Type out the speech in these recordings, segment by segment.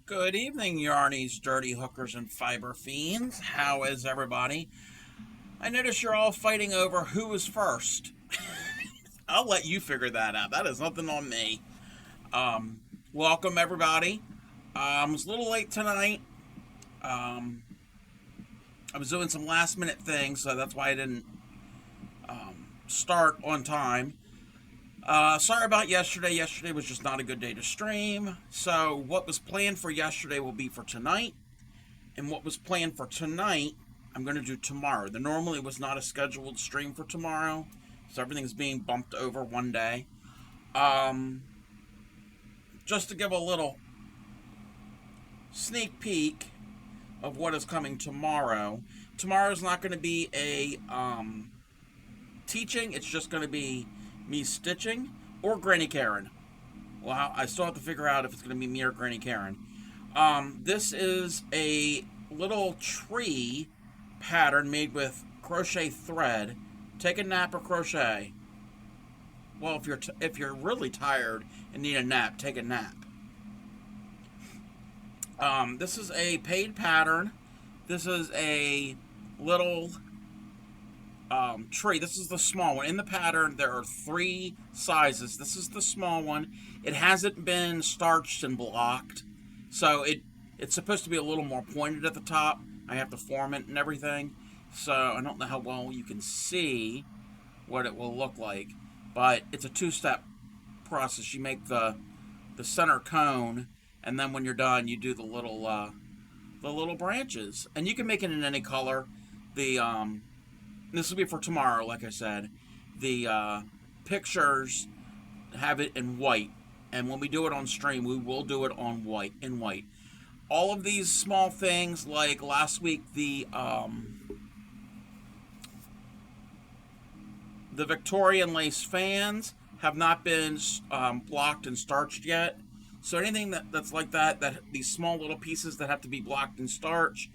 Good evening, yarnies, dirty hookers, and fiber fiends. How is everybody? I notice you're all fighting over who is first. I'll let you figure that out. That is nothing on me. Welcome, everybody. I was a little late tonight. Um, I was doing some last minute things, so that's why I didn't start on time. Sorry about yesterday. Yesterday was just not a good day to stream. So, what was planned for yesterday will be for tonight. And what was planned for tonight, I'm going to do tomorrow. There normally was not a scheduled stream for tomorrow. So, everything's being bumped over one day. Um, just to give a little sneak peek of what is coming tomorrow. Tomorrow's not going to be a teaching. It's just going to be me stitching or Granny Karen. Well, I still have to figure out if it's going to be me or Granny Karen. This is a little tree pattern made with crochet thread. Take a nap or crochet. Well, if you're really tired and need a nap, take a nap. This is a paid pattern. This is a little tree. This is the small one. In the pattern, there are 3 sizes. This is the small one. It hasn't been starched and blocked, so it's supposed to be a little more pointed at the top. I have to form it and everything, so I don't know how well you can see what it will look like, but it's a 2-step process. You make the center cone, and then when you're done, you do the little branches, and you can make it in any color. This will be for tomorrow, like I said. The pictures have it in white, and when we do it on stream, we will do it in white. All of these small things, like last week, the Victorian lace fans have not been blocked and starched yet. So anything that's like that these small little pieces that have to be blocked and starched,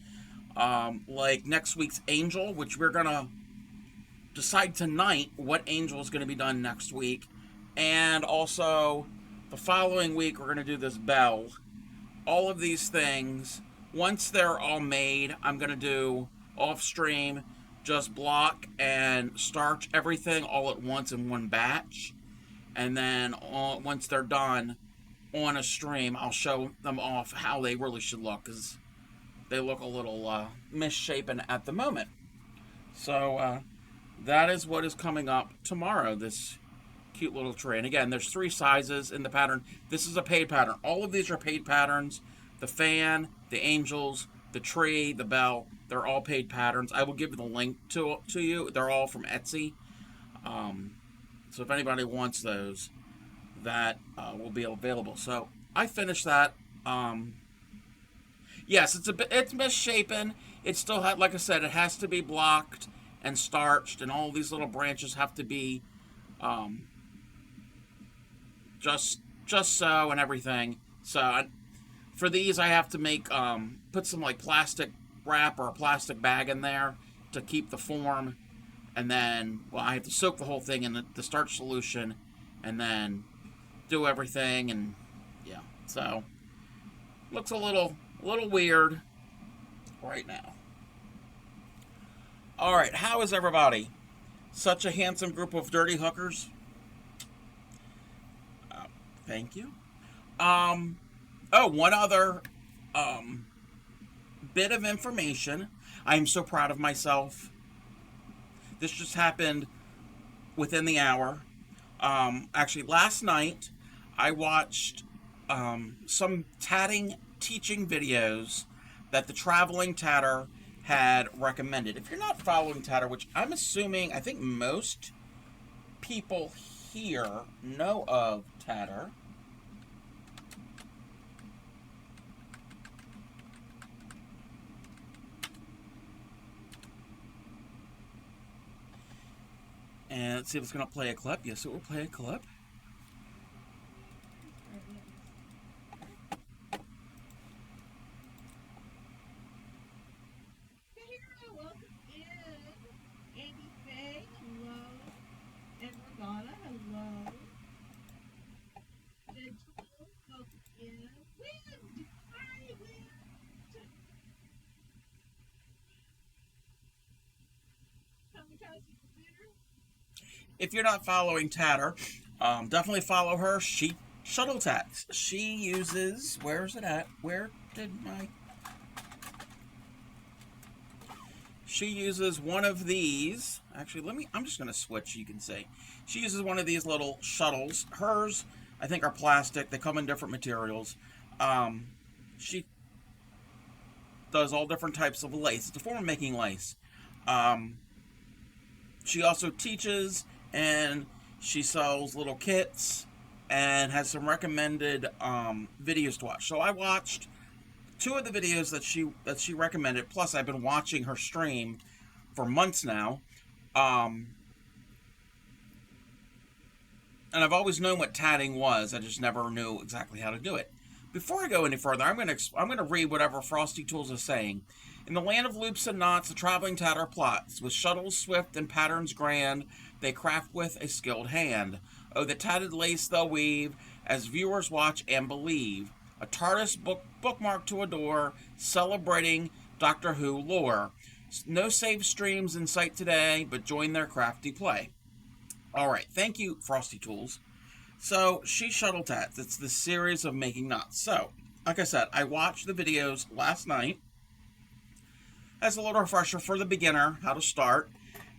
like next week's angel, which we're gonna decide tonight what angel is going to be done next week, and also the following week we're going to do this bell. All of these things, once they're all made, I'm going to do off stream, just block and starch everything all at once in one batch, and then once they're done on a stream, I'll show them off how they really should look, because they look a little misshapen at the moment. So that is what is coming up tomorrow, this cute little tree. And again, there's 3 sizes in the pattern. This is a paid pattern. All of these are paid patterns. The fan, the angels, the tree, the bell, they're all paid patterns. I will give the link to you. They're all from Etsy. So if anybody wants those, that will be available. So I finished that. Yes, it's misshapen. It still had, like I said, it has to be blocked and starched, and all these little branches have to be just so, and everything. So for these, I have to make put some like plastic wrap or a plastic bag in there to keep the form, and then I have to soak the whole thing in the starch solution, and then do everything, and yeah. So looks a little weird right now. All right, how is everybody? Such a handsome group of dirty hookers. Thank you. One other bit of information. I am so proud of myself. This just happened within the hour. Actually, last night I watched some tatting teaching videos that the Traveling Tatter had recommended. If you're not following Tatter, which I'm assuming, I think most people here know of Tatter. And let's see if it's going to play a clip. Yes, it will play a clip. if you're not following Tatter, definitely follow her. She shuttle tats. She uses, where's it at? Where did my... She uses one of these. Actually, I'm just going to switch so you can see. She uses one of these little shuttles. Hers, I think, are plastic. They come in different materials. She does all different types of lace. It's a form of making lace. Um, she also teaches, and she sells little kits and has some recommended videos to watch. So I watched two of the videos that she recommended. Plus, I've been watching her stream for months now, and I've always known what tatting was. I just never knew exactly how to do it. Before I go any further, I'm gonna read whatever Frosty Tools is saying. In the land of loops and knots, the traveling tatter plots. With shuttles swift and patterns grand, they craft with a skilled hand. Oh, the tatted lace they'll weave, as viewers watch and believe. A TARDIS bookmark to adore, celebrating Doctor Who lore. No safe streams in sight today, but join their crafty play. Alright, thank you, Frosty Tools. So, she shuttle tats. It's the series of making knots. So, like I said, I watched the videos last night as a little refresher for the beginner, how to start.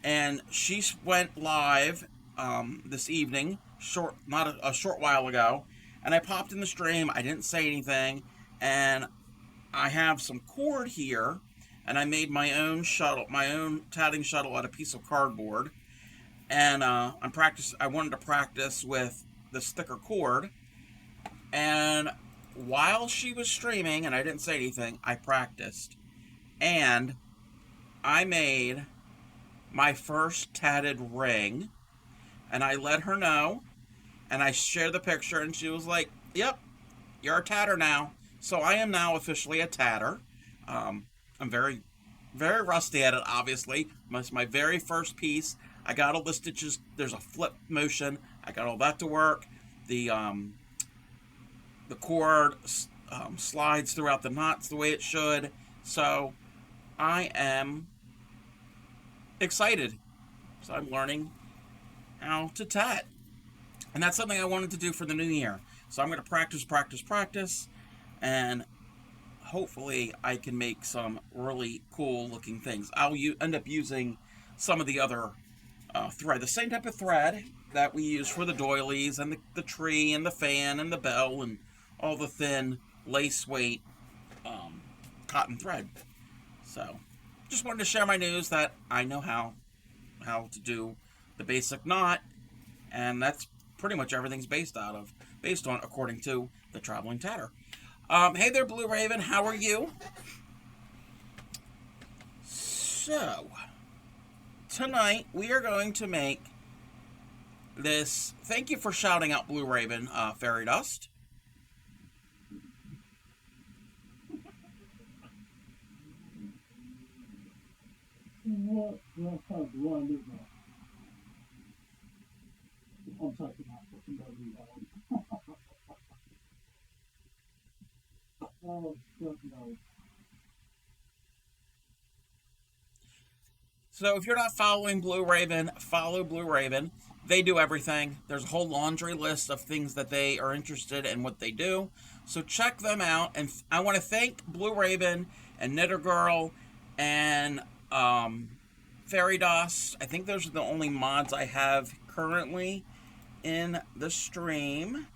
And she went live this evening, not a short while ago. And I popped in the stream. I didn't say anything. And I have some cord here. And I made my own shuttle, my own tatting shuttle out of a piece of cardboard. And I wanted to practice with the sticker cord. And while she was streaming, and I didn't say anything, I practiced. And I made my first tatted ring. And I let her know. And I shared the picture, and she was like, "Yep, you're a tatter now." So I am now officially a tatter. I'm very, very rusty at it, obviously. It's my very first piece. I got all the stitches. There's a flip motion. I got all that to work. The cord slides throughout the knots the way it should. So I am excited. So I'm learning how to tat. And that's something I wanted to do for the new year. So I'm going to practice, and hopefully I can make some really cool looking things. I'll end up using some of the other thread, the same type of thread that we use for the doilies and the tree and the fan and the bell and all the thin lace weight cotton thread. So just wanted to share my news that I know how to do the basic knot, and that's pretty much everything's based on, according to the Traveling Tatter. Hey there, Blue Raven, how are you? So, tonight we are going to make this. Thank you for shouting out, Blue Raven, Fairy Dust. So if you're not following Blue Raven, follow Blue Raven. They do everything. There's a whole laundry list of things that they are interested in what they do. So check them out. And I want to thank Blue Raven and Knitter Girl and Fairy Dust. I think those are the only mods I have currently in the stream.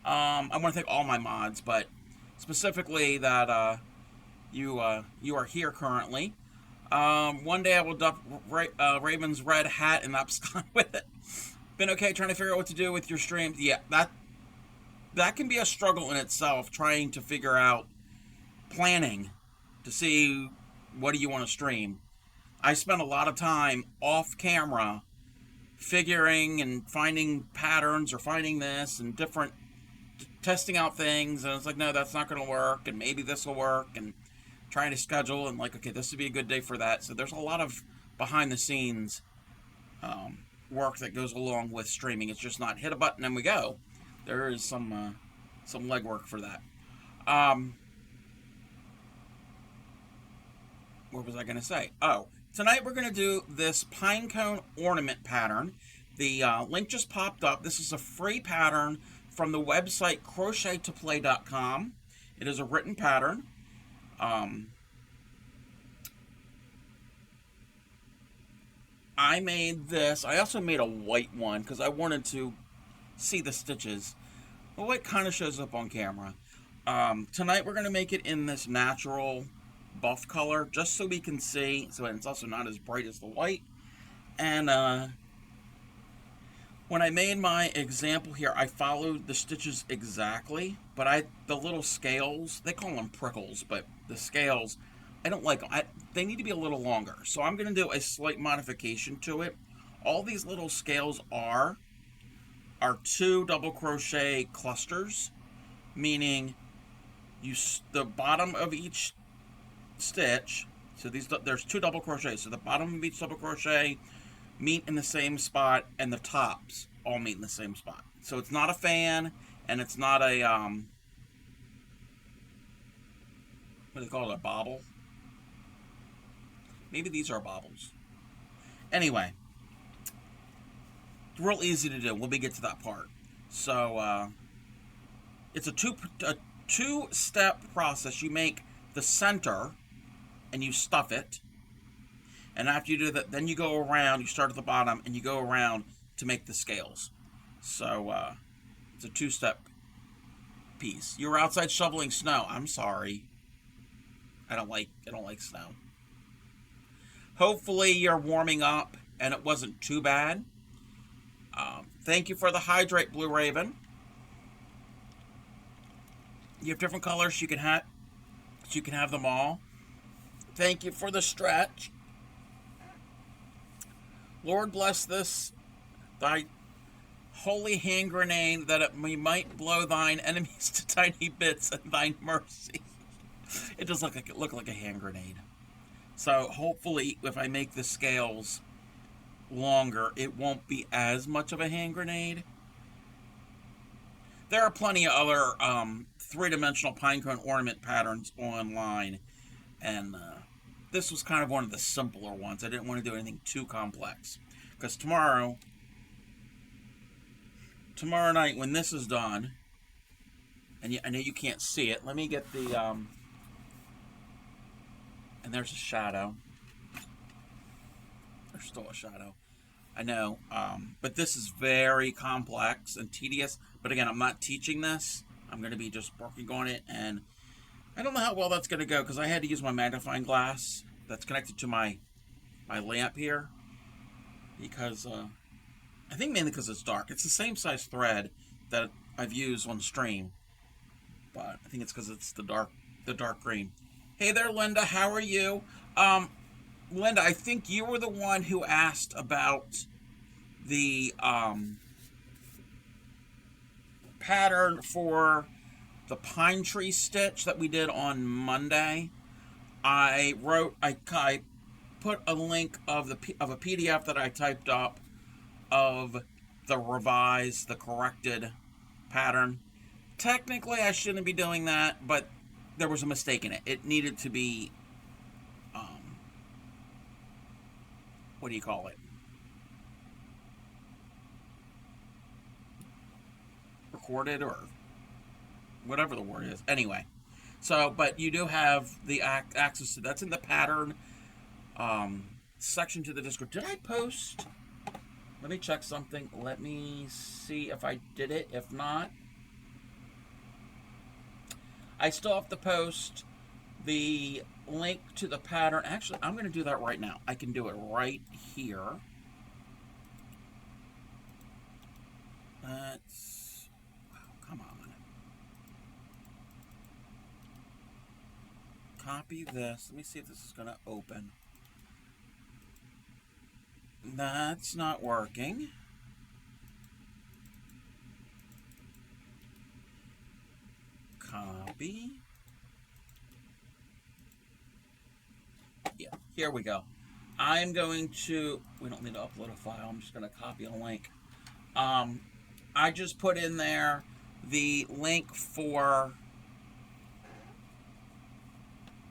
I want to thank all my mods, but specifically that you are here currently. One day I will dump Raven's red hat and abscond with it. Been okay trying to figure out what to do with your streams. Yeah, that can be a struggle in itself, trying to figure out planning to see what do you want to stream. I spent a lot of time off camera figuring and finding patterns or finding this and different testing out things, and it's like, no, that's not going to work, and maybe this will work, and trying to schedule, and like, okay, this would be a good day for that. So there's a lot of behind the scenes work that goes along with streaming. It's just not hit a button and we go. There is some legwork for that. What was I going to say? Oh, tonight we're going to do this pine cone ornament pattern. The link just popped up. This is a free pattern from the website crochettoplay.com. It is a written pattern. I made this. I also made a white one because I wanted to see the stitches. The white kind of shows up on camera. Tonight we're going to make it in this natural buff color just so we can see, so it's also not as bright as the white. And when I made my example here, I followed the stitches exactly, but the little scales, they call them prickles, but the scales, I don't like them. They need to be a little longer. So I'm going to do a slight modification to it. All these little scales are 2 double crochet clusters, meaning the bottom of each stitch, so there's 2 double crochets, so the bottom of each double crochet meet in the same spot, and the tops all meet in the same spot. So it's not a fan, and it's not a what do they call it, a bobble? Maybe these are bobbles. Anyway, it's real easy to do when we get to that part. So it's a two-step process. You make the center and you stuff it, and after you do that, then you go around. You start at the bottom and you go around to make the scales. So it's a 2-step piece. You were outside shoveling snow. I'm sorry. I don't like snow. Hopefully you're warming up and it wasn't too bad. Thank you for the hydrate, Blue Raven. You have different colors. You can have them all. Thank you for the stretch. Lord bless this, thy holy hand grenade, that it might blow thine enemies to tiny bits in thine mercy. It does look like a hand grenade. So hopefully, if I make the scales longer, it won't be as much of a hand grenade. There are plenty of other 3-dimensional pinecone ornament patterns online, and this was kind of one of the simpler ones. I didn't want to do anything too complex, because tomorrow night when this is done, and I know you can't see it. Let me get the and there's a shadow. There's still a shadow. I know, but this is very complex and tedious. But again, I'm not teaching this. I'm going to be just working on it, and I don't know how well that's going to go because I had to use my magnifying glass that's connected to my lamp here, because I think mainly because it's dark. It's the same size thread that I've used on stream, but I think it's because it's the dark green. Hey there, Linda. How are you? Linda, I think you were the one who asked about the pattern for the pine tree stitch that we did on Monday. I put a link of a PDF that I typed up of the corrected pattern. Technically, I shouldn't be doing that, but there was a mistake in it. It needed to be, what do you call it? Recorded, or whatever the word is. Anyway, so, but you do have the access to that's in the pattern section to the Discord. Did I post? Let me check something. Let me see if I did it. If not, I still have to post the link to the pattern. Actually, I'm going to do that right now. I can do it right here. Come on. Copy this. Let me see if this is going to open. That's not working. Copy. Yeah, here we go. I'm going to, we don't need to upload a file. I'm just going to copy a link. I just put in there the link for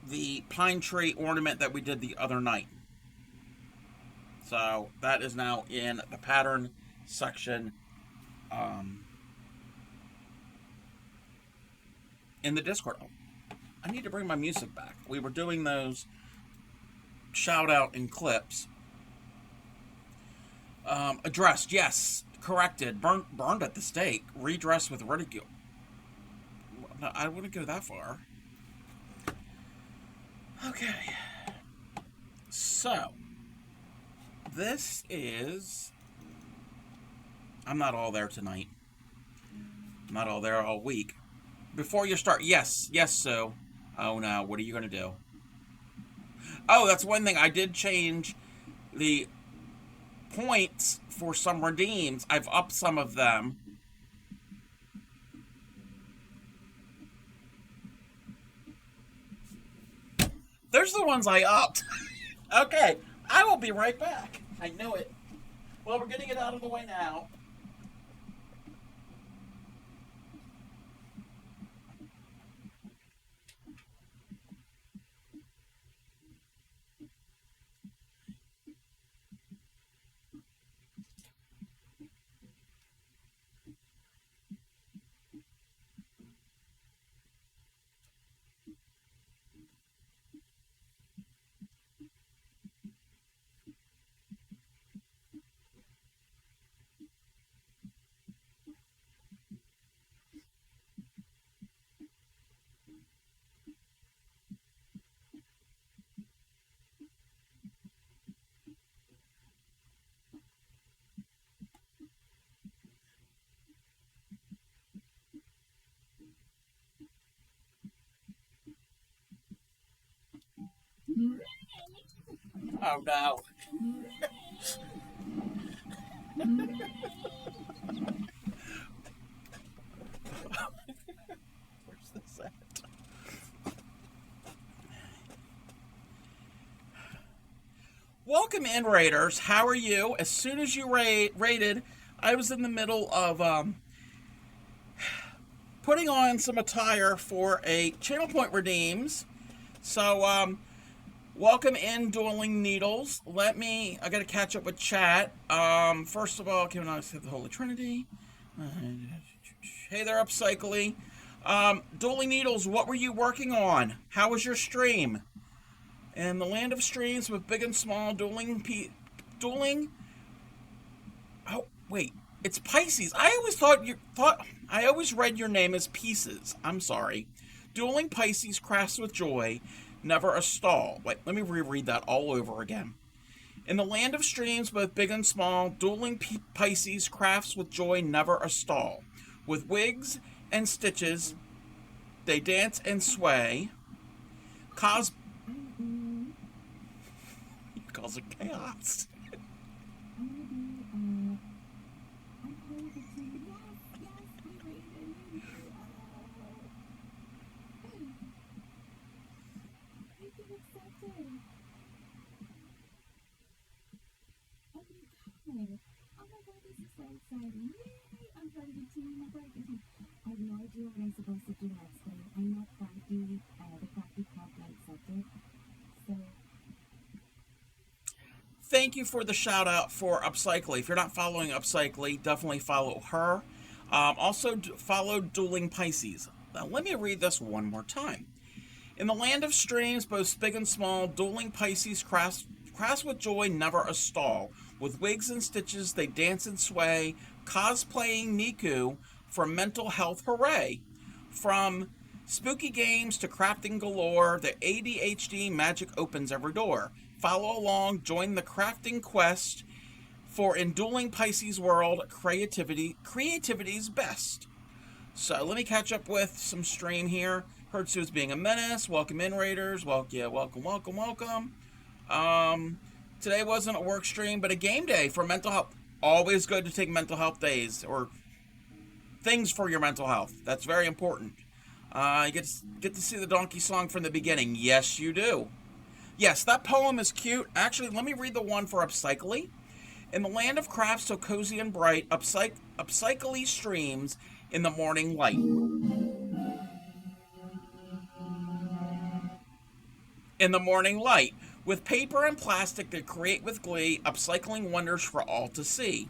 the pine tree ornament that we did the other night. So that is now in the pattern section um, in the Discord. Oh, I need to bring my music back. We were doing those shout out and clips. Addressed, yes. Corrected. Burned at the stake. Redressed with ridicule. No, I wouldn't go that far. Okay. So, this is. I'm not all there tonight. I'm not all there all week. Before you start, yes, so. Oh no, what are you going to do? Oh, that's one thing. I did change the points for some redeems. I've upped some of them. There's the ones I upped. Okay, I will be right back. I knew it. Well, we're getting it out of the way now. Oh no. Where's this at? Welcome in, Raiders. How are you? As soon as you raided, I was in the middle of putting on some attire for a Channel Point Redeems. So, welcome in, Dueling Needles. I gotta catch up with chat. First of all, can I say the Holy Trinity? Hey there, Upcycly. Dueling Needles, what were you working on? How was your stream? In the land of streams with big and small, dueling. Oh, wait. It's Pisces. I always read your name as Pieces. I'm sorry. Dueling Pisces crafts with joy, never a stall. Wait, let me reread that all over again. In the land of streams, both big and small, dueling Pisces crafts with joy, never a stall. With wigs and stitches, they dance and sway. Cos calls it chaos. I have no idea what I'm supposed to do next, but I'm not crafty. The crafty club accepted. So Thank you for the shout out for Upcycly. If you're not following Upcycly, definitely follow her. Also, follow Dueling Pisces. Now, let me read this one more time. In the land of streams, both big and small, dueling Pisces crafts with joy, never a stall. With wigs and stitches, they dance and sway, cosplaying Niku for mental health hooray. From spooky games to crafting galore, the ADHD magic opens every door. Follow along, join the crafting quest, for in dueling Pisces world, creativity's best. So let me catch up with some stream here. Hertzu's being a menace. Welcome in, Raiders. Welcome. Today wasn't a work stream, but a game day for mental health. Always good to take mental health days or things for your mental health. That's very important. You get to see the donkey song from the beginning. Yes, you do. Yes, that poem is cute. Actually, let me read the one for Upcycly. In the land of crafts so cozy and bright, Upcycly streams in the morning light. In the morning light, with paper and plastic that create with glee, upcycling wonders for all to see.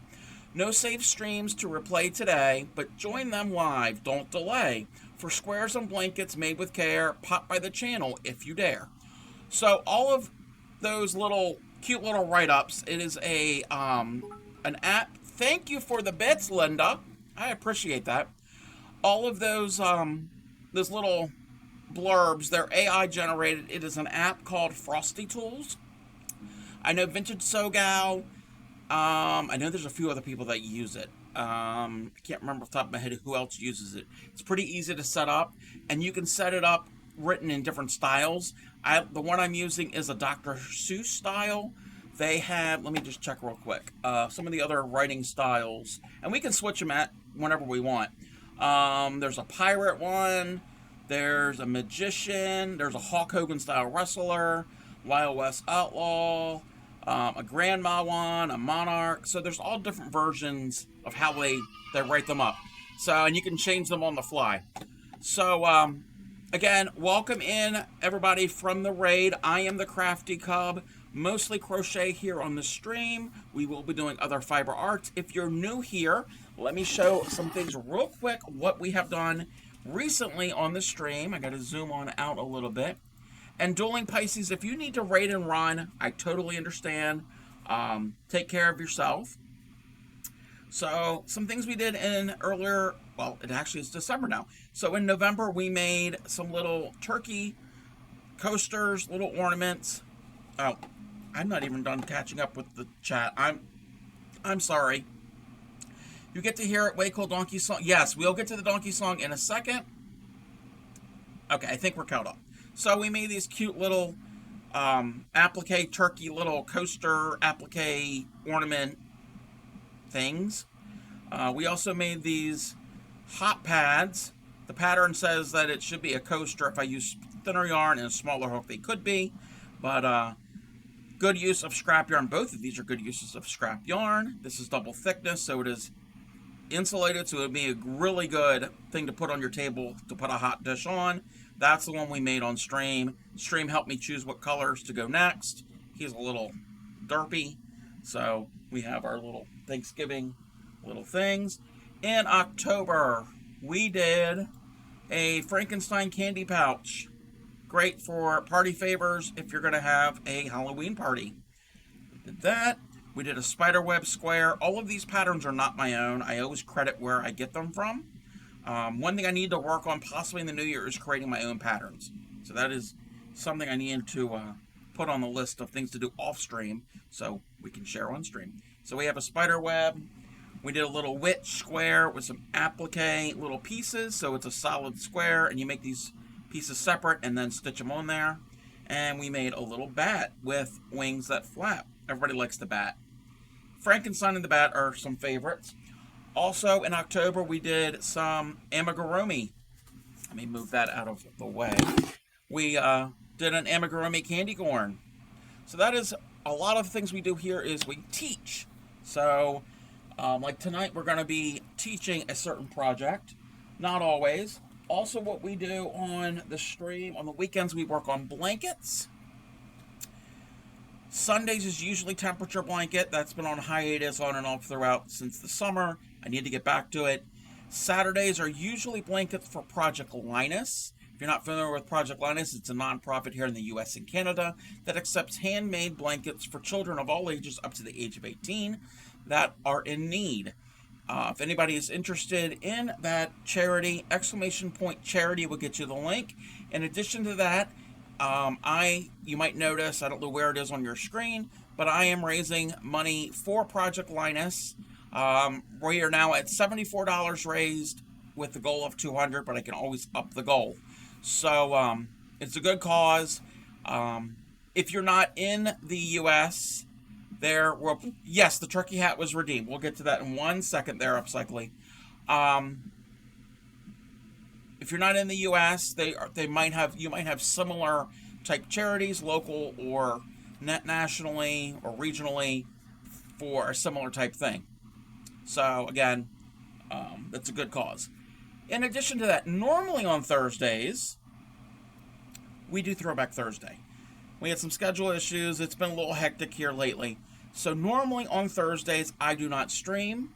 No save streams to replay today, but join them live, don't delay. For squares and blankets made with care, pop by the channel if you dare. So all of those little cute little write-ups, it is a an app. Thank you for the bits, Linda. I appreciate that. All of those little blurbs, they're AI generated. It is an app called Frosty Tools. I know Vintage SoGal. I know there's a few other people that use it. I can't remember off the top of my head who else uses it. It's pretty easy to set up, and you can set it up written in different styles. The one I'm using is a Dr. Seuss style. They have, let me just check real quick, some of the other writing styles, and we can switch them at whenever we want. There's a pirate one, there's a magician, there's a Hulk Hogan style wrestler, Wild West outlaw, a grandma one, a monarch. So there's all different versions of how they write them up. So, and you can change them on the fly. So, again, welcome in everybody from the raid. I am the Crafty Cub, mostly crochet here on the stream. We will be doing other fiber arts. If you're new here, let me show some things real quick, what we have done recently on the stream. I got to zoom on out a little bit. And Dueling Pisces, if you need to raid and run, I totally understand. Take care of yourself. So, some things we did in earlier, well, it actually is December now. So, in November, we made some little turkey coasters, little ornaments. Oh, I'm not even done catching up with the chat. I'm sorry. You get to hear it, Way Cool Donkey Song. Yes, we'll get to the donkey song in a second. Okay, I think we're caught up. So we made these cute little applique turkey little coaster applique ornament things. We also made these hot pads. The pattern says that it should be a coaster. If I use thinner yarn and a smaller hook, they could be. But good use of scrap yarn. Both of these are good uses of scrap yarn. This is double thickness, so it is insulated, so it would be a really good thing to put on your table to put a hot dish on. That's the one we made on stream. Stream helped me choose what colors to go next. He's a little derpy. So we have our little Thanksgiving little things. In October, we did a Frankenstein candy pouch. Great for party favors if you're going to have a Halloween party. We did that. We did a spiderweb square. All of these patterns are not my own. I always credit where I get them from. One thing I need to work on possibly in the new year is creating my own patterns. So that is something I need to put on the list of things to do off stream so we can share on stream. So we have a spider web. We did a little witch square with some applique little pieces. So it's a solid square, and you make these pieces separate and then stitch them on there. And we made a little bat with wings that flap. Everybody likes the bat. Frankenstein and the bat are some favorites. Also, in October, we did some amigurumi. Let me move that out of the way. We did an amigurumi candy corn. So that is a lot of things we do here is we teach. So, like tonight, we're going to be teaching a certain project. Not always. Also, what we do on the stream, on the weekends, we work on blankets. Sundays is usually temperature blanket. That's been on hiatus on and off throughout since the summer. I need to get back to it. Saturdays are usually blankets for Project Linus. If you're not familiar with Project Linus, it's a nonprofit here in the US and Canada that accepts handmade blankets for children of all ages up to the age of 18 that are in need. If anybody is interested in that charity, !charity will get you the link. In addition to that, you might notice, I don't know where it is on your screen, but I am raising money for Project Linus. We are now at $74 raised with the goal of 200, but I can always up the goal. So, it's a good cause. If you're not in the U.S., yes, the turkey hat was redeemed. We'll get to that in 1 second there, Upcycling. If you're not in the U.S., you might have similar type charities, local or nationally or regionally, for a similar type thing. So again, that's a good cause. In addition to that, normally on Thursdays, we do Throwback Thursday. We had some schedule issues. It's been a little hectic here lately. So normally on Thursdays, I do not stream.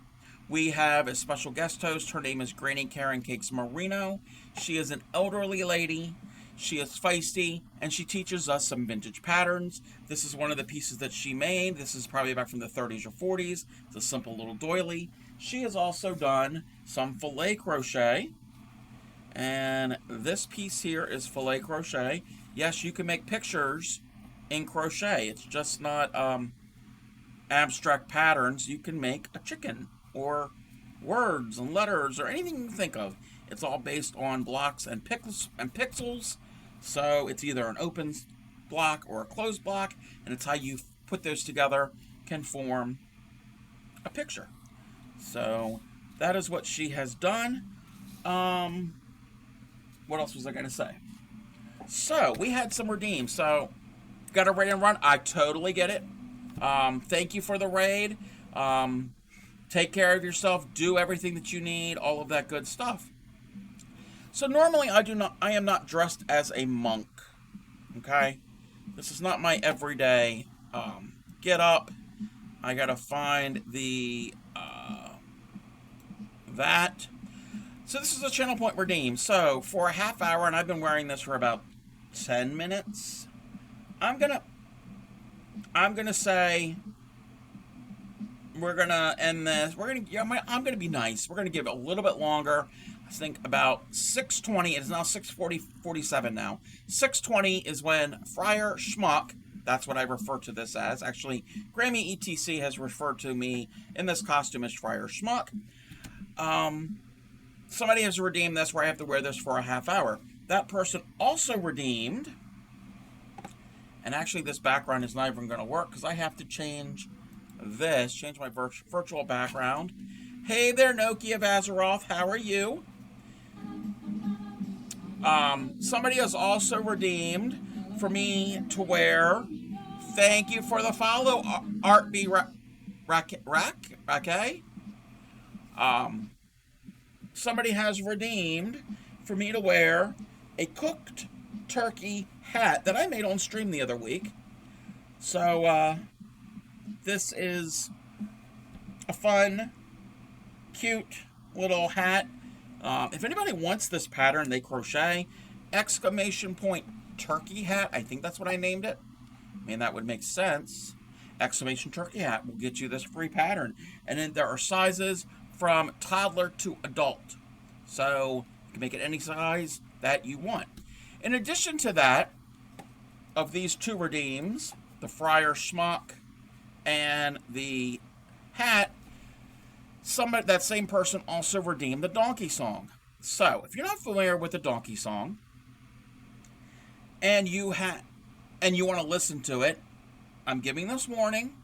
We have a special guest host. Her name is Granny Karen Cakes Marino. She is an elderly lady. She is feisty, and she teaches us some vintage patterns. This is one of the pieces that she made. This is probably back from the 30s or 40s. It's a simple little doily. She has also done some filet crochet, and this piece here is filet crochet. Yes, you can make pictures in crochet. It's just not abstract patterns. You can make a chicken or words and letters or anything you can think of. It's all based on blocks and pixels. So it's either an open block or a closed block, and it's how you put those together can form a picture. So that is what she has done. What else was I going to say? So we had some redeems. So got a raid and run. I totally get it. Thank you for the raid. Take care of yourself. Do everything that you need. All of that good stuff. So normally I am not dressed as a monk. Okay? This is not my everyday get up. I gotta find the that. So this is a channel point redeem. So for a half hour, and I've been wearing this for about 10 minutes, I'm gonna say we're gonna end this. I'm gonna be nice. We're gonna give it a little bit longer. I think about 6:20. It is now 6:47 now. 6:20 is when Friar Schmuck, that's what I refer to this as. Actually, Grammy ETC has referred to me in this costume as Friar Schmuck. Somebody has redeemed this where I have to wear this for a half hour. That person also redeemed, and actually this background is not even going to work because I have to change my virtual background. Hey there, Nokia of Azeroth, how are you? Somebody has also redeemed for me to wear. Thank you for the follow, Art B. Rack. Somebody has redeemed for me to wear a cooked turkey hat that I made on stream the other week. So, this is a fun, cute little hat. If anybody wants this pattern, they crochet. Exclamation point turkey hat. I think that's what I named it. I mean, that would make sense. Exclamation turkey hat will get you this free pattern. And then there are sizes from toddler to adult. So you can make it any size that you want. In addition to that, of these two redeems, the Friar Schmuck and the hat, that same person also redeemed the Donkey Song. So, if you're not familiar with the Donkey Song, and you want to listen to it, I'm giving this warning.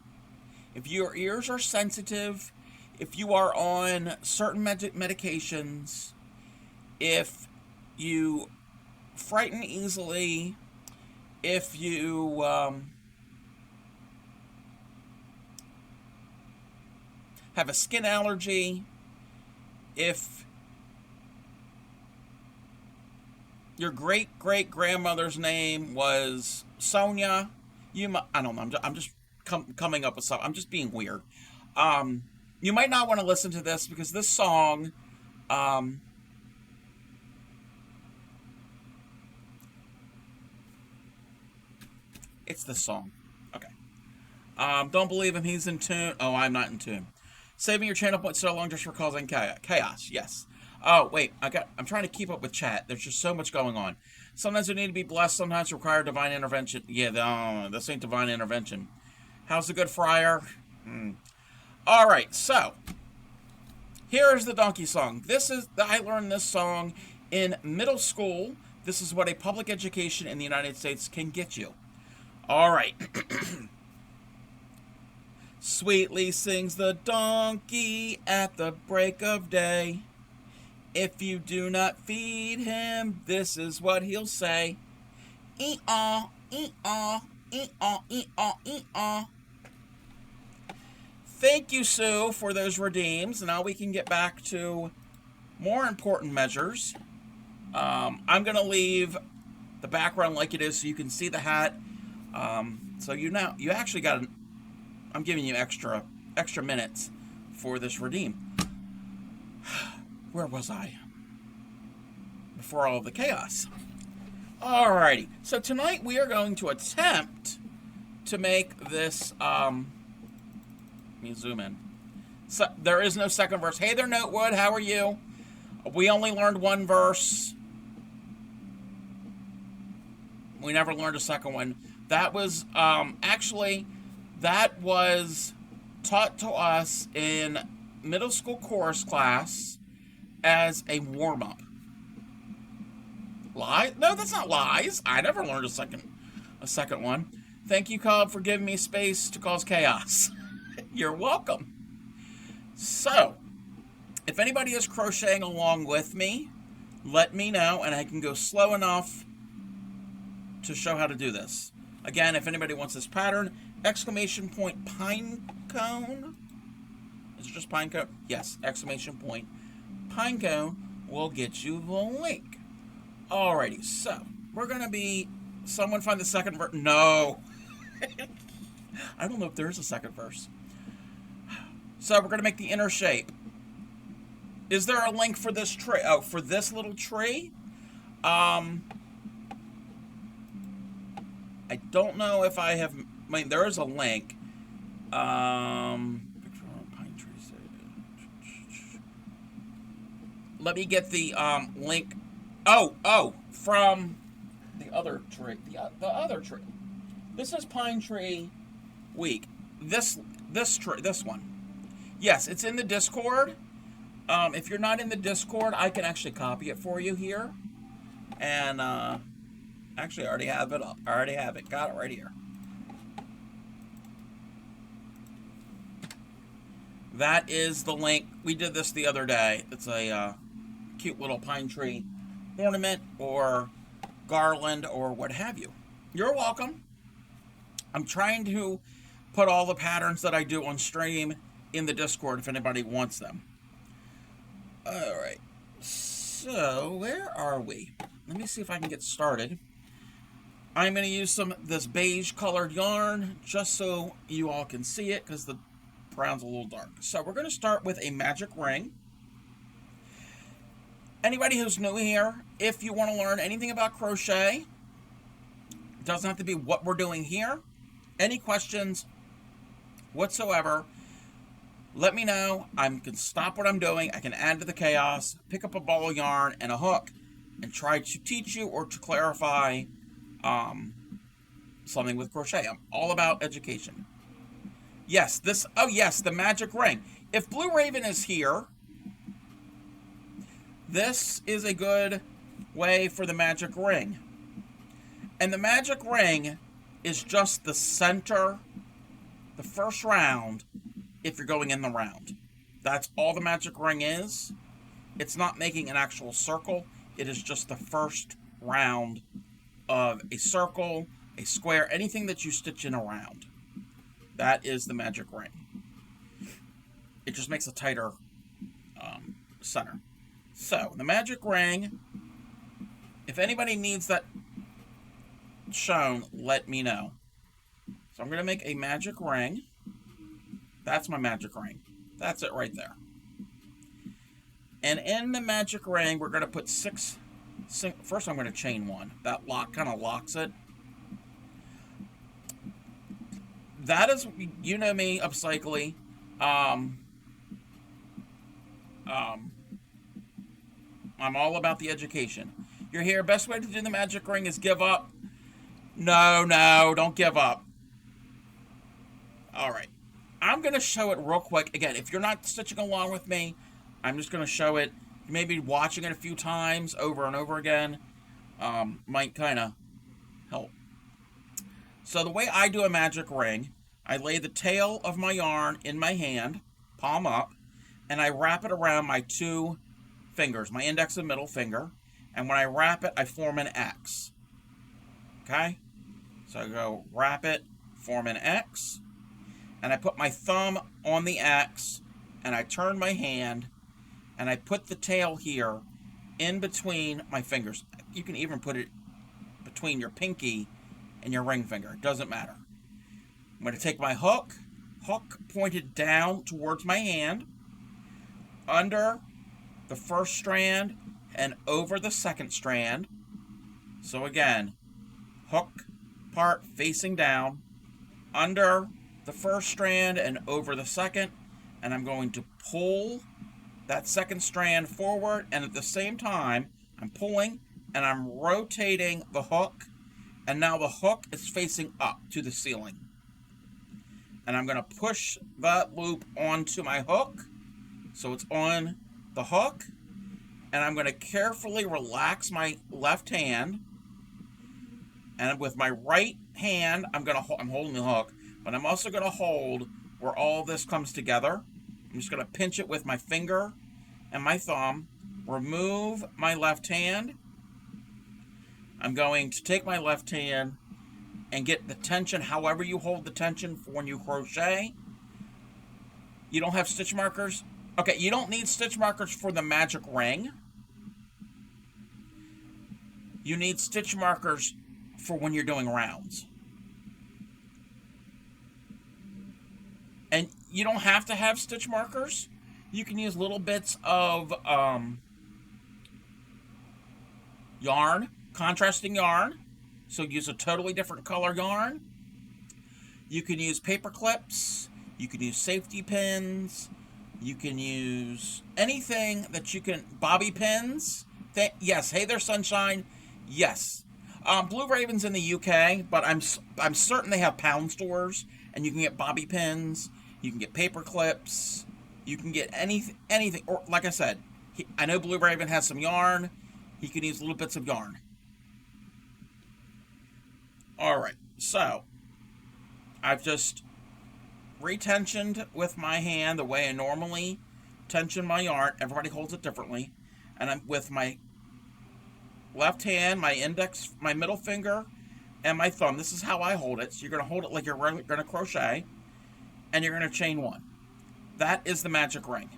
If your ears are sensitive, if you are on certain medications, if you frighten easily, if you have a skin allergy, if your great-great-grandmother's name was Sonia, I don't know, I'm just coming up with something. I'm just being weird. You might not want to listen to this because this song, it's this song. Okay. Don't believe him, he's in tune. Oh, I'm not in tune. Saving your channel points so long just for causing chaos. Yes. Oh, wait. I'm trying to keep up with chat. There's just so much going on. Sometimes we need to be blessed. Sometimes require divine intervention. Yeah, this ain't divine intervention. How's the good friar? All right. So, here's the Donkey Song. I learned this song in middle school. This is what a public education in the United States can get you. All right. Sweetly sings the donkey at the break of day. If you do not feed him, this is what he'll say. Ee-aw, ee-aw, ee-aw, ee-aw, ee-aw. Thank you, Sue, for those redeems. Now we can get back to more important measures. I'm going to leave the background like it is so you can see the hat. So you actually got I'm giving you extra minutes for this redeem. Where was I? Before all of the chaos. Alrighty, so tonight we are going to attempt to make this, let me zoom in. So, there is no second verse. Hey there, Notewood, how are you? We only learned one verse. We never learned a second one. That was, actually, that was taught to us in middle school chorus class as a warm-up. Lie? No, that's not lies. I never learned a second one. Thank you, Cobb, for giving me space to cause chaos. You're welcome. So, if anybody is crocheting along with me, let me know, and I can go slow enough to show how to do this. Again, if anybody wants this pattern, exclamation point pine cone. Is it just pine cone? Yes, exclamation point pine cone will get you the link. Alrighty, so we're going to be, someone find the second verse. No. I don't know if there is a second verse. So we're going to make the inner shape. Is there a link for this tree? Oh, for this little tree? I don't know if I have, I mean, there is a link. Picture of pine trees. Let me get the link. Oh, from the other tree. The other tree. This is Pine Tree Week. This one. Yes, it's in the Discord. If you're not in the Discord, I can actually copy it for you here. And actually, I already have it up. I already have it. Got it right here. That is the link. We did this the other day. It's a cute little pine tree ornament or garland or what have you. You're welcome. I'm trying to put all the patterns that I do on stream in the Discord if anybody wants them. Alright, so where are we? Let me see if I can get started. I'm going to use this beige colored yarn just so you all can see it because the brown's a little dark. So we're going to start with a magic ring. Anybody who's new here, if you want to learn anything about crochet, it doesn't have to be what we're doing here. Any questions whatsoever, let me know. I can stop what I'm doing. I can add to the chaos, pick up a ball of yarn and a hook, and try to teach you or to clarify something with crochet. I'm all about education. Yes, the magic ring. If Blue Raven is here, this is a good way for the magic ring. And the magic ring is just the center, the first round, if you're going in the round. That's all the magic ring is. It's not making an actual circle. It is just the first round of a circle, a square, anything that you stitch in a round. That is the magic ring. It just makes a tighter center. So, the magic ring, if anybody needs that shown, let me know. So I'm going to make a magic ring. That's my magic ring. That's it right there. And in the magic ring, we're going to put first I'm going to chain one. That kind of locks it. That is, you know me, upcycly. I'm all about the education. You're here. Best way to do the magic ring is give up. No, don't give up. All right. I'm going to show it real quick. Again, if you're not stitching along with me, I'm just going to show it. Maybe watching it a few times over and over again might kind of help. So the way I do a magic ring, I lay the tail of my yarn in my hand, palm up, and I wrap it around my two fingers, my index and middle finger. And when I wrap it, I form an X. Okay? So I go wrap it, form an X, and I put my thumb on the X, and I turn my hand, and I put the tail here in between my fingers. You can even put it between your pinky and your ring finger. It doesn't matter. I'm going to take my hook pointed down towards my hand, under the first strand and over the second strand. So again, hook part facing down, under the first strand and over the second, and I'm going to pull that second strand forward, and at the same time I'm pulling and I'm rotating the hook, and now the hook is facing up to the ceiling, and I'm going to push that loop onto my hook so it's on the hook, and I'm going to carefully relax my left hand, and with my right hand I'm holding the hook, but I'm also going to hold where all this comes together. I'm just going to pinch it with my finger and my thumb, remove my left hand. I'm going to take my left hand and get the tension however you hold the tension for when you crochet. You don't have stitch markers? Okay, you don't need stitch markers for the magic ring. You need stitch markers for when you're doing rounds. And you don't have to have stitch markers. You can use little bits of yarn, contrasting yarn. So use a totally different color yarn. You can use paper clips. You can use safety pins. You can use anything that you can. Bobby pins. Yes. Hey there, sunshine. Yes. Blue Raven's in the UK, but I'm certain they have pound stores, and you can get bobby pins. You can get paper clips. You can get anything. Or like I said, I know Blue Raven has some yarn. He can use little bits of yarn. Alright, so I've just retensioned with my hand the way I normally tension my yarn. Everybody holds it differently. And I'm with my left hand, my index, my middle finger, and my thumb. This is how I hold it. So you're going to hold it like you're going to crochet, and you're going to chain one. That is the magic ring.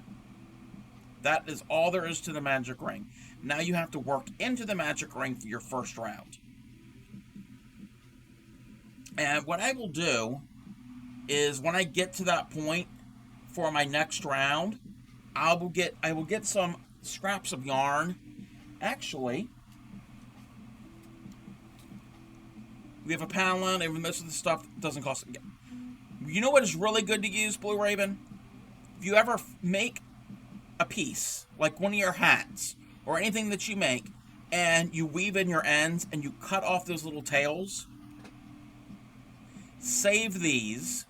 That is all there is to the magic ring. Now you have to work into the magic ring for your first round. And what I will do is when I get to that point for my next round, I will get some scraps of yarn. Actually, we have a paneling, and most of the stuff doesn't cost. You know what is really good to use, Blue Raven? If you ever make a piece, like one of your hats, or anything that you make, and you weave in your ends, and you cut off those little tails, save these,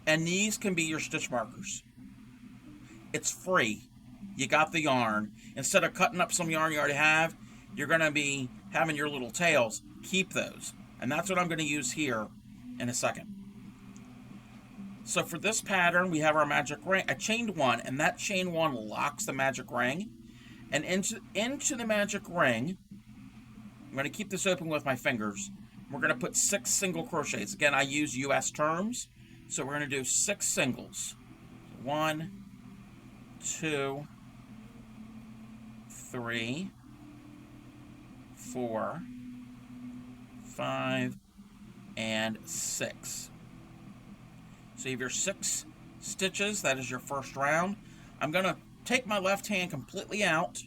and these can be your stitch markers. It's free. You got the yarn. Instead of cutting up some yarn you already have, you're going to be having your little tails. Keep those. And that's what I'm going to use here in a second. So for this pattern, we have our magic ring. I chained one, and that chain one locks the magic ring. And into the magic ring, I'm going to keep this open with my fingers. We're going to put 6 single crochets. Again, I use US terms, so we're going to do 6 singles. 1, 2, 3, 4, 5, and 6. So you have your 6 stitches. That is your first round. I'm going to take my left hand completely out,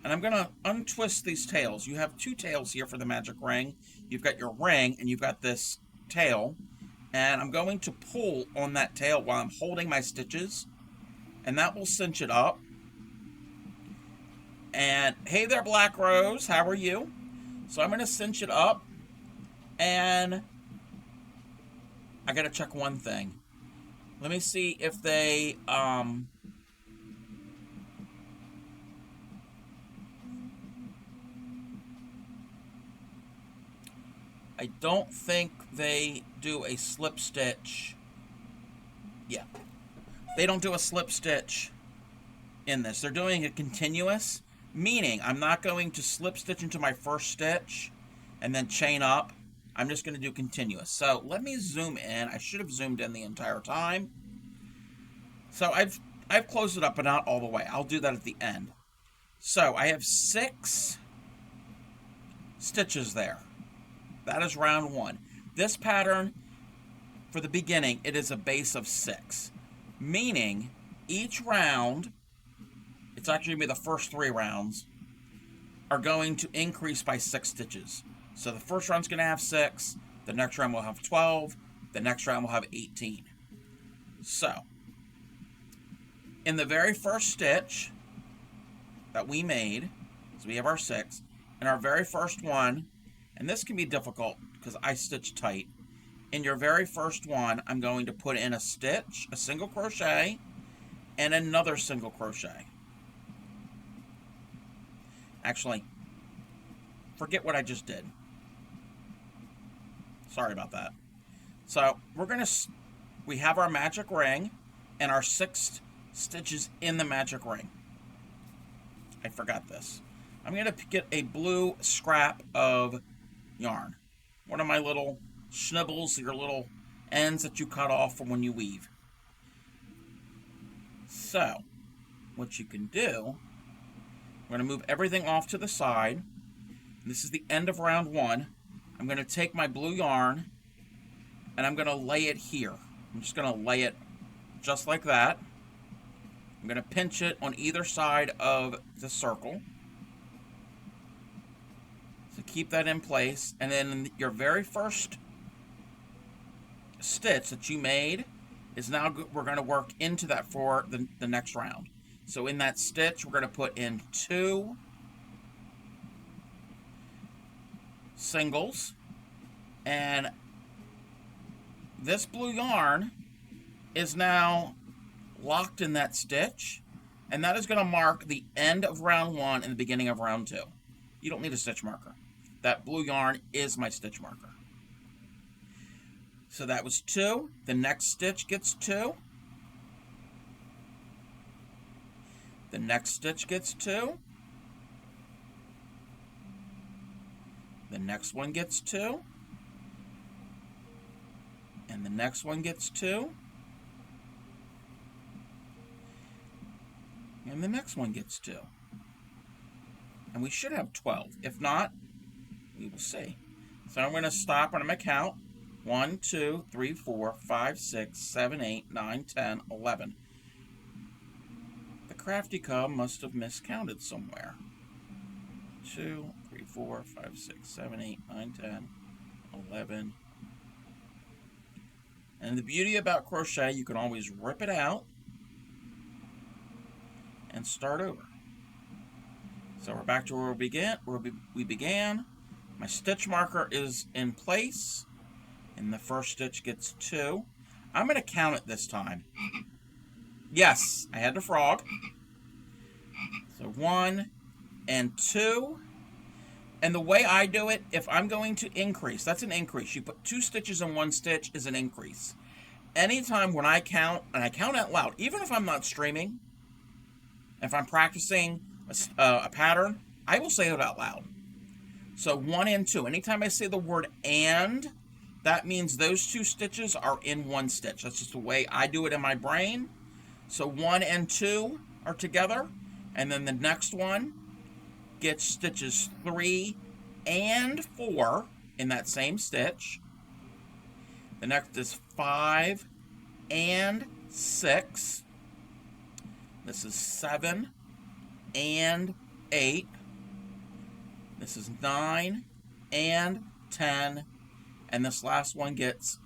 and I'm going to untwist these tails. You have 2 tails here for the magic ring. You've got your ring, and you've got this tail. And I'm going to pull on that tail while I'm holding my stitches, and that will cinch it up. And hey there, Black Rose, how are you? So I'm going to cinch it up, and I got to check one thing. Let me see if they I don't think they do a slip stitch. Yeah. They don't do a slip stitch in this. They're doing a continuous, meaning I'm not going to slip stitch into my first stitch and then chain up. I'm just going to do continuous. So let me zoom in. I should have zoomed in the entire time. So I've closed it up, but not all the way. I'll do that at the end. So I have 6 stitches there. That is round 1. This pattern, for the beginning, it is a base of 6. Meaning, each round, it's actually going to be the first 3 rounds, are going to increase by 6 stitches. So the first round's going to have 6, the next round will have 12, the next round will have 18. So, in the very first stitch that we made, so we have our 6, in our very first one, and this can be difficult because I stitch tight. In your very first one, I'm going to put in a stitch, a single crochet, and another single crochet. Actually, forget what I just did. Sorry about that. So we have our magic ring and our 6 stitches in the magic ring. I forgot this. I'm going to get a blue scrap of yarn. One of my little snibbles, your little ends that you cut off from when you weave. So, what you can do, we're going to move everything off to the side. This is the end of round 1. I'm going to take my blue yarn and I'm going to lay it here. I'm just going to lay it just like that. I'm going to pinch it on either side of the circle. So keep that in place. And then your very first stitch that you made is now we're going to work into that for the next round. So in that stitch, we're going to put in 2 singles, and this blue yarn is now locked in that stitch, and that is going to mark the end of round 1 and the beginning of round 2. You don't need a stitch marker. That blue yarn is my stitch marker. So that was 2. The next stitch gets 2. The next stitch gets 2. The next one gets 2. And the next one gets 2. And the next one gets 2. And we should have 12. If not, we will see. So I'm going to stop and I'm going to count. 1, 2, 3, 4, 5, 6, 7, 8, 9, 10, 11. The crafty cub must have miscounted somewhere. 2, 3, 4, 5, 6, 7, 8, 9, 10, 11. And the beauty about crochet, you can always rip it out and start over. So we're back to where we began. My stitch marker is in place, and the first stitch gets 2. I'm going to count it this time. Yes, I had the frog. So 1 and 2. And the way I do it, if I'm going to increase, that's an increase. You put 2 stitches in 1 stitch is an increase. Anytime when I count, and I count out loud, even if I'm not streaming, if I'm practicing a pattern, I will say it out loud. So 1 and 2. Anytime I say the word and, that means those 2 stitches are in 1 stitch. That's just the way I do it in my brain. So 1 and 2 are together, and then the next one gets stitches 3 and 4 in that same stitch. The next is 5 and 6. This is 7 and 8. This is 9 and 10. And this last one gets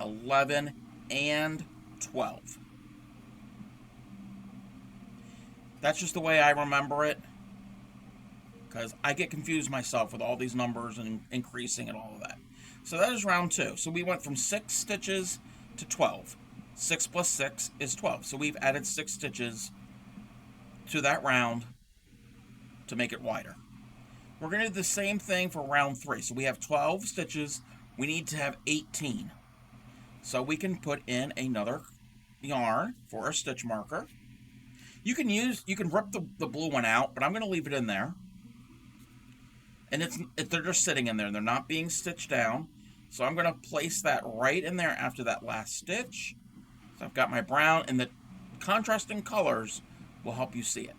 11 and 12. That's just the way I remember it, because I get confused myself with all these numbers and increasing and all of that. So that is round 2. So we went from 6 stitches to 12. 6 plus 6 is 12. So we've added 6 stitches to that round to make it wider. We're going to do the same thing for round 3. So we have 12 stitches. We need to have 18. So we can put in another yarn for a stitch marker. You can rip the blue one out, but I'm going to leave it in there. And they're just sitting in there. They're not being stitched down. So I'm going to place that right in there after that last stitch. So I've got my brown, and the contrasting colors will help you see it.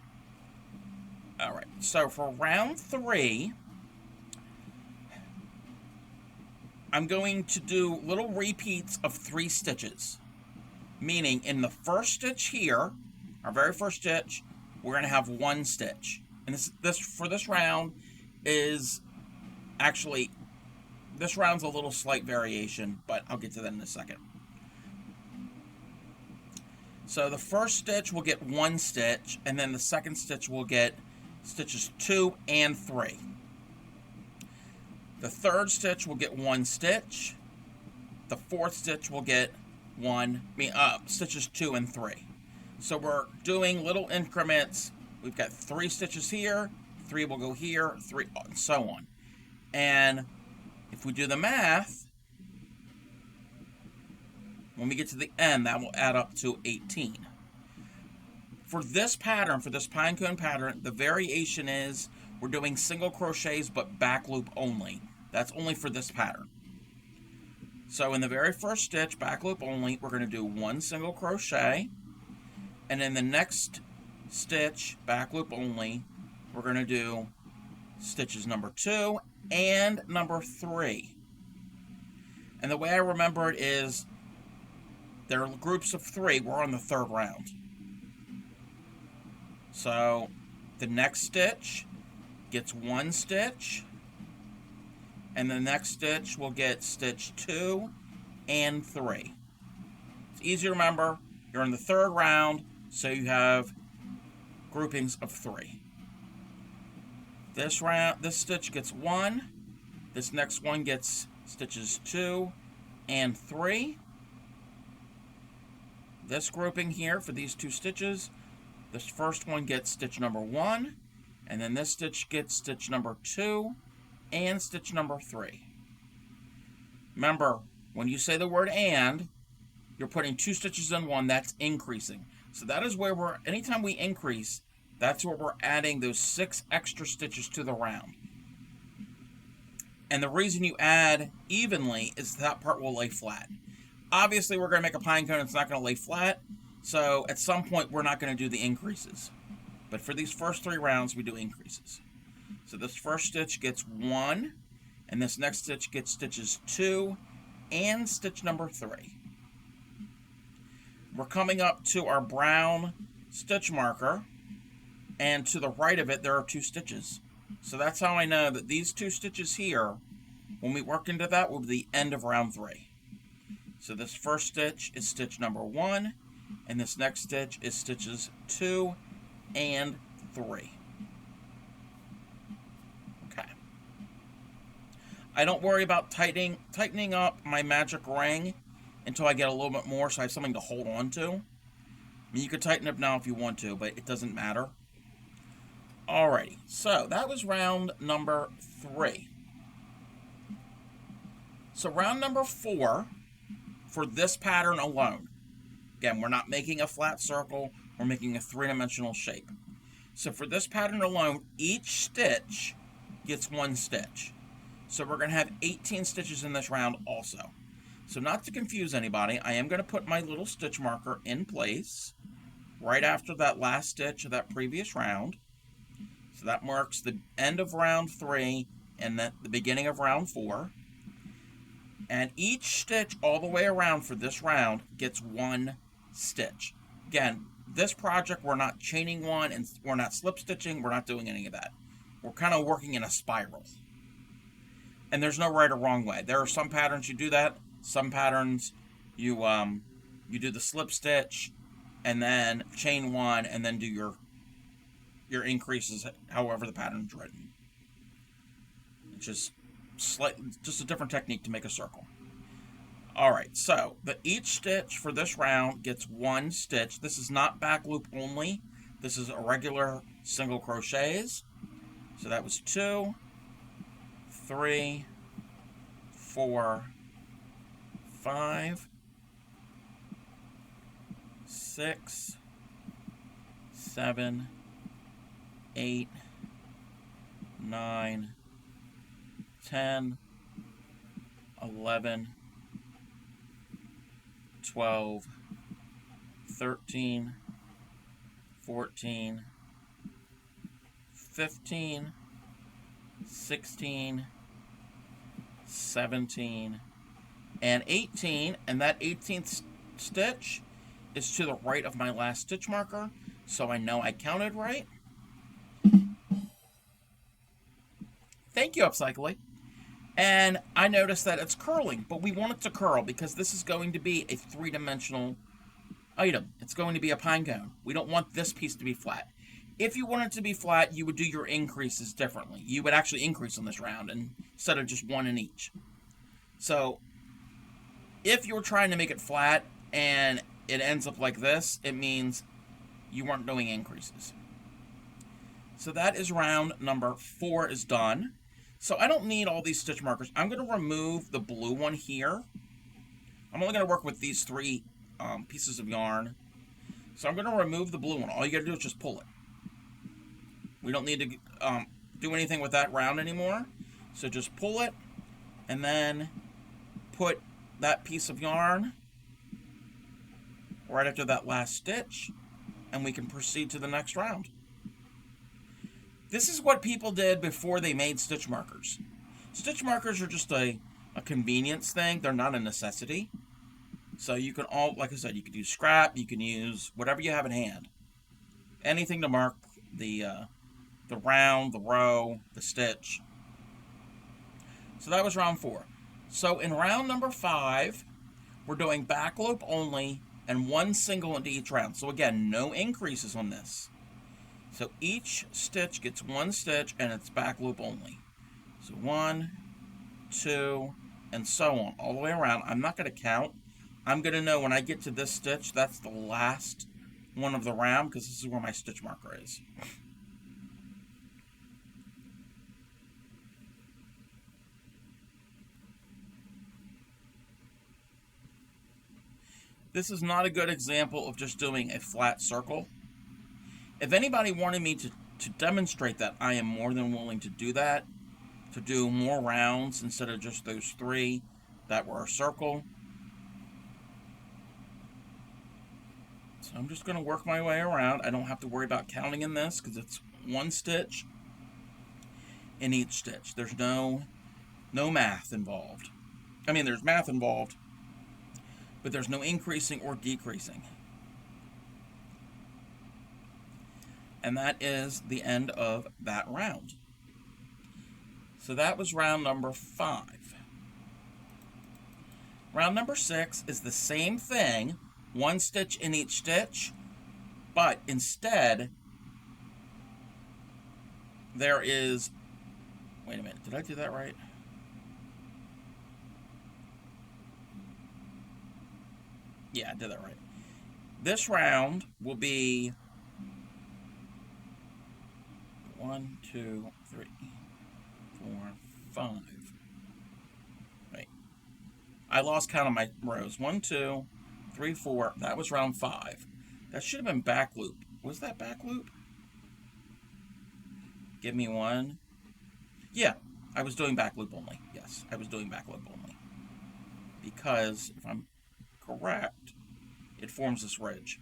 All right, so for round 3, I'm going to do little repeats of 3 stitches. Meaning in the first stitch here, our very first stitch, we're going to have one stitch. And this for this round is actually, this round's a little slight variation, but I'll get to that in a second. So the first stitch will get one stitch, and then the second stitch will get stitches 2 and 3. The third stitch will get one stitch. The fourth stitch will get stitches 2 and 3. So we're doing little increments. We've got 3 stitches here, 3 will go here, 3, and so on. And if we do the math, when we get to the end, that will add up to 18. For this pattern, for this pinecone pattern, the variation is we're doing single crochets but back loop only. That's only for this pattern. So in the very first stitch, back loop only, we're going to do 1 single crochet. And in the next stitch, back loop only, we're going to do stitches number 2 and number 3. And the way I remember it is there are groups of 3. We're on the third round. So the next stitch gets 1 stitch, and the next stitch will get stitch 2 and 3. It's easy to remember. You're in the third round, so you have groupings of 3. This stitch gets 1. This next one gets stitches 2 and 3. This grouping here for these 2 stitches, this first one gets stitch number 1, and then this stitch gets stitch number 2 and stitch number 3. Remember, when you say the word and, you're putting 2 stitches in one, that's increasing. So that is where anytime we increase, that's where we're adding those 6 extra stitches to the round. And the reason you add evenly is that part will lay flat. Obviously, we're going to make a pine cone, it's not going to lay flat, so at some point we're not going to do the increases. But for these first 3 rounds, we do increases. So this first stitch gets 1, and this next stitch gets stitches 2 and stitch number 3. We're coming up to our brown stitch marker, and to the right of it there are 2 stitches. So that's how I know that these 2 stitches here, when we work into that, will be the end of round 3. So this first stitch is stitch number 1, and this next stitch is stitches 2 and 3. Okay. I don't worry about tightening up my magic ring until I get a little bit more so I have something to hold on to. I mean, you could tighten up now if you want to, but it doesn't matter. Alrighty, so that was round number 3. So round number 4, for this pattern alone, again, we're not making a flat circle, we're making a 3-dimensional shape. So for this pattern alone, each stitch gets 1 stitch. So we're going to have 18 stitches in this round also. So not to confuse anybody, I am going to put my little stitch marker in place right after that last stitch of that previous round. So that marks the end of round 3 and then the beginning of round 4. And each stitch all the way around for this round gets 1 stitch. Again, this project we're not chaining one and we're not slip stitching, we're not doing any of that. We're kind of working in a spiral. And there's no right or wrong way. There are some patterns you do that. Some patterns you do the slip stitch and then chain 1 and then do your increases however the pattern's written. It's just a different technique to make a circle. Alright, so each stitch for this round gets 1 stitch. This is not back loop only. This is a regular single crochets. So that was 2, 3, 4, 5, 6, 7, 8, 9, 10, 11, 12, 13, 14, 15, 16, 17, and 18, and that 18th stitch is to the right of my last stitch marker. so I know I counted right. Thank you, Upcycling. And I noticed that it's curling, but we want it to curl because this is going to be a three-dimensional item. It's going to be a pine cone. We don't want this piece to be flat. If you want it to be flat, you would do your increases differently. You would actually increase on this round instead of just one in each. So if you're trying to make it flat and it ends up like this, it means you weren't doing increases. So that is round number 4 is done. So I don't need all these stitch markers. I'm going to remove the blue one here. I'm only going to work with these 3 pieces of yarn. So I'm going to remove the blue one. All you got to do is just pull it. We don't need to do anything with that round anymore. So just pull it and then put that piece of yarn right after that last stitch, and we can proceed to the next round. This is what people did before they made stitch markers. Stitch markers are just a convenience thing. They're not a necessity. So you can all, like I said, you can use scrap, you can use whatever you have in hand. Anything to mark the round, the row, the stitch. So that was round 4. So in round number 5, we're doing back loop only and 1 single into each round. So again, no increases on this. So each stitch gets 1 stitch and it's back loop only. So 1, 2, and so on, all the way around. I'm not going to count. I'm going to know when I get to this stitch, that's the last one of the round, because this is where my stitch marker is. This is not a good example of just doing a flat circle. If anybody wanted me to demonstrate that, I am more than willing to do that, to do more rounds instead of just those 3 that were a circle. So I'm just going to work my way around. I don't have to worry about counting in this because it's 1 stitch in each stitch. There's no math involved. I mean, there's math involved, but there's no increasing or decreasing. And that is the end of that round. So that was round number 5. Round number 6 is the same thing, 1 stitch in each stitch, but instead there is, wait a minute, did I do that right? Yeah, I did that right. This round will be 1, 2, 3, 4, 5. Wait. I lost count of my rows. 1, 2, 3, 4. That was round 5. That should have been back loop. Was that back loop? Give me one. Yeah, I was doing back loop only. Yes, I was doing back loop only. Because, if I'm correct, it forms this ridge.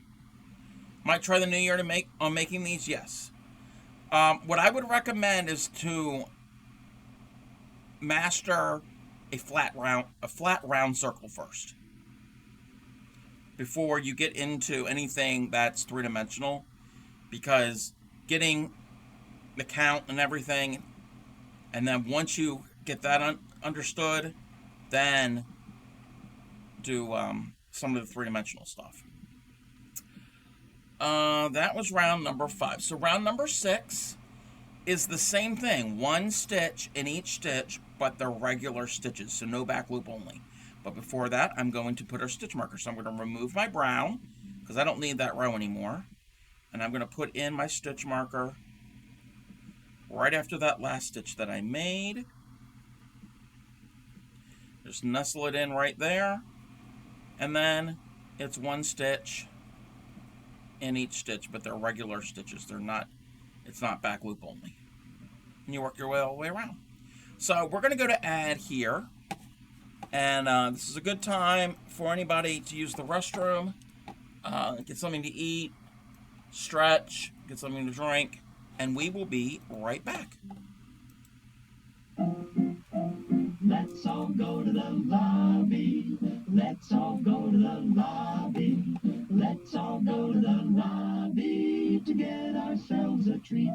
Might try the new year to making these? Yes. What I would recommend is to master a flat round circle first before you get into anything that's 3-dimensional, because getting the count and everything, and then once you get that understood, then do some of the 3-dimensional stuff. That was round number 5. So round number 6 is the same thing. 1 stitch in each stitch, but they're regular stitches, so no back loop only. But before that, I'm going to put our stitch marker. So I'm going to remove my brown, because I don't need that row anymore. And I'm going to put in my stitch marker right after that last stitch that I made. Just nestle it in right there. And then it's 1 stitch in each stitch, but they're regular stitches. It's not back loop only. And you work your way all the way around. So we're going to go to add here. And this is a good time for anybody to use the restroom, get something to eat, stretch, get something to drink, and we will be right back. Let's all go to the lobby. Let's all go to the lobby. Let's all go to the lobby. to get ourselves a treat.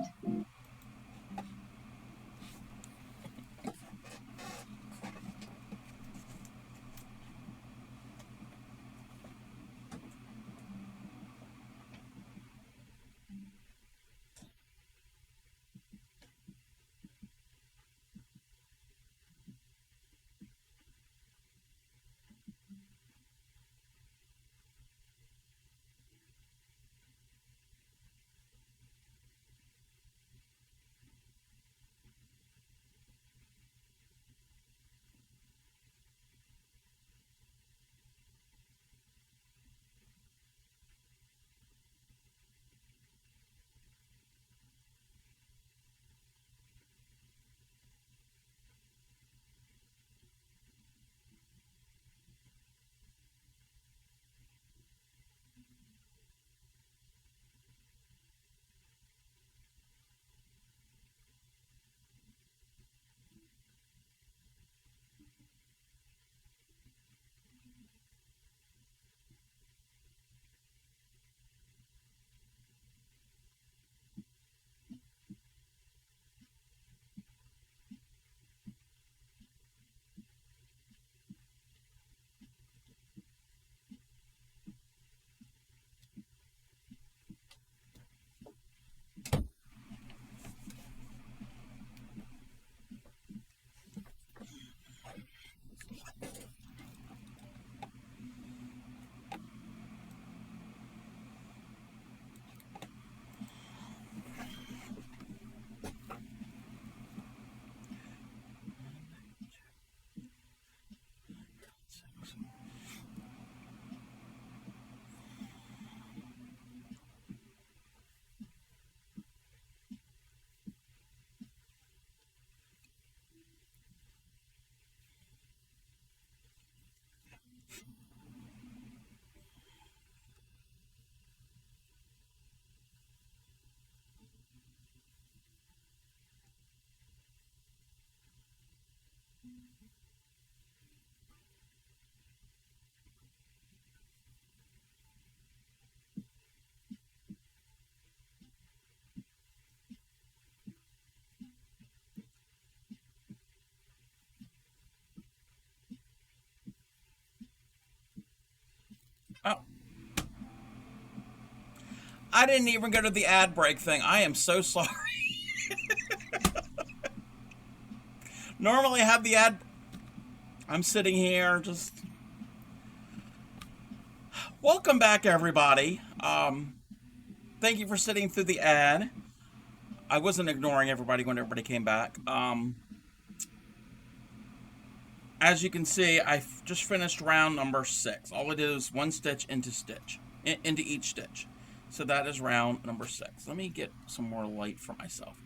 Oh, I didn't even go to the ad break thing. I am so sorry. Normally I have the ad. I'm sitting here just. Welcome back, everybody. Thank you for sitting through the ad. I wasn't ignoring everybody when everybody came back. As you can see, I just finished round number 6. All I did was one stitch into each stitch. So that is round number 6. Let me get some more light for myself.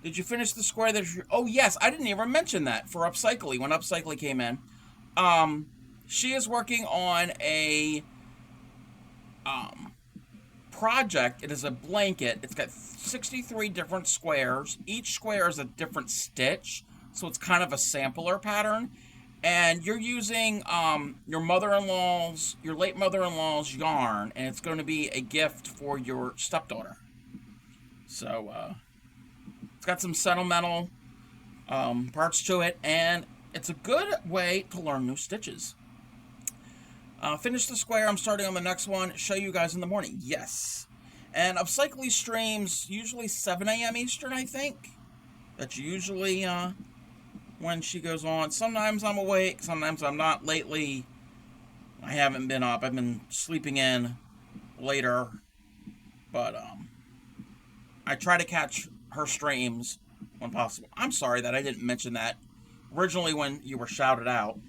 Did you finish the square? Oh yes, I didn't even mention that for Upcycly when Upcycly came in. She is working on a project. It is a blanket. It's got 63 different squares. Each square is a different stitch, so it's kind of a sampler pattern. And you're using your late mother-in-law's yarn, and it's going to be a gift for your stepdaughter. So it's got some sentimental parts to it, and it's a good way to learn new stitches. Finish the square. I'm starting on the next one. Show you guys in the morning. Yes. And Upcycly streams usually 7 a.m. Eastern, I think. That's usually when she goes on. Sometimes I'm awake. Sometimes I'm not. Lately, I haven't been up. I've been sleeping in later. But I try to catch her streams when possible. I'm sorry that I didn't mention that originally when you were shouted out.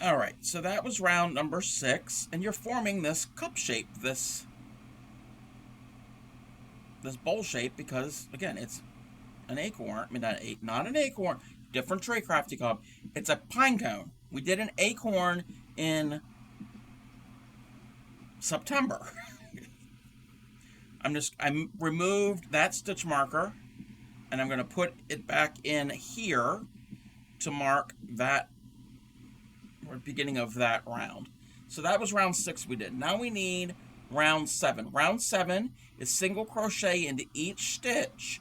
Alright, so that was round number 6, and you're forming this cup shape, this bowl shape, because, again, it's an acorn, I mean, not an acorn, different tree, Crafty Cobb. It's a pine cone. We did an acorn in September. I removed that stitch marker, and I'm going to put it back in here to mark that or beginning of that round. So that was round 6 we did. Now we need round 7. Round 7 is single crochet into each stitch,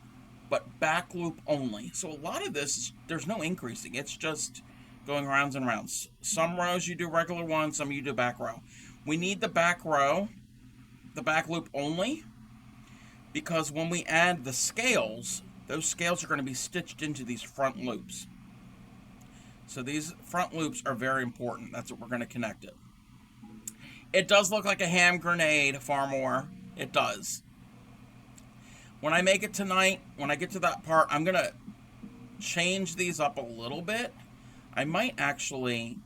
but back loop only. So a lot of this, there's no increasing. It's just going rounds and rounds. Some rows you do regular one, some you do back row. We need the back row, the back loop only, because when we add the scales, those scales are going to be stitched into these front loops. So these front loops are very important. That's what we're going to connect it. It does look like a ham grenade, far more. It does. When I make it tonight, when I get to that part, I'm going to change these up a little bit. I might actually...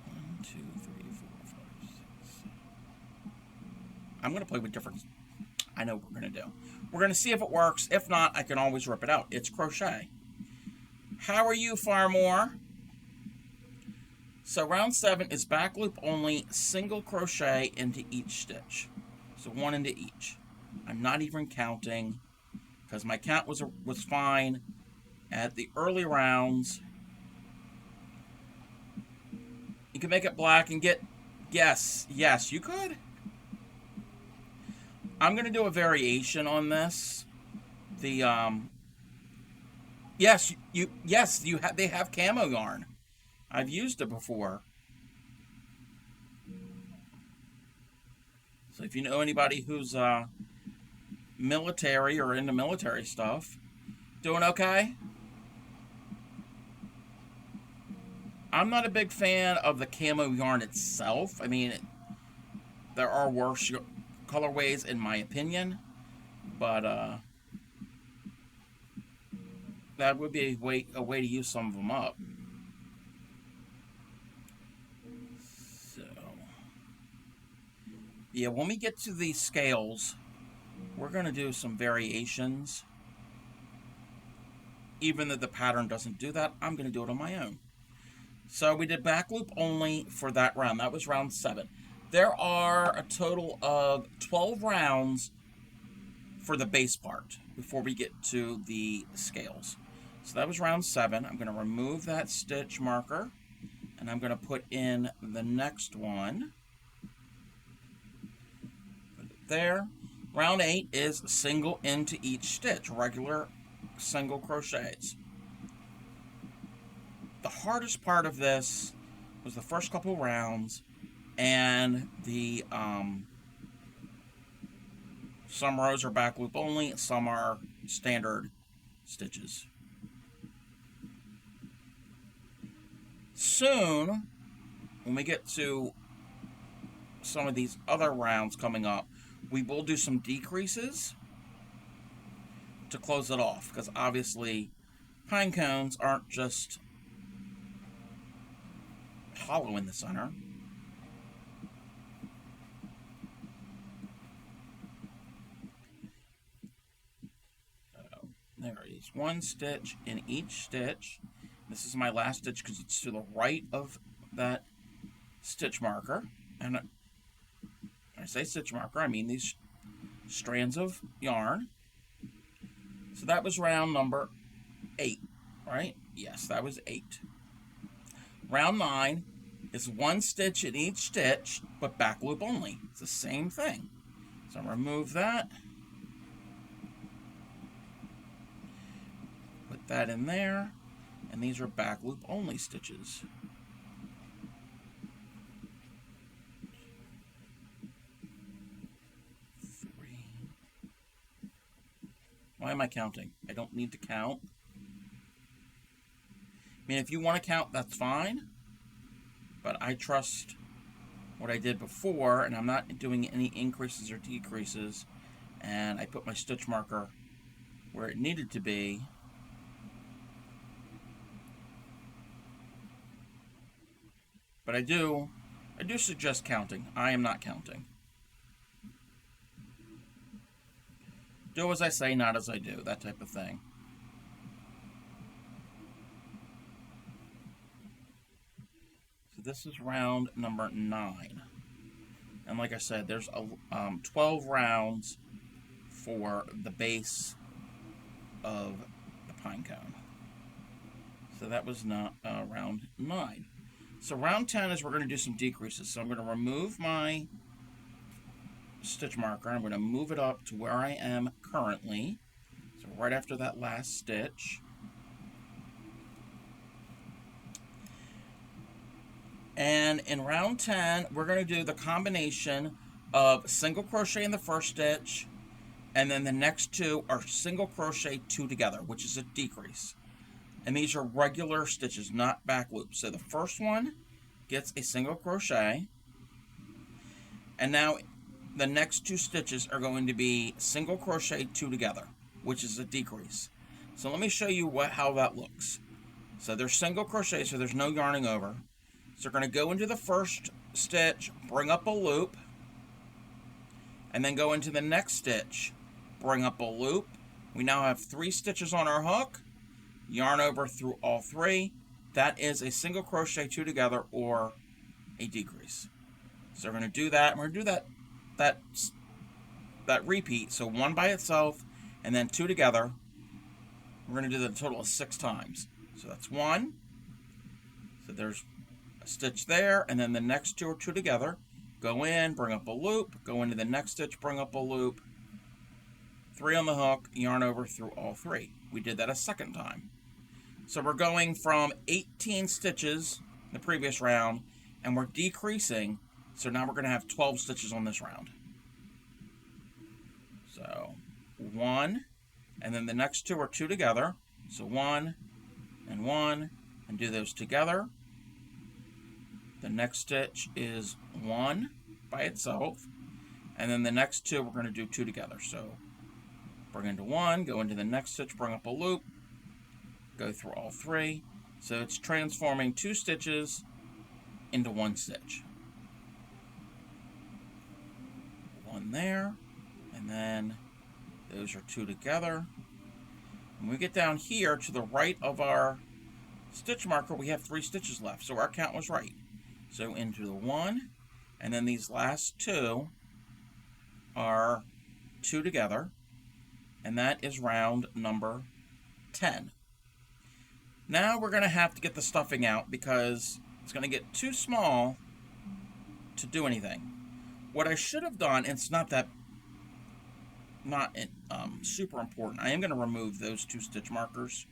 1, 2, 3, 4, 5, 6. I'm going to play with different... I know what we're going to do. We're going to see if it works. If not, I can always rip it out. It's crochet. How are you, Farmore? So round 7 is back loop only, single crochet into each stitch. So 1 into each. I'm not even counting because my count was fine at the early rounds. You can make it black and get... Yes, you could. I'm going to do a variation on this. The, Yes, they have camo yarn. I've used it before. So if you know anybody who's military or into military stuff, doing okay? I'm not a big fan of the camo yarn itself. I mean, there are worse colorways in my opinion, but that would be a way to use some of them up. So, yeah, when we get to these scales, we're going to do some variations. Even though the pattern doesn't do that, I'm going to do it on my own. So we did back loop only for that round. That was round 7. There are a total of 12 rounds for the base part before we get to the scales. So that was round 7. I'm going to remove that stitch marker and I'm going to put in the next one. Put it there. Round 8 is single into each stitch, regular single crochets. The hardest part of this was the first couple rounds and the some rows are back loop only, some are standard stitches. Soon, when we get to some of these other rounds coming up, we will do some decreases to close it off, because obviously pine cones aren't just hollow in the center. There is one stitch in each stitch. This is my last stitch because it's to the right of that stitch marker. And when I say stitch marker, I mean these strands of yarn. So that was round number 8, right? Yes, that was 8. Round 9 is one stitch in each stitch, but back loop only. It's the same thing. So I'll remove that. Put that in there. And these are back loop only stitches. Why am I counting? I don't need to count. I mean, if you want to count, that's fine. But I trust what I did before, and I'm not doing any increases or decreases. And I put my stitch marker where it needed to be. But I do suggest counting. I am not counting. Do as I say, not as I do. That type of thing. So this is round number 9. And like I said, there's 12 rounds for the base of the pine cone. So that was not round 9. So round 10 is we're going to do some decreases. So I'm going to remove my stitch marker. I'm going to move it up to where I am currently. So right after that last stitch. And in round 10, we're going to do the combination of single crochet in the first stitch, and then the next two are single crochet two together, which is a decrease. And these are regular stitches, not back loops. So the first one gets a single crochet, and now the next two stitches are going to be single crochet two together, which is a decrease. So let me show you how that looks. So there's single crochet, so there's no yarning over. So we're going to go into the first stitch, bring up a loop, and then go into the next stitch, bring up a loop. We now have 3 stitches on our hook, yarn over through all 3. That is a single crochet two together or a decrease. So we're going to do that. We're going to do that repeat. So 1 by itself and then 2 together. We're going to do the total of 6 times. So that's 1. So there's a stitch there, and then the next 2 are 2 together. Go in, bring up a loop, go into the next stitch, bring up a loop, 3 on the hook, yarn over through all 3. We did that a second time. So we're going from 18 stitches in the previous round, and we're decreasing, so now we're going to have 12 stitches on this round. So 1, and then the next 2 are 2 together. So 1, and do those together. The next stitch is 1 by itself, and then the next 2 we're going to do 2 together. So bring into 1, go into the next stitch, bring up a loop, go through all 3. So it's transforming 2 stitches into 1 stitch. 1 there, and then those are 2 together. When we get down here to the right of our stitch marker, we have 3 stitches left, so our count was right. So into the 1, and then these last 2 are 2 together, and that is round number 10. Now we're going to have to get the stuffing out because it's going to get too small to do anything. What I should have done, and it's not super important, I am going to remove those 2 stitch markers.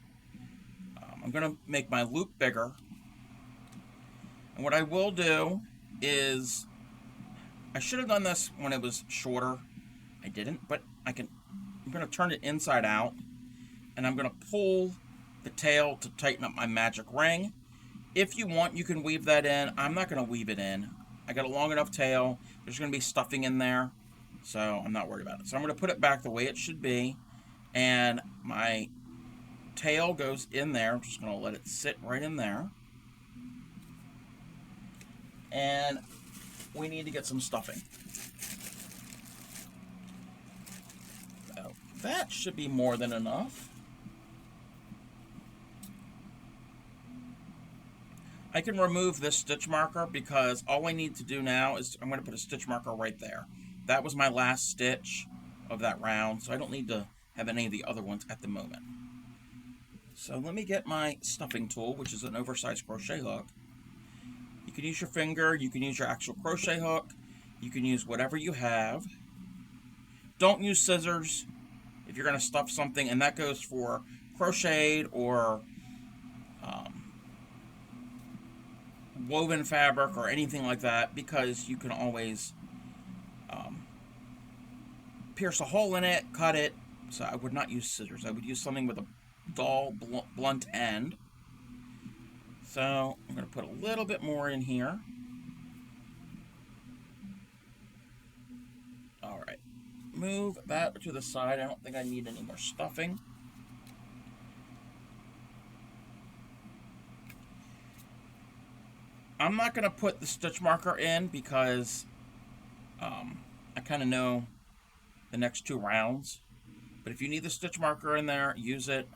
I'm going to make my loop bigger. And what I will do is, I should have done this when it was shorter. I didn't, but I'm going to turn it inside out, and I'm going to pull the tail to tighten up my magic ring. If you want, you can weave that in. I'm not going to weave it in. I got a long enough tail. There's going to be stuffing in there, so I'm not worried about it. So I'm going to put it back the way it should be, and my tail goes in there. I'm just going to let it sit right in there. And we need to get some stuffing. So that should be more than enough. I can remove this stitch marker because all I need to do now is I'm going to put a stitch marker right there. That was my last stitch of that round, so I don't need to have any of the other ones at the moment. So let me get my stuffing tool, which is an oversized crochet hook. You can use your finger, you can use your actual crochet hook, you can use whatever you have. Don't use scissors if you're going to stuff something, and that goes for crocheted or woven fabric or anything like that, because you can always pierce a hole in it, cut it. So I would not use scissors. I would use something with a dull, blunt end. So I'm going to put a little bit more in here. All right, move that to the side. I don't think I need any more stuffing. I'm not going to put the stitch marker in because I kind of know the next 2 rounds. But if you need the stitch marker in there, use it.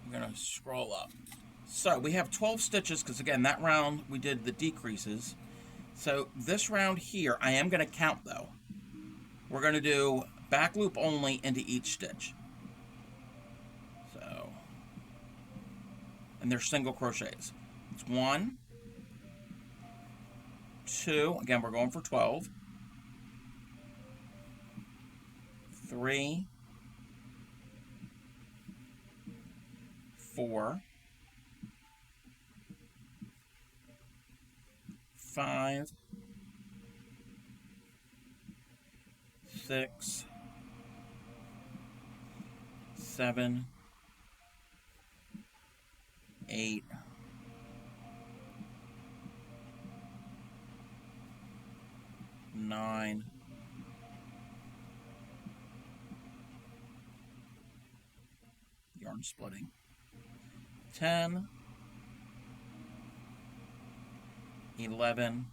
I'm going to scroll up. So we have 12 stitches because, again, that round we did the decreases. So this round here, I am going to count, though. We're going to do back loop only into each stitch. So, and they're single crochets. It's 1, 2, again, we're going for 12, 3, 4, 5, 6, 7, 8, 9, 10, 11,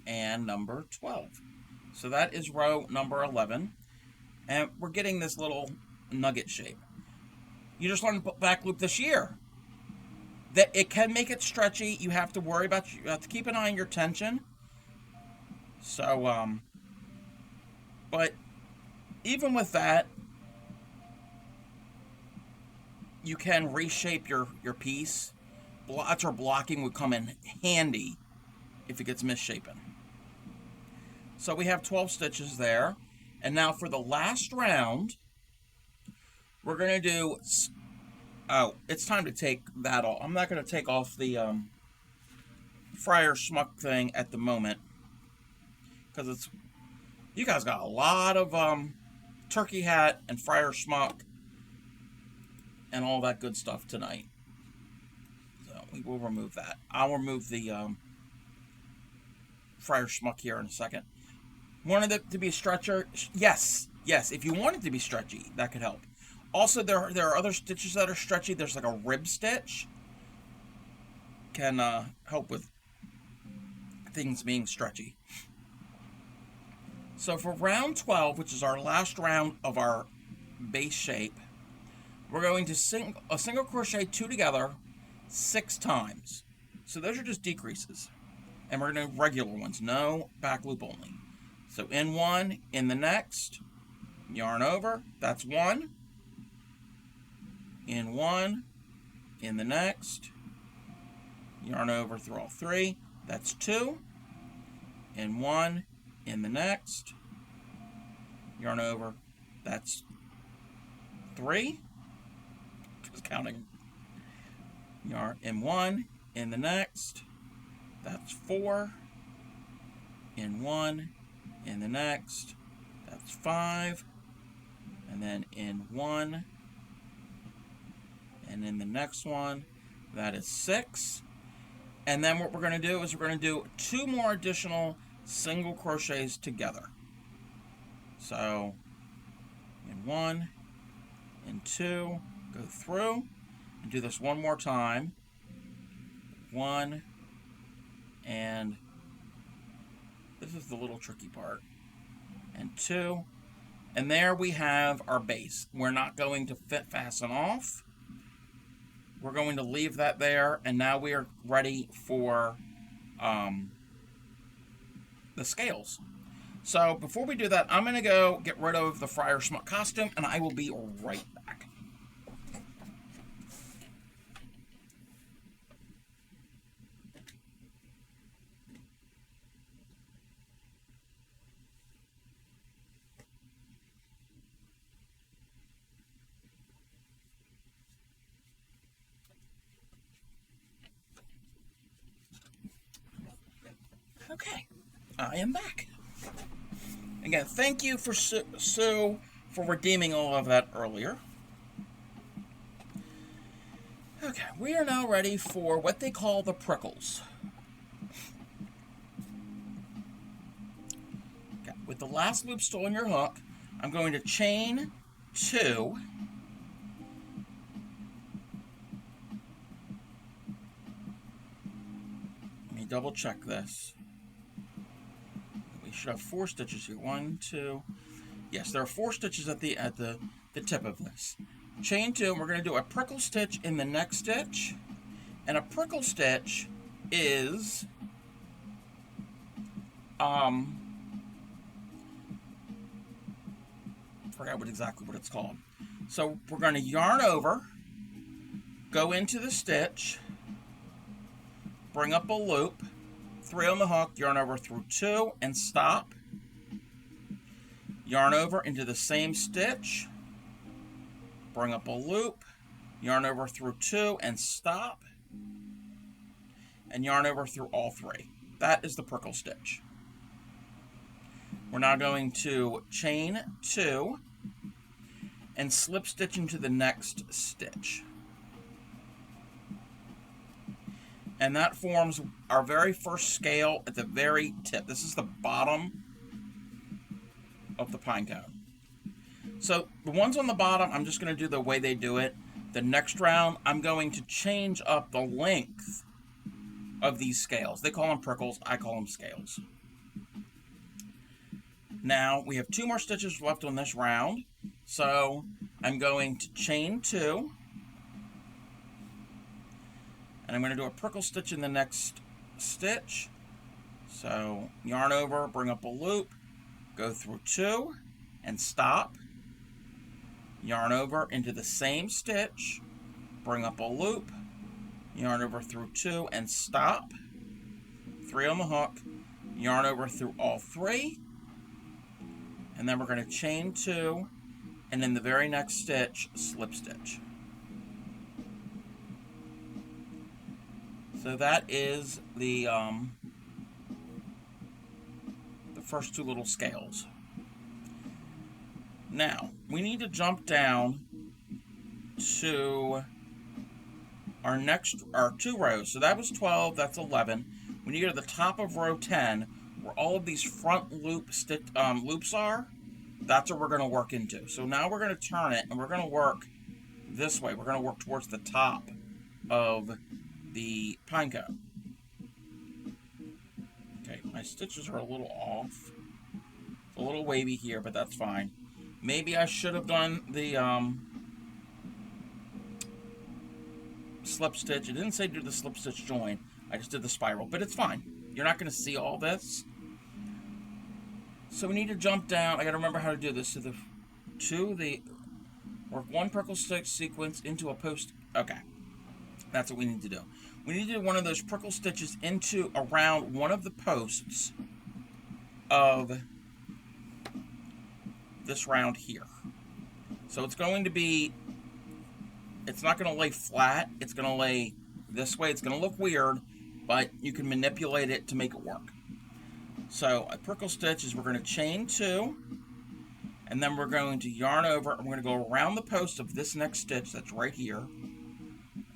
and number 12. So that is row number 11. And we're getting this little nugget shape. You just learned back loop this year. That it can make it stretchy. You have to worry about, you have to keep an eye on your tension. So, but even with that, you can reshape your piece. Blots or blocking would come in handy if it gets misshapen. So we have 12 stitches there. And now for the last round, we're going to do, oh, it's time to take that off. I'm not going to take off the Friar Schmuck thing at the moment, because it's, you guys got a lot of turkey hat and Friar Schmuck and all that good stuff tonight. So we will remove that. I'll remove the Friar Schmuck here in a second. Wanted it to be a stretcher? Yes. Yes, if you want it to be stretchy, that could help. Also, there are other stitches that are stretchy. There's like a rib stitch. Can help with things being stretchy. So for round 12, which is our last round of our base shape, we're going to a single crochet 2 together 6 times. So those are just decreases. And we're going to do regular ones, no back loop only. So in one, in the next, yarn over, that's 1. In one, in the next, yarn over through all 3, that's 2. In one, in the next, yarn over, that's 3. Just counting. Yarn in one, in the next, that's 4. In one, in the next, that's 5. And then in one, and in the next one, that is 6. And then what we're going to do is we're going to do 2 more additional single crochets together. So in 1, in 2, go through and do this one more time. 1, and this is the little tricky part. And 2, and there we have our base. We're not going to fasten off. We're going to leave that there, and now we are ready for the scales. So before we do that, I'm going to go get rid of the Friar Schmuck costume, and I will be right back. Okay, I am back. Again, thank you for Sue for redeeming all of that earlier. Okay, we are now ready for what they call the prickles. Okay, with the last loop still in your hook, I'm going to chain 2. Let me double check this. We should have 4 stitches here. 1, 2. Yes, there are 4 stitches at the tip of this. Chain 2, and we're going to do a prickle stitch in the next stitch. And a prickle stitch is forgot exactly what it's called. So we're going to yarn over, go into the stitch, bring up a loop 3 on the hook, yarn over through 2 and stop. Yarn over into the same stitch, bring up a loop, yarn over through 2 and stop, and yarn over through all 3. That is the prickle stitch. We're now going to chain 2 and slip stitch into the next stitch. And that forms our very first scale at the very tip. This is the bottom of the pine cone. So the ones on the bottom, I'm just going to do the way they do it. The next round, I'm going to change up the length of these scales. They call them prickles, I call them scales. Now we have 2 more stitches left on this round, so I'm going to chain 2, and I'm going to do a prickle stitch in the next stitch. So yarn over, bring up a loop, go through 2 and stop, yarn over into the same stitch, bring up a loop, yarn over through 2 and stop, 3 on the hook, yarn over through all 3, and then we're going to chain 2, and in the very next stitch, slip stitch. So that is the first 2 little scales. Now, we need to jump down to our 2 rows. So that was 12, that's 11. When you go to the top of row 10, where all of these front loops are, that's what we're going to work into. So now we're going to turn it, and we're going to work this way. We're going to work towards the top of the pine cone. Okay, my stitches are a little off. It's a little wavy here, but that's fine. Maybe I should have done the slip stitch. It didn't say do the slip stitch join. I just did the spiral, but it's fine. You're not going to see all this. So we need to jump down. I got to remember how to do this. To the work 1 prickle stitch sequence into a post. Okay, that's what we need to do. We need to do one of those prickle stitches into around one of the posts of this round here. So it's going to be, it's not going to lay flat. It's going to lay this way. It's going to look weird, but you can manipulate it to make it work. So a prickle stitch is we're going to chain 2, and then we're going to yarn over, and we're going to go around the post of this next stitch that's right here,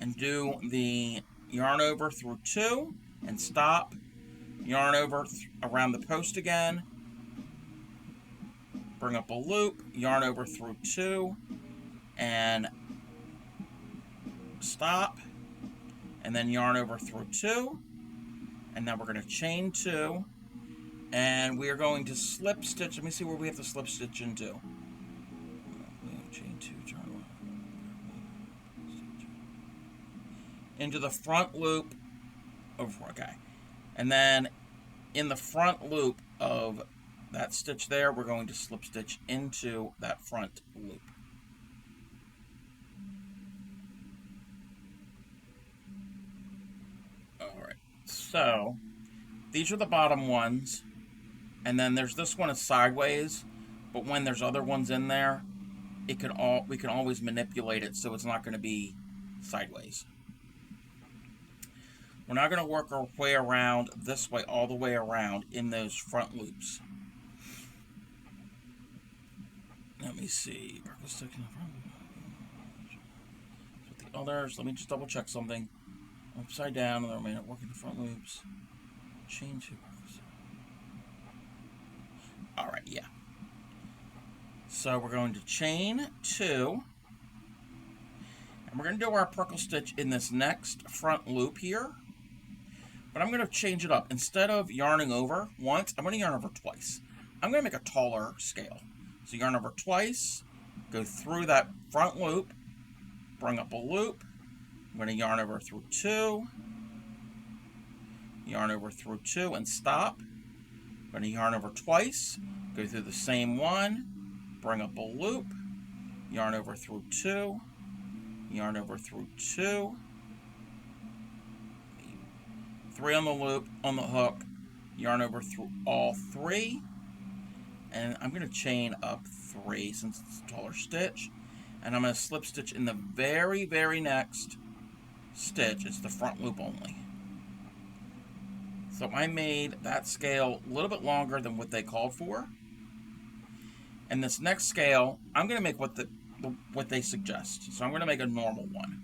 and do the yarn over through 2 and stop, yarn over around the post again, bring up a loop, yarn over through 2 and stop, and then yarn over through 2, and then we're going to chain 2, and we are going to slip stitch. Let me see where we have to slip stitch into. Chain 2, into the front loop of, okay, and then in the front loop of that stitch there, we're going to slip stitch into that front loop. Alright, so these are the bottom ones, and then there's this one is sideways, but when there's other ones in there, we can always manipulate it so it's not going to be sideways. We're now going to work our way around this way, all the way around in those front loops. Let me see. With the others, let me just double check something. Upside down, and then we're working the front loops. Chain 2. Alright, yeah. So we're going to chain 2. And we're going to do our prickle stitch in this next front loop here. But I'm going to change it up. Instead of yarning over once, I'm going to yarn over twice. I'm going to make a taller scale. So yarn over twice, go through that front loop, bring up a loop. I'm going to yarn over through 2, yarn over through 2 and stop. I'm going to yarn over twice, go through the same one, bring up a loop, yarn over through 2, yarn over through 2, 3 on the loop, on the hook, yarn over through all 3, and I'm going to chain up 3 since it's a taller stitch, and I'm going to slip stitch in the very, very next stitch. It's the front loop only. So I made that scale a little bit longer than what they called for. And this next scale, I'm going to make what they suggest. So I'm going to make a normal one.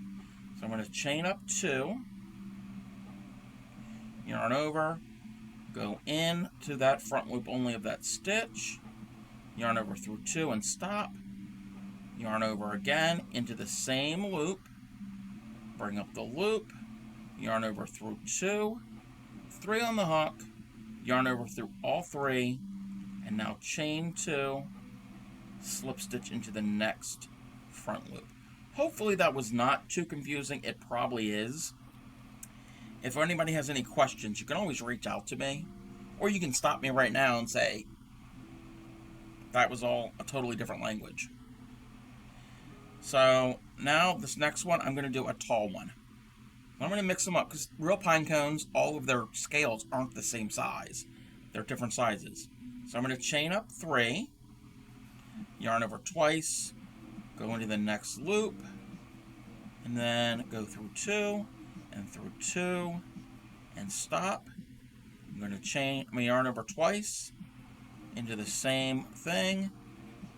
So I'm going to chain up 2, yarn over, go in to that front loop only of that stitch, yarn over through 2 and stop, yarn over again into the same loop, bring up the loop, yarn over through 2, 3 on the hook, yarn over through all 3, and now chain 2, slip stitch into the next front loop. Hopefully that was not too confusing. It probably is. If anybody has any questions, you can always reach out to me, or you can stop me right now and say that was all a totally different language. So now this next one, I'm going to do a tall one. I'm going to mix them up because real pine cones, all of their scales aren't the same size. They're different sizes. So I'm going to chain up 3, yarn over twice, go into the next loop, and then go through 2 and through 2 and stop. I'm going to chain my yarn over twice into the same thing,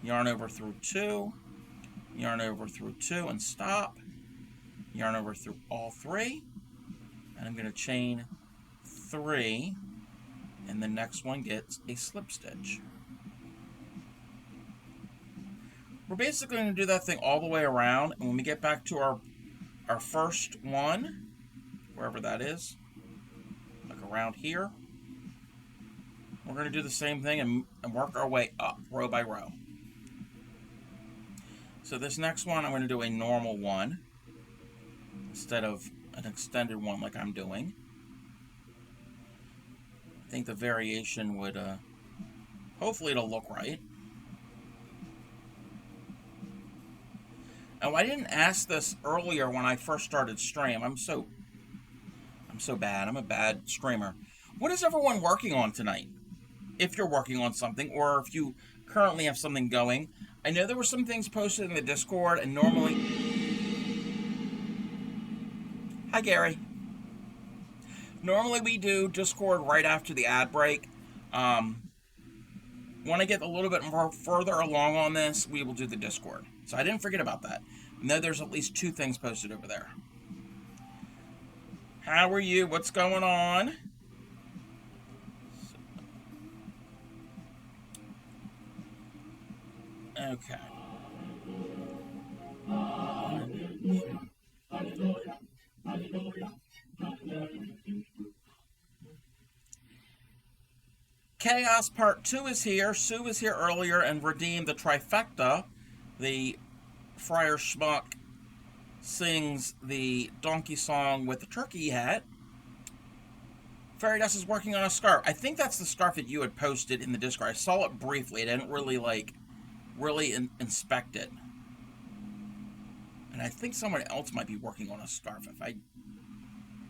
yarn over through 2, yarn over through 2 and stop, yarn over through all 3, and I'm going to chain 3, and the next one gets a slip stitch. We're basically going to do that thing all the way around, and when we get back to our first one, wherever that is, like around here, we're going to do the same thing and work our way up, row by row. So this next one, I'm going to do a normal one instead of an extended one like I'm doing. I think the variation would, hopefully it'll look right. Oh, I didn't ask this earlier when I first started stream. I'm so bad. I'm a bad streamer. What is everyone working on tonight? If you're working on something, or if you currently have something going. I know there were some things posted in the Discord, and normally... Hi, Gary. Normally we do Discord right after the ad break. When I get a little bit more further along on this, we will do the Discord. So I didn't forget about that. I know there's at least 2 things posted over there. How are you? What's going on? Okay. Chaos Part 2 is here. Sue was here earlier and redeemed the trifecta. The Friar Schmuck sings the donkey song with the turkey hat. Fairy Dust is working on a scarf. I think that's the scarf that you had posted in the Discord. I saw it briefly. I didn't really inspect it. And I think someone else might be working on a scarf, if I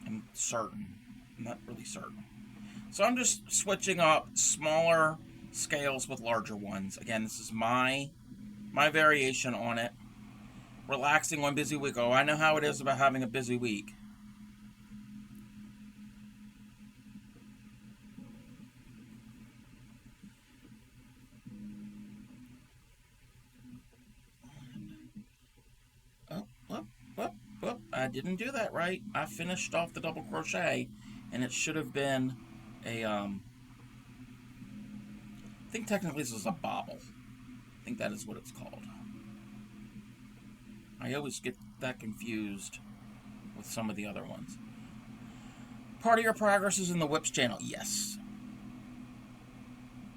am certain. I'm not really certain. So I'm just switching up smaller scales with larger ones. Again, this is my variation on it. Relaxing on busy week. Oh, I know how it is about having a busy week. Oh, I didn't do that right. I finished off the double crochet, and it should have been a, I think technically this is a bobble. I think that is what it's called. I always get that confused with some of the other ones. Part of your progress is in the Whips channel. Yes.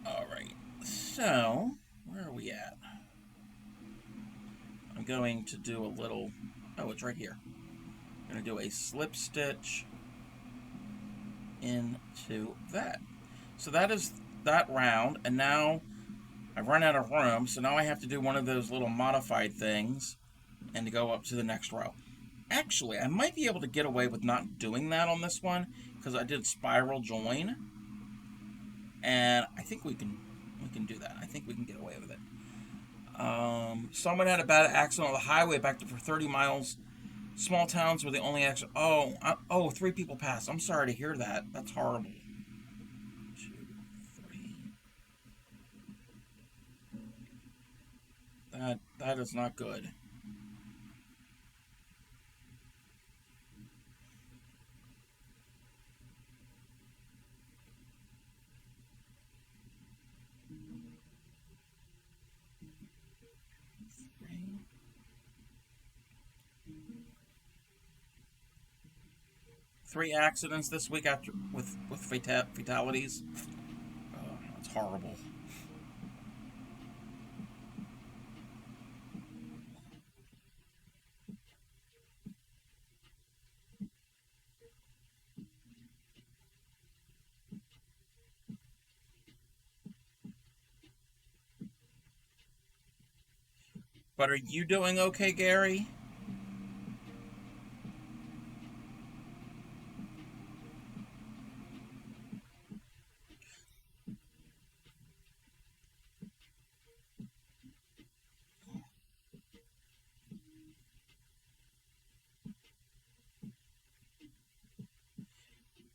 Alright. So, where are we at? I'm going to do a little... Oh, it's right here. I'm going to do a slip stitch into that. So that is that round, and now I've run out of room, so now I have to do one of those little modified things and to go up to the next row. Actually, I might be able to get away with not doing that on this one because I did spiral join, and I think we can do that. I think we can get away with it. Someone had a bad accident on the highway back to for 30 miles. Small towns were the only accident. Oh, 3 people passed. I'm sorry to hear that. That's horrible. 2, 3. That is not good. Three accidents this week after with fatalities. Oh, that's horrible. But are you doing okay, Gary?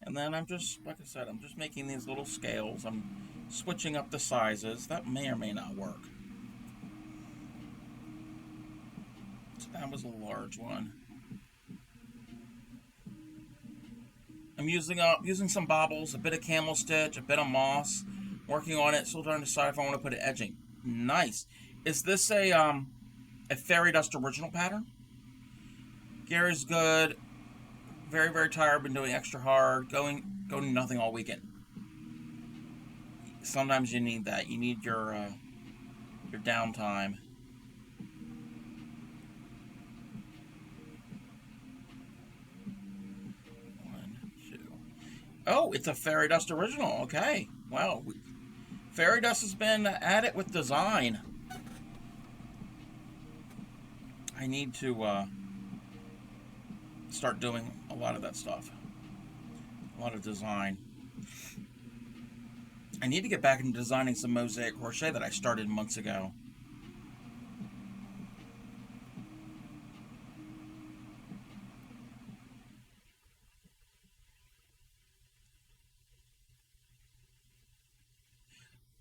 And then I'm just, like I said, I'm just making these little scales. I'm switching up the sizes. That may or may not work. So that was a large one. I'm using some bobbles, a bit of camel stitch, a bit of moss. Working on it, still trying to decide if I want to put an edging. Nice. Is this a fairy dust original pattern? Gary's good. Very, very tired. Been doing extra hard. Going nothing all weekend. Sometimes you need that. You need your downtime. 1, 2. Oh, it's a fairy dust original. Okay. Wow. Fairy dust has been at it with design. I need to start doing a lot of that stuff. A lot of design. I need to get back into designing some mosaic crochet that I started months ago.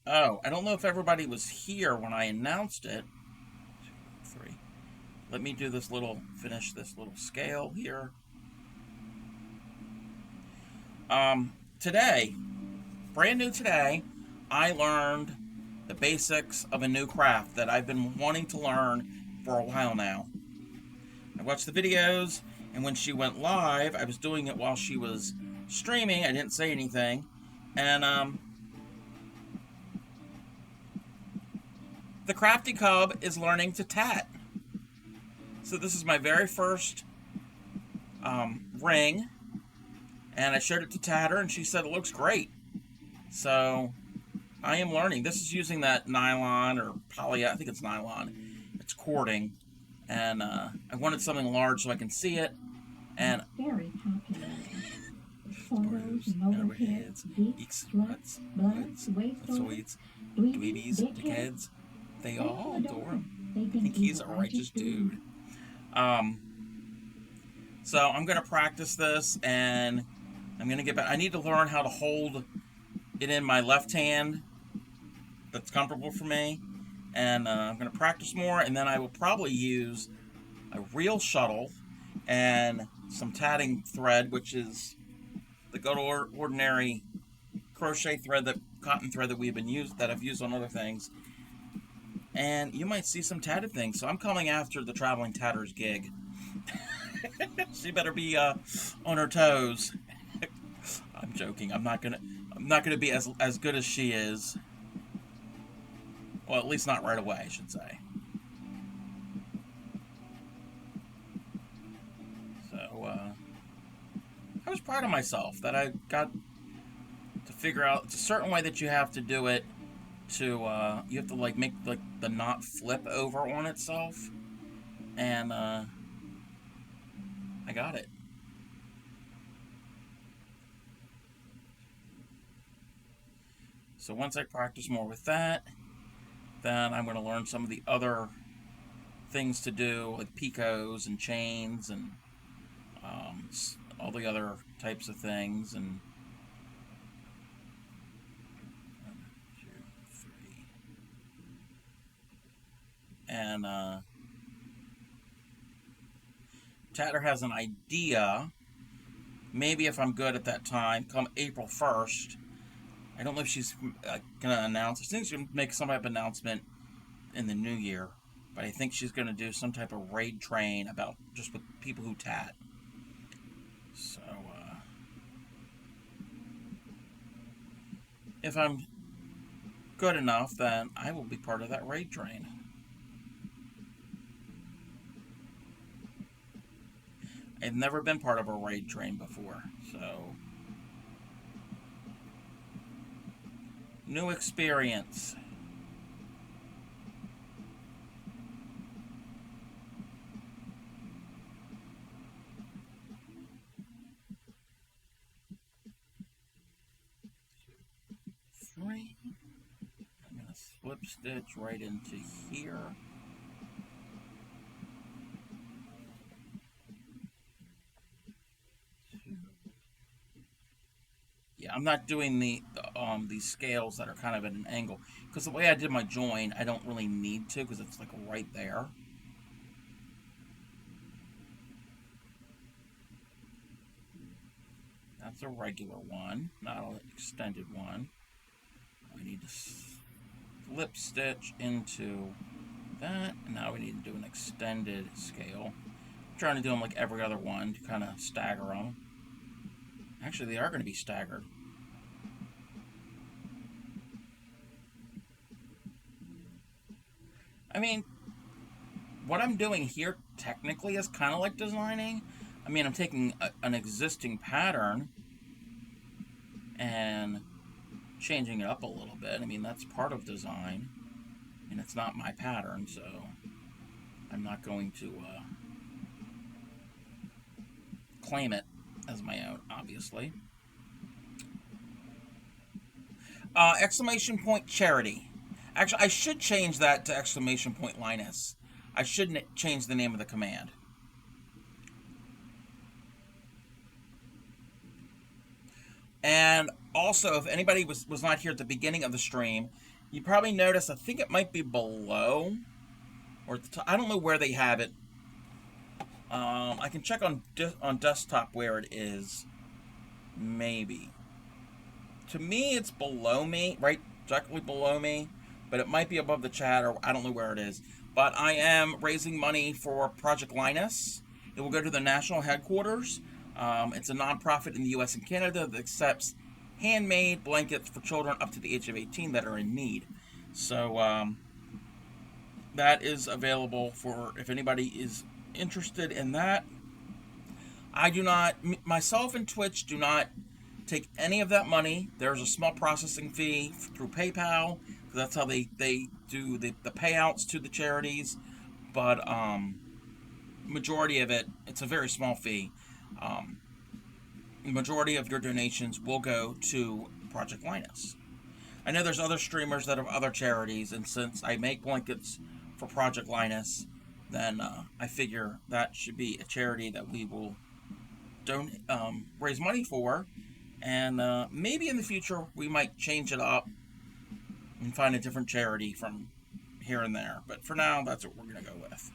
Oh, I don't know if everybody was here when I announced it. 2, 3. Let me do this finish this little scale here. Today, brand new today, I learned the basics of a new craft that I've been wanting to learn for a while now. I watched the videos, and when she went live, I was doing it while she was streaming. I didn't say anything, and the Crafty Cub is learning to tat. So this is my very first ring, and I showed it to Tatter, and she said it looks great. So I am learning. This is using that nylon or poly. I think it's nylon. It's cording, and I wanted something large so I can see it. And Very popular. Photos, Photos, motorheads, motorheads, geeks, geeks, nuts, sluts, bloods, bloods, wastoids, sweets, dweebies, dickheads. They all adore him. They Think he's a righteous dude. Um, so I'm gonna practice this, and I'm gonna get back. I need to learn how to hold it in my left hand. That's comfortable for me, and I'm gonna practice more, and then I will probably use a real shuttle and some tatting thread, which is the good ordinary crochet thread, that cotton thread that I've used on other things. And you might see some tatted things. So I'm coming after the traveling tatters gig. She better be on her toes. I'm joking. I'm not gonna be as good as she is. Well, at least not right away, I should say. So I was proud of myself that I got to figure out. It's a certain way that you have to do it. You have to make the knot flip over on itself, and I got it. So once I practice more with that, then I'm going to learn some of the other things to do, like picots and chains and all the other types of things. And 1, 2, 3, and Tatter has an idea. Maybe if I'm good at that time, come April 1st. I don't know if she's gonna announce. I think she's gonna make some type of announcement in the new year, but I think she's gonna do some type of raid train about just with people who tat. So if I'm good enough, then I will be part of that raid train. I've never been part of a raid train before, so new experience. Three. I'm gonna slip stitch right into here. Yeah, I'm not doing these scales that are kind of at an angle because the way I did my join, I don't really need to because it's like right there. That's a regular one, not an extended one. We need to slip stitch into that, and now we need to do an extended scale. I'm trying to do them like every other one to kind of stagger them. Actually, they are going to be staggered. I mean, what I'm doing here technically is kind of like designing. I mean, I'm taking an existing pattern and changing it up a little bit. I mean, that's part of design, and it's not my pattern, so I'm not going to claim it as my own, obviously. Exclamation point charity. Actually, I should change that to exclamation point Linus. I shouldn't change the name of the command. And also, if anybody was not here at the beginning of the stream, you probably noticed, I think it might be below, or at the top, I don't know where they have it. I can check on desktop where it is. Maybe. To me, it's below me, right directly below me, but it might be above the chat, or I don't know where it is. But I am raising money for Project Linus. It will go to the national headquarters. It's a nonprofit in the U.S. and Canada that accepts handmade blankets for children up to the age of 18 that are in need. So that is available for if anybody is interested in that. I do not, myself and Twitch do not take any of that money. There's a small processing fee through PayPal. That's how they do the payouts to the charities. But majority of it, it's a very small fee. The majority of your donations will go to Project Linus. I know there's other streamers that have other charities, and since I make blankets for Project Linus, then I figure that should be a charity that we will raise money for, and maybe in the future we might change it up and find a different charity from here and there. But for now, that's what we're going to go with.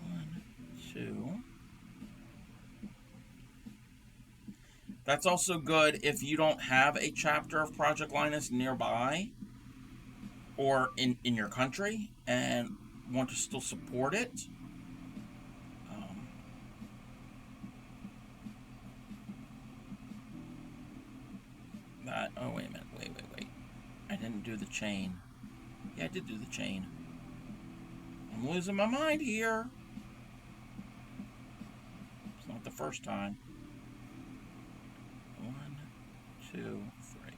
1, 2. That's also good if you don't have a chapter of Project Linus nearby or in your country and want to still support it. Oh, wait a minute. Wait. I didn't do the chain. Yeah, I did do the chain. I'm losing my mind here. It's not the first time. 1, 2, 3.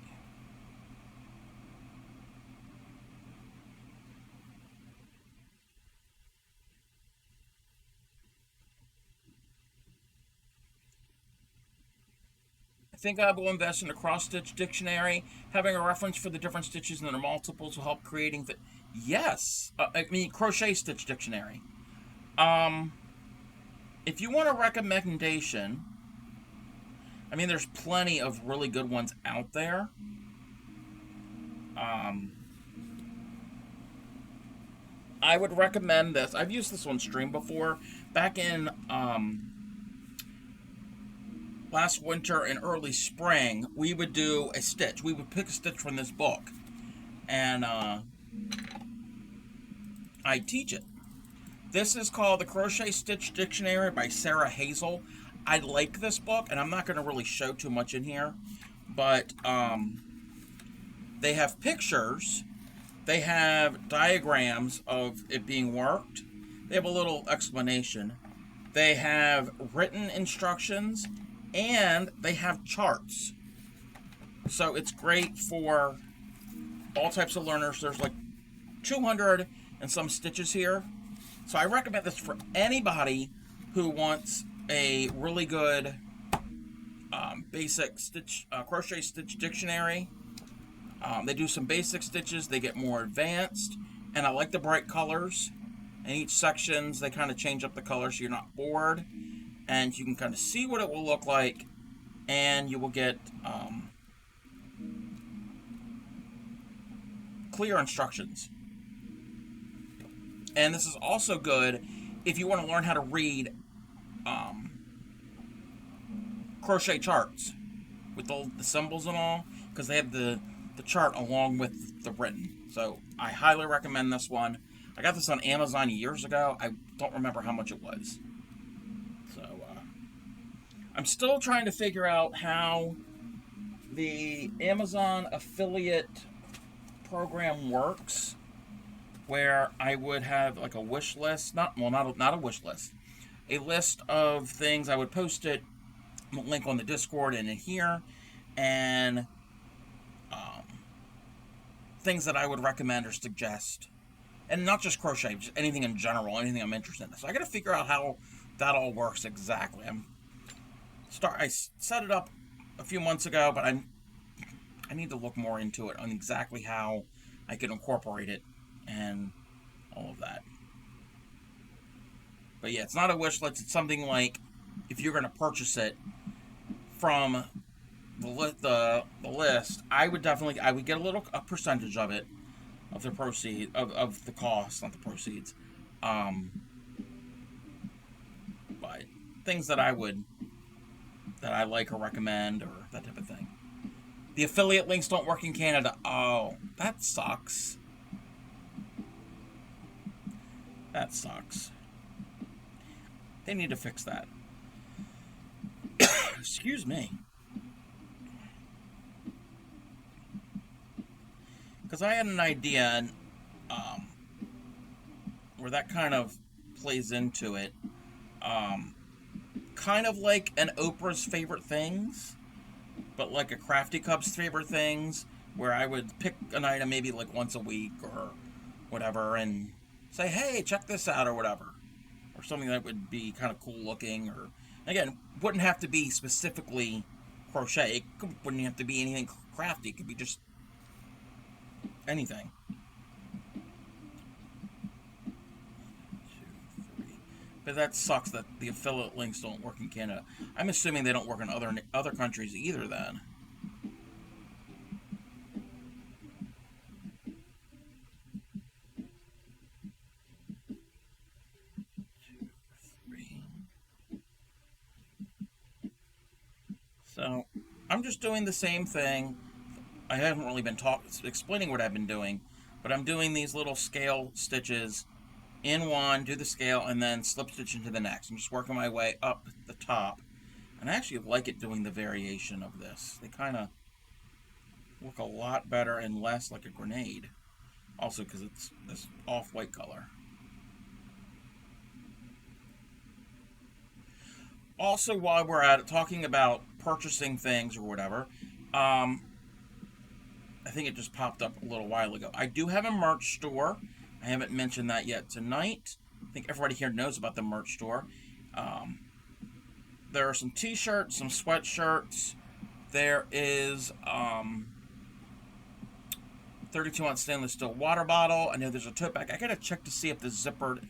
think I will invest in a cross-stitch dictionary. Having a reference for the different stitches and their multiples will help creating the... Yes! I mean, crochet stitch dictionary. If you want a recommendation, I mean, there's plenty of really good ones out there. I would recommend this. I've used this on stream before. Back in last winter and early spring, we would do a stitch. We would pick a stitch from this book, and I'd teach it. This is called the Crochet Stitch Dictionary by Sarah Hazel. I like this book, and I'm not going to really show too much in here, but they have pictures. They have diagrams of it being worked. They have a little explanation. They have written instructions, and they have charts. So it's great for all types of learners. There's like 200 and some stitches here. So I recommend this for anybody who wants a really good basic stitch crochet stitch dictionary. They do some basic stitches. They get more advanced. And I like the bright colors. In each sections, they kind of change up the colors so you're not bored. And you can kind of see what it will look like. And you will get clear instructions. And this is also good if you want to learn how to read crochet charts with all the symbols and all, because they have the chart along with the written. So I highly recommend this one. I got this on Amazon years ago. I don't remember how much it was. So I'm still trying to figure out how the Amazon affiliate program works, where I would have like a wish list, not a wish list, a list of things. I would post it, link on the Discord and in here, and things that I would recommend or suggest, and not just crochet, just anything in general, anything I'm interested in. So I got to figure out how that all works exactly. I set it up a few months ago, but I need to look more into it on exactly how I can incorporate it and all of that. But yeah, it's not a wish list. It's something like if you're going to purchase it from the list, I would get a percentage of it, of the proceed of the cost, not the proceeds. But things that I like or recommend or that type of thing. The affiliate links don't work in Canada. Oh, that sucks. That sucks. They need to fix that. Excuse me. Because I had an idea where that kind of plays into it. Kind of like an Oprah's favorite things, but like a Crafty Cup's favorite things, where I would pick an item maybe like once a week or whatever and say, hey, check this out or whatever. Or something that would be kind of cool looking. Or, again, wouldn't have to be specifically crochet. Wouldn't have to be anything crafty. It could be just anything. 1, 2, 3. But that sucks that the affiliate links don't work in Canada. I'm assuming they don't work in other countries either then. 2, 3. So I'm just doing the same thing. I haven't really been explaining what I've been doing, but I'm doing these little scale stitches in one, do the scale, and then slip stitch into the next. I'm just working my way up the top, and I actually like it doing the variation of this. They kind of look a lot better and less like a grenade, also because it's this off-white color. Also, while we're at it, talking about purchasing things or whatever, I think it just popped up a little while ago. I do have a merch store. I haven't mentioned that yet tonight. I think everybody here knows about the merch store. There are some t-shirts, some sweatshirts, There is 32-ounce stainless steel water bottle. I know there's a tote bag. I gotta check to see if the zippered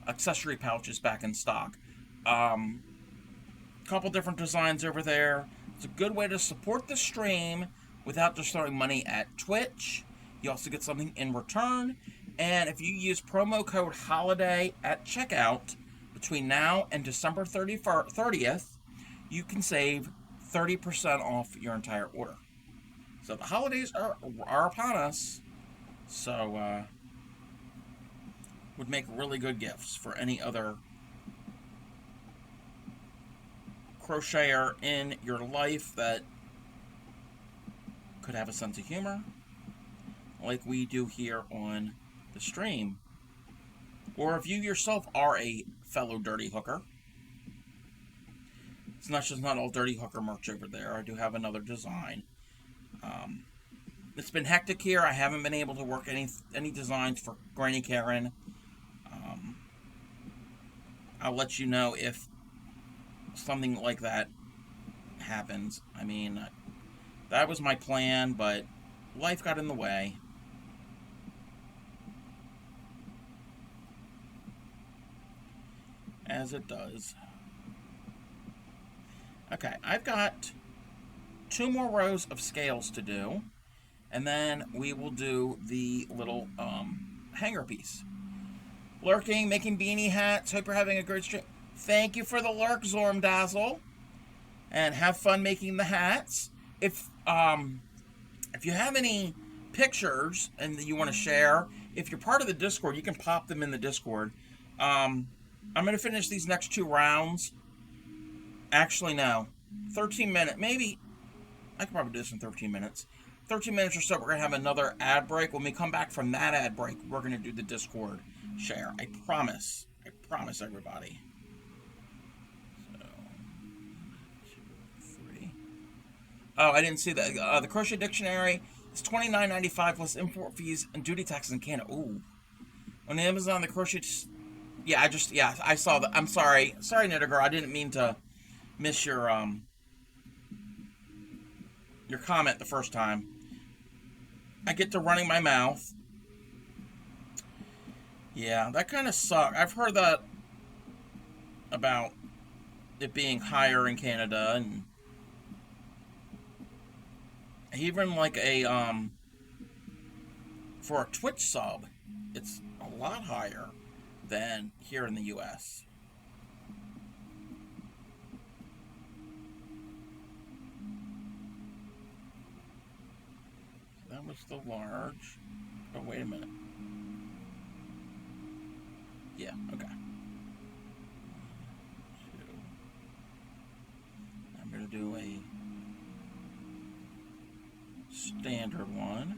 accessory pouch is back in stock. Couple different designs over there. It's a good way to support the stream without just throwing money at Twitch. You also get something in return. And if you use promo code HOLIDAY at checkout between now and December 30th, you can save 30% off your entire order. So the holidays are upon us. So would make really good gifts for any other crocheter in your life that could have a sense of humor, like we do here on the stream. Or if you yourself are a fellow dirty hooker. It's not all dirty hooker merch over there. I do have another design. It's been hectic here. I haven't been able to work any designs for Granny Karen. I'll let you know if something like that happens. I mean, that was my plan, but life got in the way. As it does. Okay, I've got 2 more rows of scales to do, and then we will do the little hanger piece. Lurking, making beanie hats. Hope you're having a great stream. Thank you for the lurk, Zorm Dazzle. And have fun making the hats. If you have any pictures and you want to share, if you're part of the Discord, you can pop them in the Discord. I'm going to finish these next 2 rounds. Actually, no. 13 minutes. Maybe. I can probably do this in 13 minutes. 13 minutes or so, we're going to have another ad break. When we come back from that ad break, we're going to do the Discord share. I promise. I promise everybody. So, 2, 3. Oh, I didn't see that. The Crochet Dictionary is $29.95 plus import fees and duty taxes in Canada. Ooh. On Amazon, the Crochet... I saw that. I'm sorry. Sorry, Knitter Girl. I didn't mean to miss your comment the first time. I get to running my mouth. Yeah, that kind of sucks. I've heard that about it being higher in Canada, and even like for a Twitch sub, it's a lot higher than here in the US. That was the large. Oh, wait a minute. Yeah, okay. 2. I'm going to do a standard one.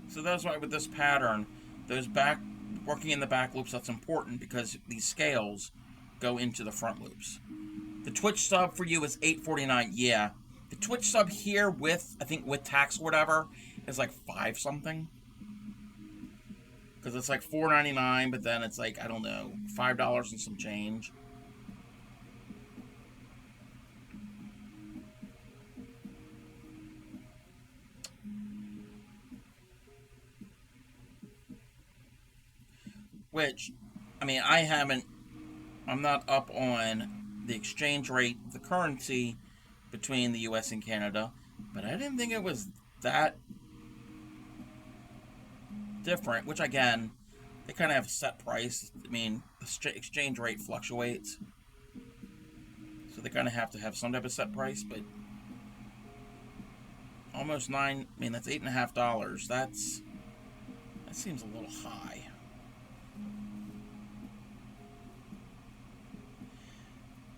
So that's why with this pattern, working in the back loops, that's important because these scales go into the front loops. The Twitch sub for you is $8.49. Yeah. The Twitch sub here with tax or whatever is like 5 something. Because it's like $4.99, but then it's like, I don't know, $5 and some change. Which, I mean, I'm not up on the exchange rate, the currency between the US and Canada, but I didn't think it was that different, which again, they kind of have a set price. I mean, the exchange rate fluctuates, so they kind of have to have some type of set price, but almost that's $8.50. That seems a little high.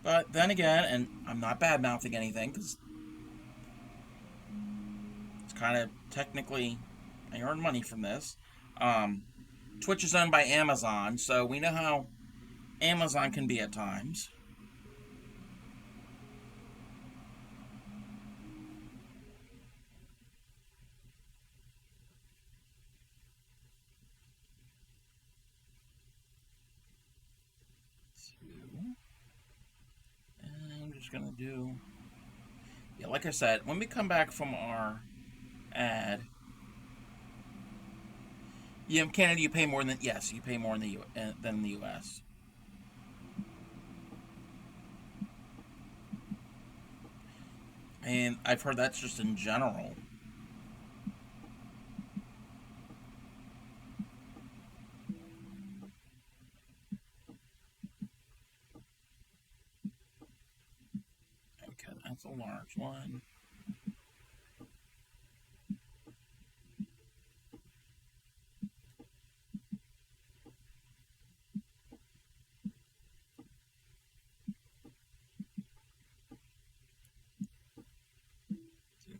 But then again, and I'm not bad-mouthing anything, because it's kind of technically, I earn money from this. Twitch is owned by Amazon, so we know how Amazon can be at times. just gonna do. Yeah, like I said, when we come back from our ad, yeah, in Canada you pay more than yes, you pay more in than in the U.S. And I've heard that's just in general. Okay, that's a large one. 2,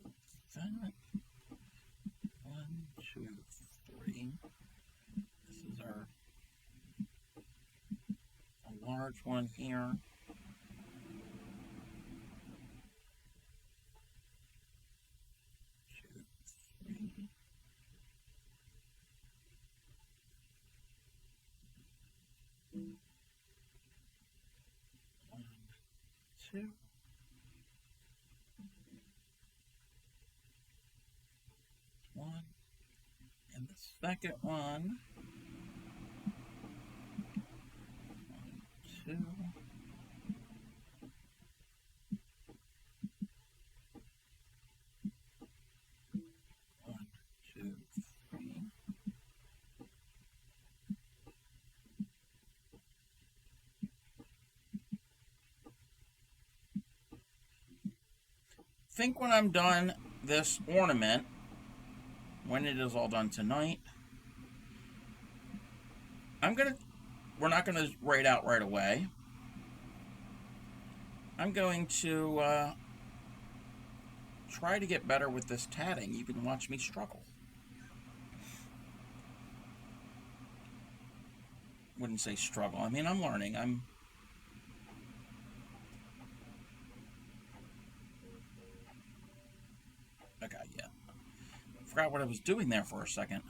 that. 1, 2, 3. This is our a large one here. 2, 3. 1, 2. 1. And the second one. 2. 1, 2, 3. Think when I'm done this ornament, when it is all done tonight, we're not gonna write out right away. I'm going to try to get better with this tatting. You can watch me struggle. Wouldn't say struggle. I mean, I'm learning. Okay, yeah. Forgot what I was doing there for a second.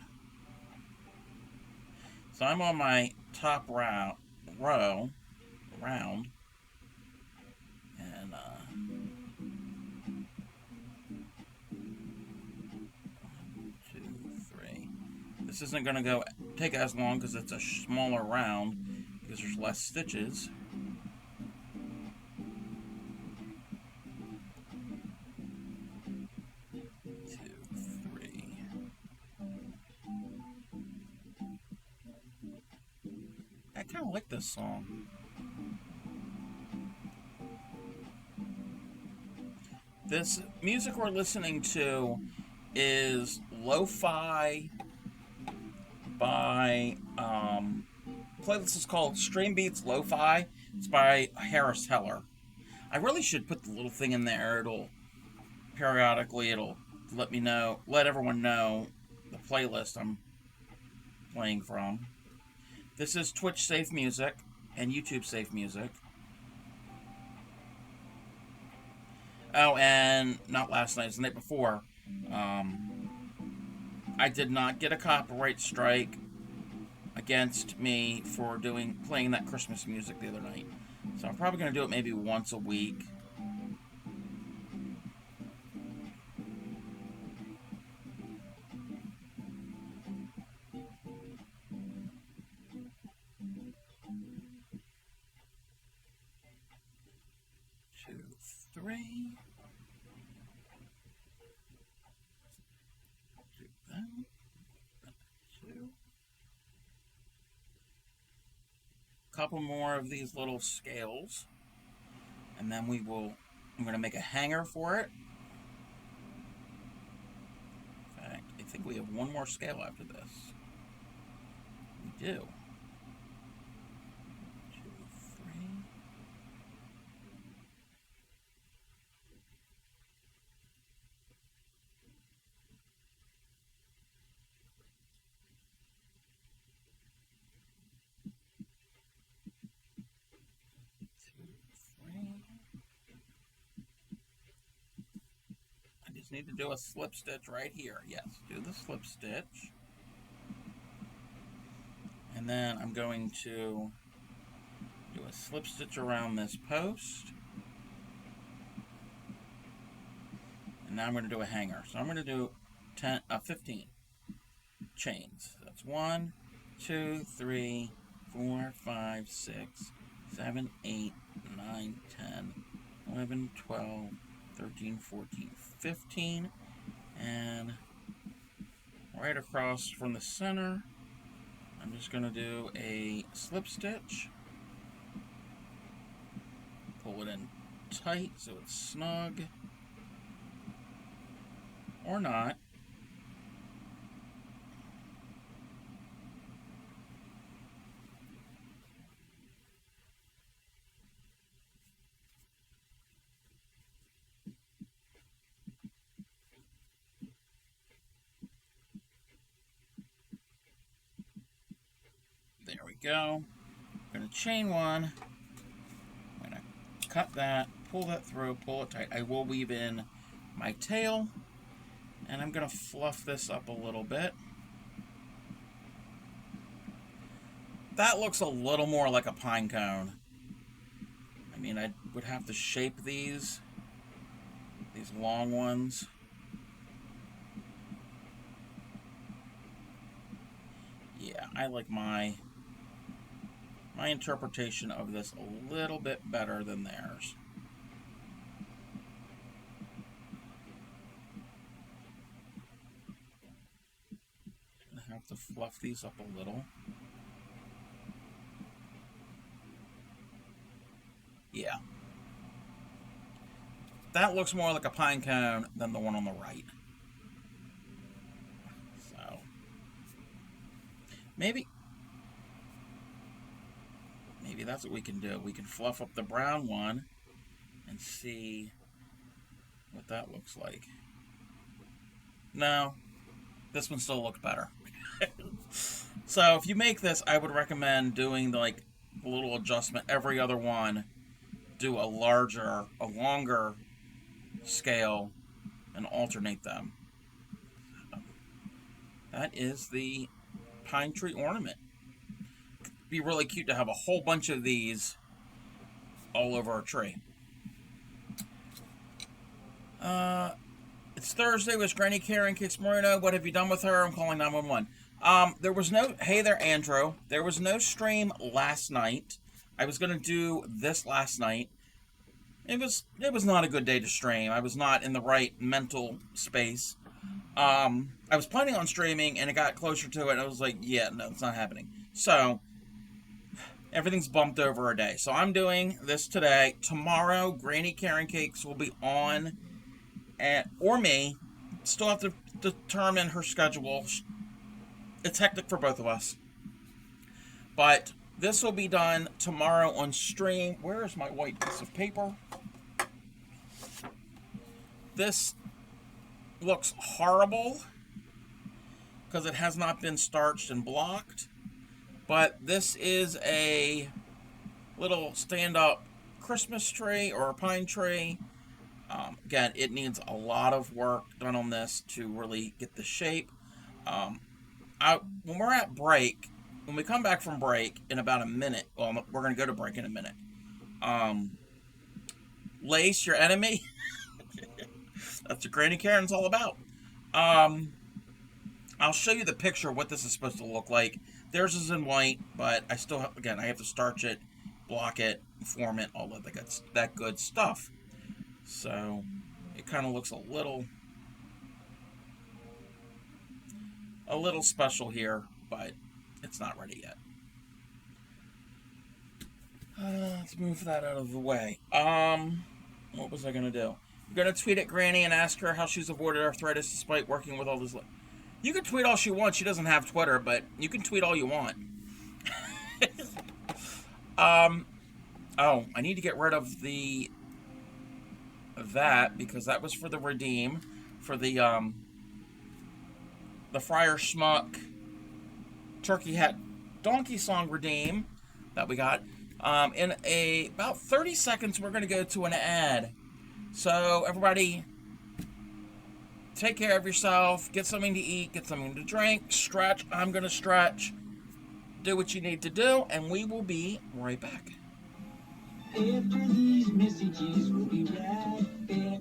So I'm on my top round, and 1, 2, 3. This isn't going to take as long because it's a smaller round because there's less stitches. 2, 3. I kind of like this song. This music we're listening to is lo-fi by playlist is called Stream Beats Lo-Fi. It's by Harris Heller. I really should put the little thing in there. It'll periodically let everyone know the playlist I'm playing from. This is Twitch safe music and YouTube safe music. Oh, and not last night, it's the night before. I did not get a copyright strike against me for playing that Christmas music the other night. So I'm probably going to do it maybe once a week. Two, three. Do that. Two. Couple more of these little scales, and then I'm going to make a hanger for it. In fact, I think we have one more scale after this. We do. 2, 3. 2, 3. I just need to do a slip stitch right here. Yes, do the slip stitch. And then I'm going to do a slip stitch around this post. And now I'm going to do a hanger. So I'm going to do 15 chains. That's 1, 2, 3, 4, 5, 6, 7, 8, 9, 10, 11, 12, 13, 14, 15. And right across from the center, I'm just going to do a slip stitch. Pull it in tight so it's snug. Or not. There we go. I'm going to chain one. I'm going to cut that, pull that through, pull it tight. I will weave in my tail, and I'm going to fluff this up a little bit. That looks a little more like a pine cone. I mean, I would have to shape these long ones. Yeah, I like my interpretation of this a little bit better than theirs. I have to fluff these up a little. Yeah. That looks more like a pine cone than the one on the right. So, maybe that's what we can do. We can fluff up the brown one and see what that looks like. No, this one still looks better. So if you make this, I would recommend doing the little adjustment every other one. Do a longer scale and alternate them. That is the pine tree ornament. It'd be really cute to have a whole bunch of these all over a tree. It's Thursday with Granny Karen Kicks Marino. What have you done with her? I'm calling 911. There was no, hey there, Andrew. There was no stream last night. I was going to do this last night. It was not a good day to stream. I was not in the right mental space. I was planning on streaming, and it got closer to it. I was like, yeah, no, it's not happening. So, everything's bumped over a day. So I'm doing this today. Tomorrow, Granny Karen Cakes will be on, or me. Still have to determine her schedule. It's hectic for both of us. But this will be done tomorrow on stream. Where is my white piece of paper? This looks horrible because it has not been starched and blocked. But this is a little stand-up Christmas tree or a pine tree. Again, it needs a lot of work done on this to really get the shape. When we're at break, when we come back from break in about a minute, well, we're going to go to break in a minute. Lace your enemy. That's what Granny Karen's all about. I'll show you the picture of what this is supposed to look like. Theirs is in white, but I still have, again, I have to starch it, block it, form it, all of that good stuff. So it kind of looks a little special here, but it's not ready yet. Let's move that out of the way. What was I going to do? I'm going to tweet at Granny and ask her how she's avoided arthritis despite working with all this. You can tweet all she wants. She doesn't have Twitter, but you can tweet all you want. Oh, I need to get rid of that because that was for the redeem for the Friar Schmuck Turkey Hat Donkey Song redeem that we got. In about 30 seconds, we're going to go to an ad. So, everybody, take care of yourself. Get something to eat. Get something to drink. Stretch. I'm going to stretch. Do what you need to do. And we will be right back. After these messages, we'll be right back.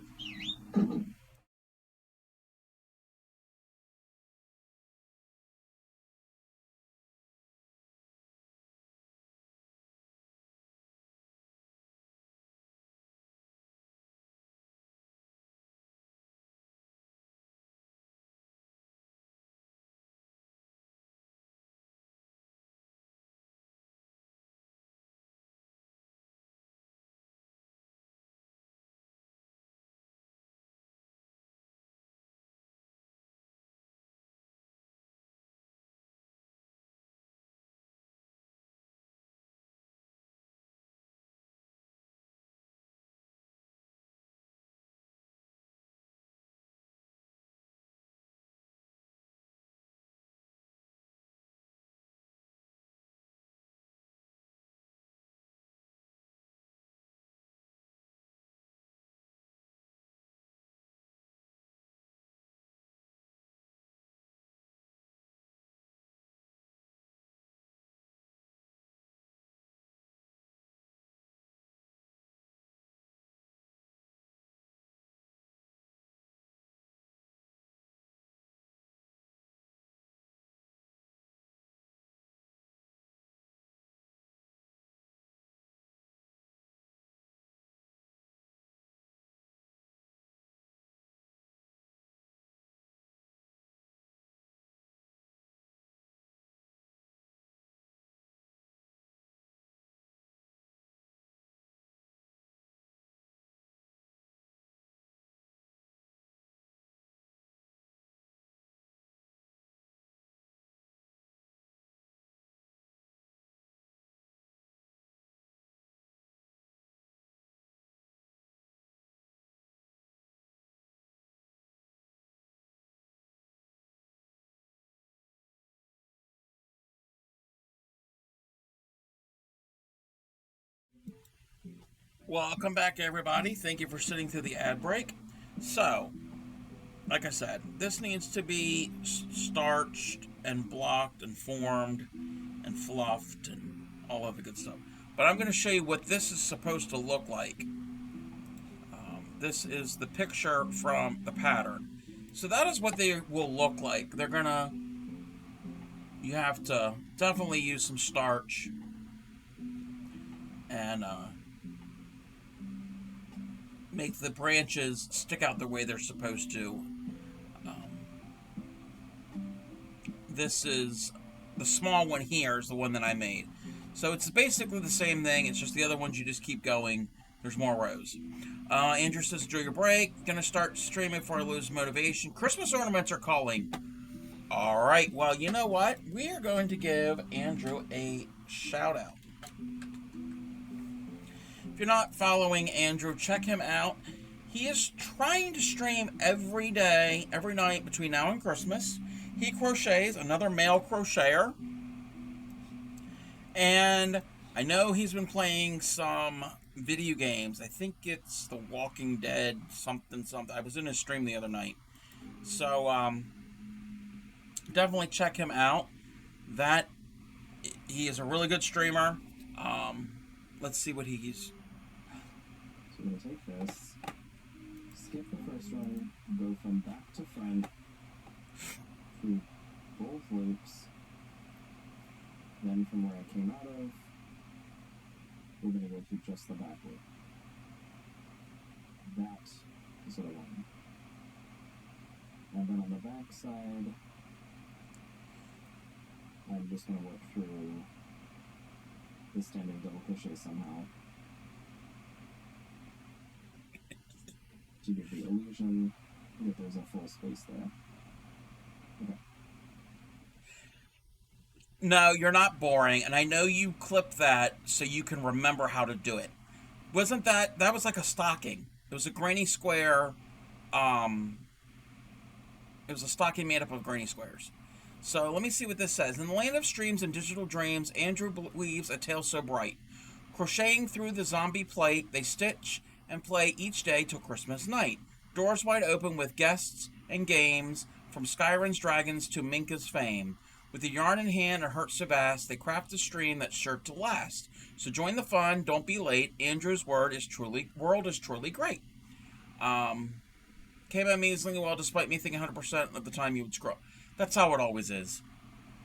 Welcome back, everybody. Thank you for sitting through the ad break. So, like I said, this needs to be starched and blocked and formed and fluffed and all of the good stuff. But I'm going to show you what this is supposed to look like. This is the picture from the pattern. So that is what they will look like. They're going to, you have to definitely use some starch and make the branches stick out the way they're supposed to. This is the small one here is the one that I made. So it's basically the same thing. It's just the other ones you just keep going. There's more rows. Andrew says, enjoy your break. Gonna start streaming before I lose motivation. Christmas ornaments are calling. All right. Well, you know what? We are going to give Andrew a shout out. If you're not following Andrew, check him out. He is trying to stream every day, every night between now and Christmas. He crochets, another male crocheter. And I know he's been playing some video games. I think it's The Walking Dead, something. I was in his stream the other night. So, definitely check him out. He is a really good streamer. Let's see what he's... So I'm going to take this, skip the first row, go from back to front, through both loops, then from where I came out of, we're going to go through just the back loop. That is what I want. And then on the back side, I'm just going to work through the standing double crochet somehow to give the illusion that there's a full space there. Okay. No, you're not boring, and I know you clipped that so you can remember how to do it. Wasn't that was like a stocking? It was a granny square. It was a stocking made up of granny squares. So let me see what this says. In the land of streams and digital dreams, Andrew weaves a tale so bright. Crocheting through the zombie plate, they stitch and play each day till Christmas night. Doors wide open with guests and games, from Skyrim's dragons to Minka's fame. With a yarn in hand and heart so vast, they craft a stream that's sure to last. So join the fun, don't be late. Andrew's world is truly great. Came out amazingly well, despite me thinking 100% of the time you would scroll. That's how it always is.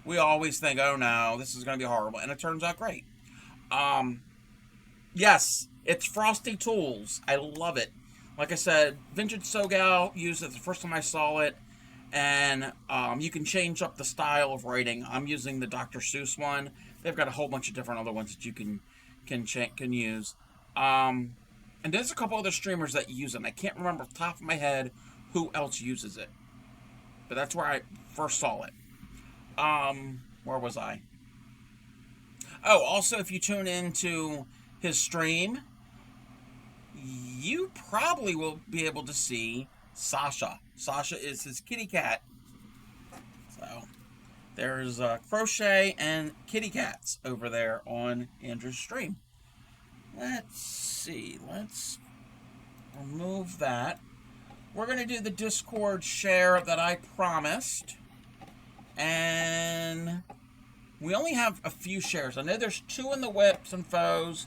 We always think, oh no, this is going to be horrible, and it turns out great. Yes, it's Frosty Tools. I love it. Like I said, Vintage Sogal used it the first time I saw it, and you can change up the style of writing. I'm using the Dr. Seuss one. They've got a whole bunch of different other ones that you can use. And there's a couple other streamers that use it. And I can't remember off the top of my head who else uses it, but that's where I first saw it. Where was I? Oh, also, if you tune into his stream, you probably will be able to see Sasha. Sasha is his kitty cat. So there's crochet and kitty cats over there on Andrew's stream. Let's see. Let's remove that. We're going to do the Discord share that I promised. And we only have a few shares. I know there's 2 in the whips and foes,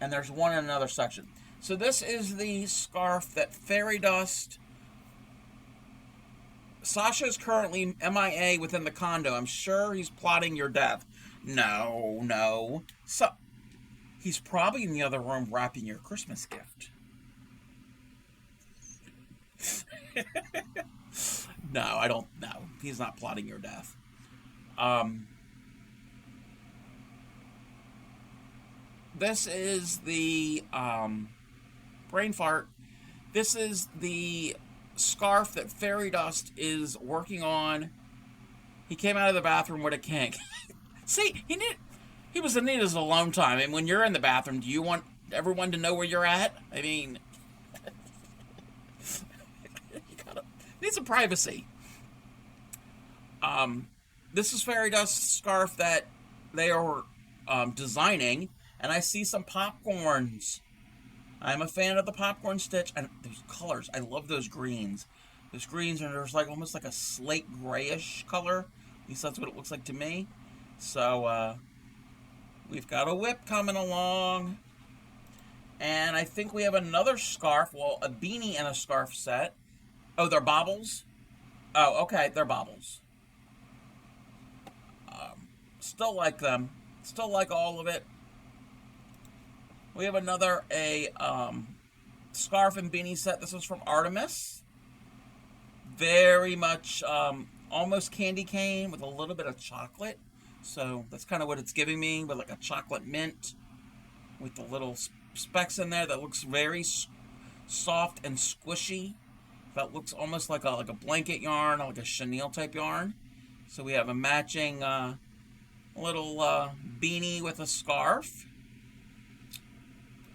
and there's 1 in another section. So this is the scarf that Fairy Dust... Sasha is currently MIA within the condo. I'm sure he's plotting your death. No. So, he's probably in the other room wrapping your Christmas gift. No, I don't know. He's not plotting your death. This is the brain fart. This is the scarf that Fairy Dust is working on. He came out of the bathroom with a kink. See, he was in need of alone time. And when you're in the bathroom, do you want everyone to know where you're at? I mean, need some privacy. This is Fairy Dust's scarf that they are designing, and I see some popcorns. I'm a fan of the popcorn stitch, and those colors, I love those greens. Those greens are there's like almost like a slate grayish color. At least that's what it looks like to me. So we've got a whip coming along. And I think we have another scarf. Well, a beanie and a scarf set. Oh, they're baubles? Oh, okay, they're baubles. Still like them. Still like all of it. We have another scarf and beanie set. This was from Artemis. Very much almost candy cane with a little bit of chocolate. So that's kind of what it's giving me, with like a chocolate mint with the little specks in there that looks very soft and squishy. That looks almost like a blanket yarn, like a chenille type yarn. So we have a matching little beanie with a scarf.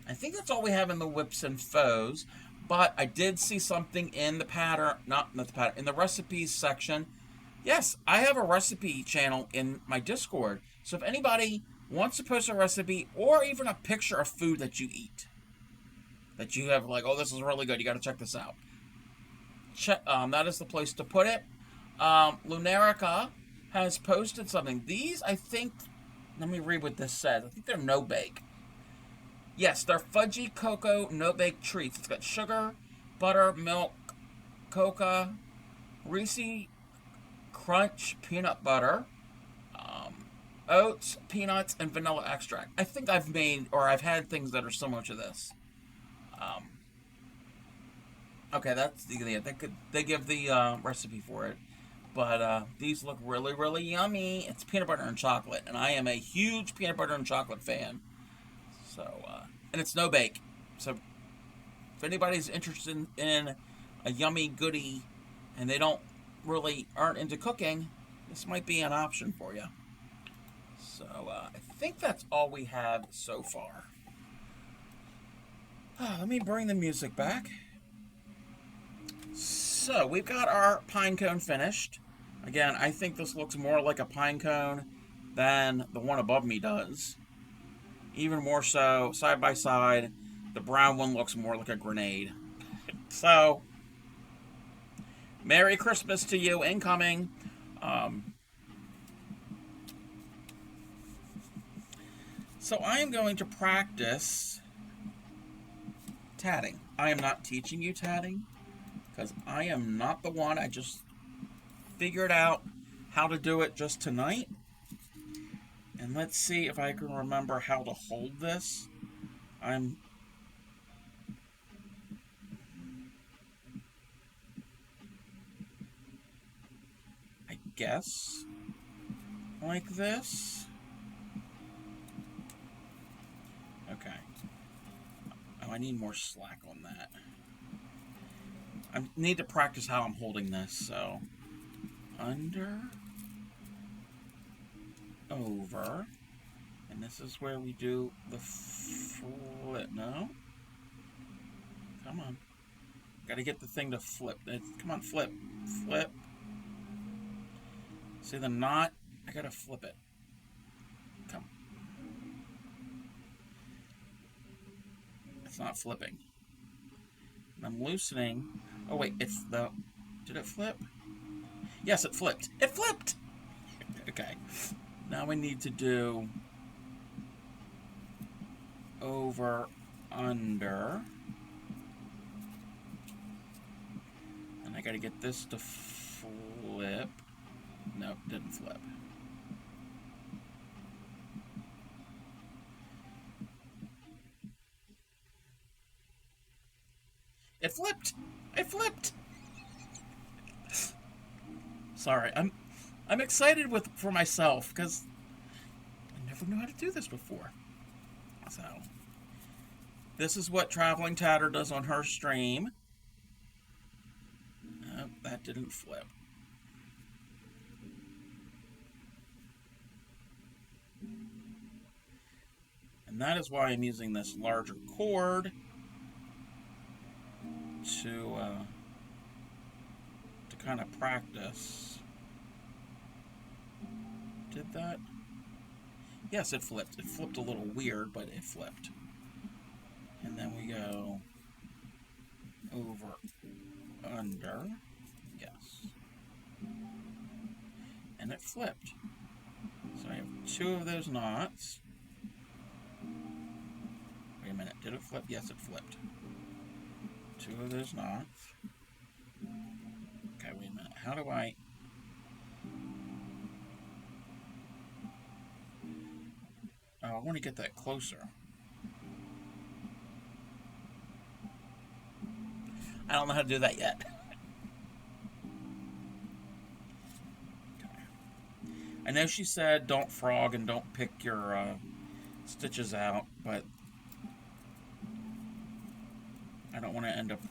I think that's all we have in the whips and faux. But I did see something in the pattern, not the pattern, in the recipes section. Yes, I have a recipe channel in my Discord. So if anybody wants to post a recipe or even a picture of food that you eat, that you have like, oh, this is really good, you got to check this out. That is the place to put it. Lunarica has posted something. These, I think, let me read what this says. I think they're no-bake. Yes, they're fudgy cocoa no-bake treats. It's got sugar, butter, milk, cocoa, Reese Crunch peanut butter, oats, peanuts, and vanilla extract. I think I've made, or I've had things that are similar to this. Okay, that's they give the recipe for it. But these look really, really yummy. It's peanut butter and chocolate, and I am a huge peanut butter and chocolate fan. So, and it's no bake. So, if anybody's interested in a yummy goodie, and they aren't into cooking, this might be an option for you. So, I think that's all we have so far. Let me bring the music back. So, we've got our pine cone finished. Again, I think this looks more like a pine cone than the one above me does. Even more so, side by side, the brown one looks more like a grenade. So, Merry Christmas to you, incoming. So I am going to practice tatting. I am not teaching you tatting, because I am not the one. I just figured out how to do it just tonight. And let's see if I can remember how to hold this. I guess like this. Okay. Oh, I need more slack on that. I need to practice how I'm holding this, so under, over, and this is where we do the flip. No? Come on. Gotta get the thing to flip. Come on, flip. Flip. See the knot? I gotta flip it. Come. It's not flipping. And I'm loosening. Oh wait, it's the... Did it flip? Yes, it flipped. It flipped! Okay. Now we need to do over, under. And I gotta get this to flip. Nope, didn't flip. It flipped! It flipped! Sorry, I'm excited for myself, because I never knew how to do this before. So, this is what Traveling Tatter does on her stream. Nope, that didn't flip. And that is why I'm using this larger cord to kind of practice. Did that? Yes, it flipped. It flipped a little weird, but it flipped. And then we go over, under, yes. And it flipped. So I have 2 of those knots. Wait a minute, did it flip? Yes, it flipped. 2 of those knots. Okay, wait a minute. How do I... Oh, I want to get that closer. I don't know how to do that yet. Okay. I know she said don't frog and don't pick your stitches out, but I don't want to end up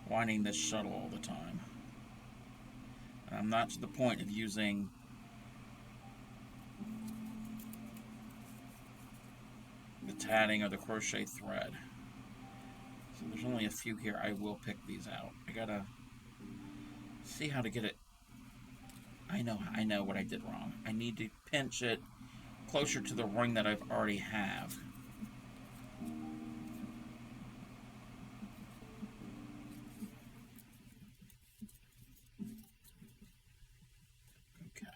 winding this shuttle all the time. And I'm not to the point of using the tatting or the crochet thread. So there's only a few here. I will pick these out. I gotta see how to get it. I know what I did wrong. I need to pinch it closer to the ring that I've already have. Okay.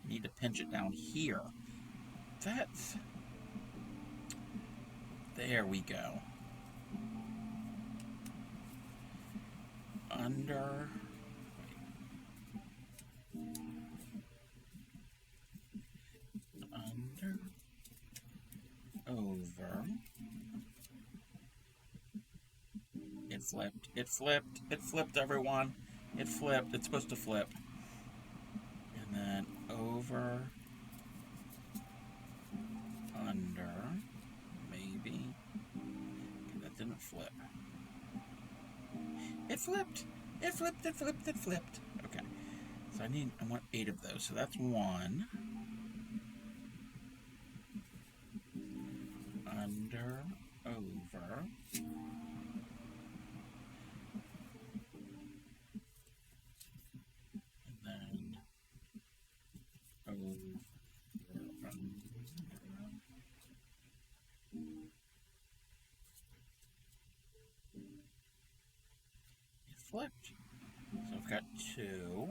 Need to pinch it down here. That's... There we go. Under... Under... Over... It flipped. It flipped. It flipped, everyone. It flipped. It's supposed to flip. And then over... Under... Maybe... Okay, that didn't flip. It flipped. It flipped. It flipped. It flipped. Okay. So I want 8 of those. So that's 1. Under, over. And then over, under. It flipped. So I've got 2.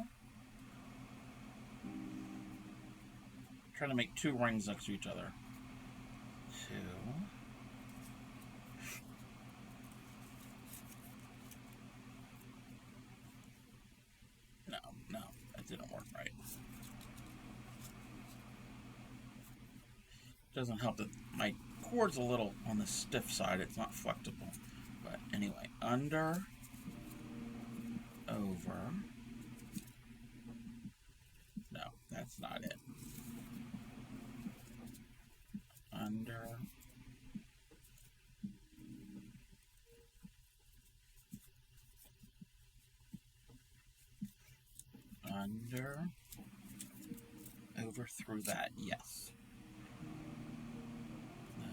Trying to make 2 rings next to each other. 2. No, that didn't work right. Doesn't help that my cord's a little on the stiff side. It's not flexible. But anyway, under, over. No, that's not it. Under, under, over through that, yes. No.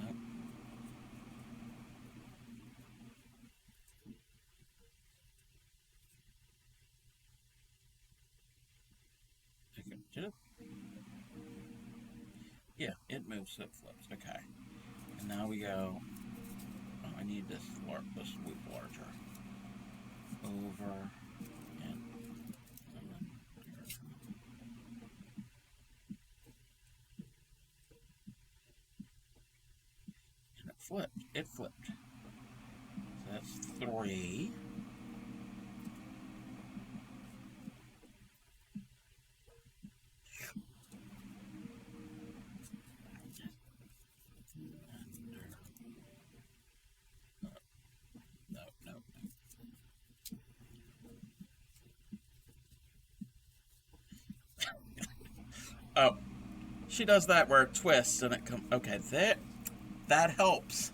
Okay, did it? Yeah, it moves, so it flips. Okay. And now we go, oh, I need this loop larger. Over, and it flipped. It flipped. So that's 3. No. Oh, she does that where it twists and it comes. Okay, that helps.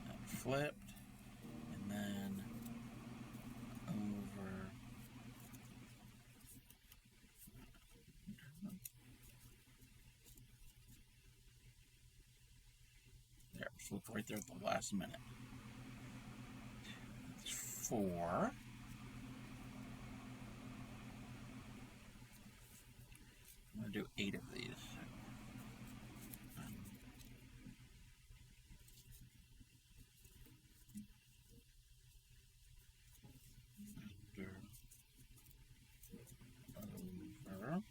That flipped, and then over. There, flipped right there at the last minute. That's 4. to do 8 of these. Over.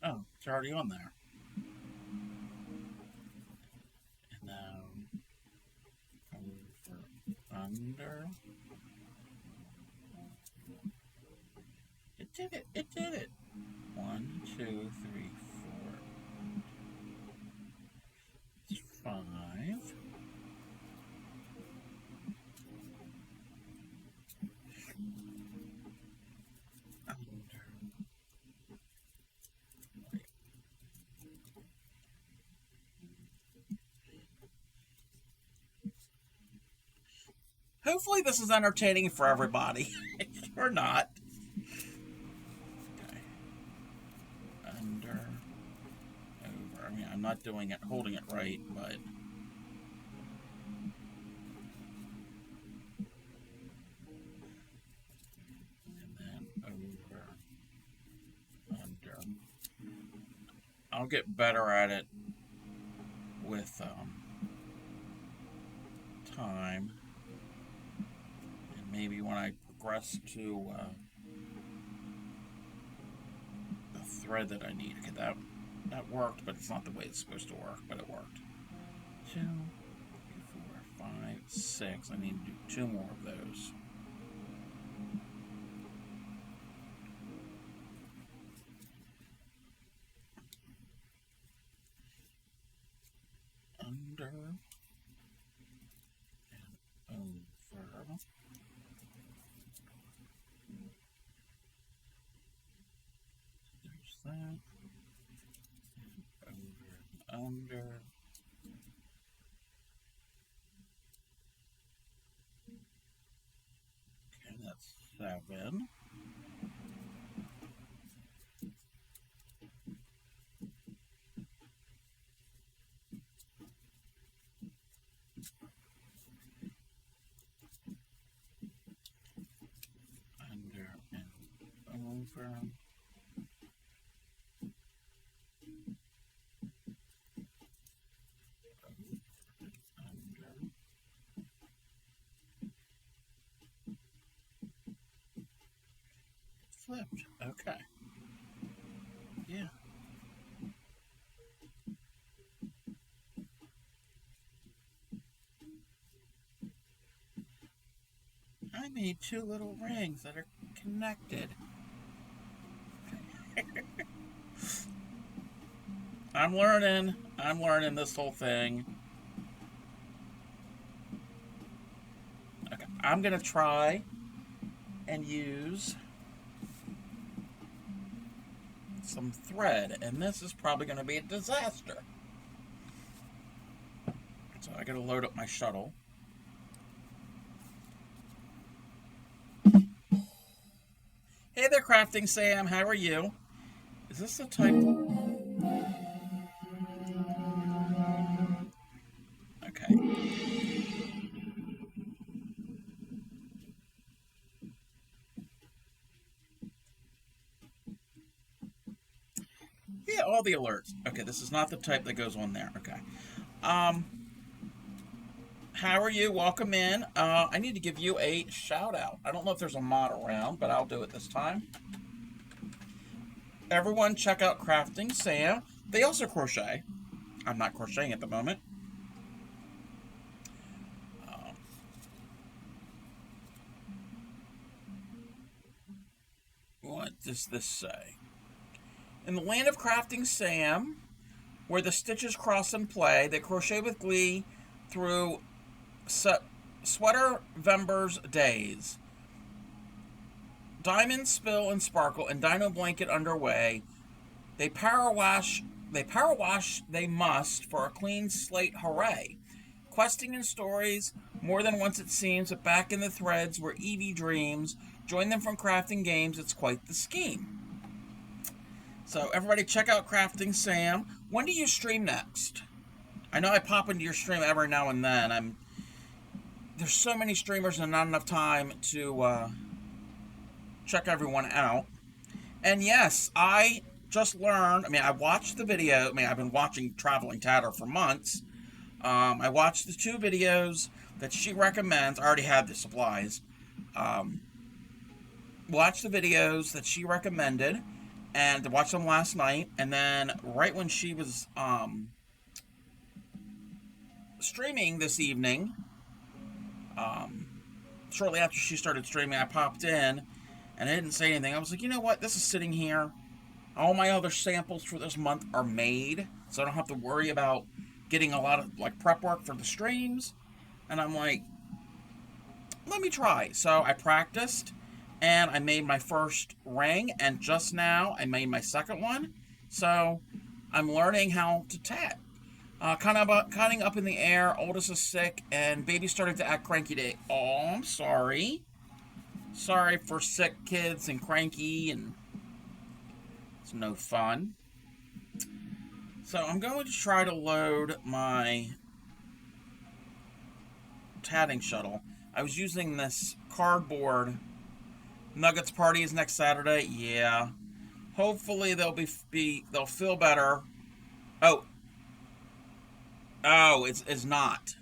Oh, it's already on there. And then over, under. It did it. It did it. 1, 2, 3, 4. 5. Hopefully this is entertaining for everybody. Or not. Okay. Under. Over. I mean, I'm not doing it, holding it right, but... And then over. Under. I'll get better at it with time. Maybe when I progress to the thread that I need. Okay, that worked, but it's not the way it's supposed to work, but it worked. 2, 3, 4, 5, 6. I need to do 2 more of those. Under and over. There's that. And over and under. Okay, that's 7. Under and over. Flipped. Okay. Yeah. I made 2 little rings that are connected. I'm learning this whole thing. Okay, I'm gonna try and use some thread, and this is probably going to be a disaster. So I got to load up my shuttle. Hey there, Crafting Sam. How are you? Is this the type? Okay. Yeah, all the alerts. Okay, this is not the type that goes on there. Okay. How are you? Welcome in. I need to give you a shout out. I don't know if there's a mod around, but I'll do it this time. Everyone check out Crafting Sam. They also crochet. I'm not crocheting at the moment. What does this say? In the land of Crafting Sam, where the stitches cross and play, they crochet with glee through sweater Vember's days. Diamonds spill and sparkle, and dino blanket underway. They power wash they must for a clean slate, hooray. Questing in stories, more than once it seems, but back in the threads where Evie dreams. Join them from crafting games, it's quite the scheme. So everybody check out Crafting Sam. When do you stream next? I know I pop into your stream every now and then. There's so many streamers and not enough time to check everyone out. And yes, I just learned. I mean, I watched the video. I mean, I've been watching Traveling Tatter for months. I watched the 2 videos that she recommends. I already had the supplies. Watched the videos that she recommended, and watched them last night. And then right when she was streaming this evening, shortly after she started streaming, I popped in, and I didn't say anything. I was like, you know what? This is sitting here. All my other samples for this month are made, so I don't have to worry about getting a lot of like prep work for the streams. And I'm like, let me try. So I practiced, and I made my first ring, and just now I made my second one. So I'm learning how to tat. Cutting up in the air. Oldest is sick, and baby started to act cranky today. Oh, I'm sorry. Sorry for sick kids and cranky, and it's no fun. So I'm going to try to load my tatting shuttle. I was using this cardboard. Nuggets party is next Saturday. Yeah. Hopefully they'll they'll feel better. Oh. Oh, it's not.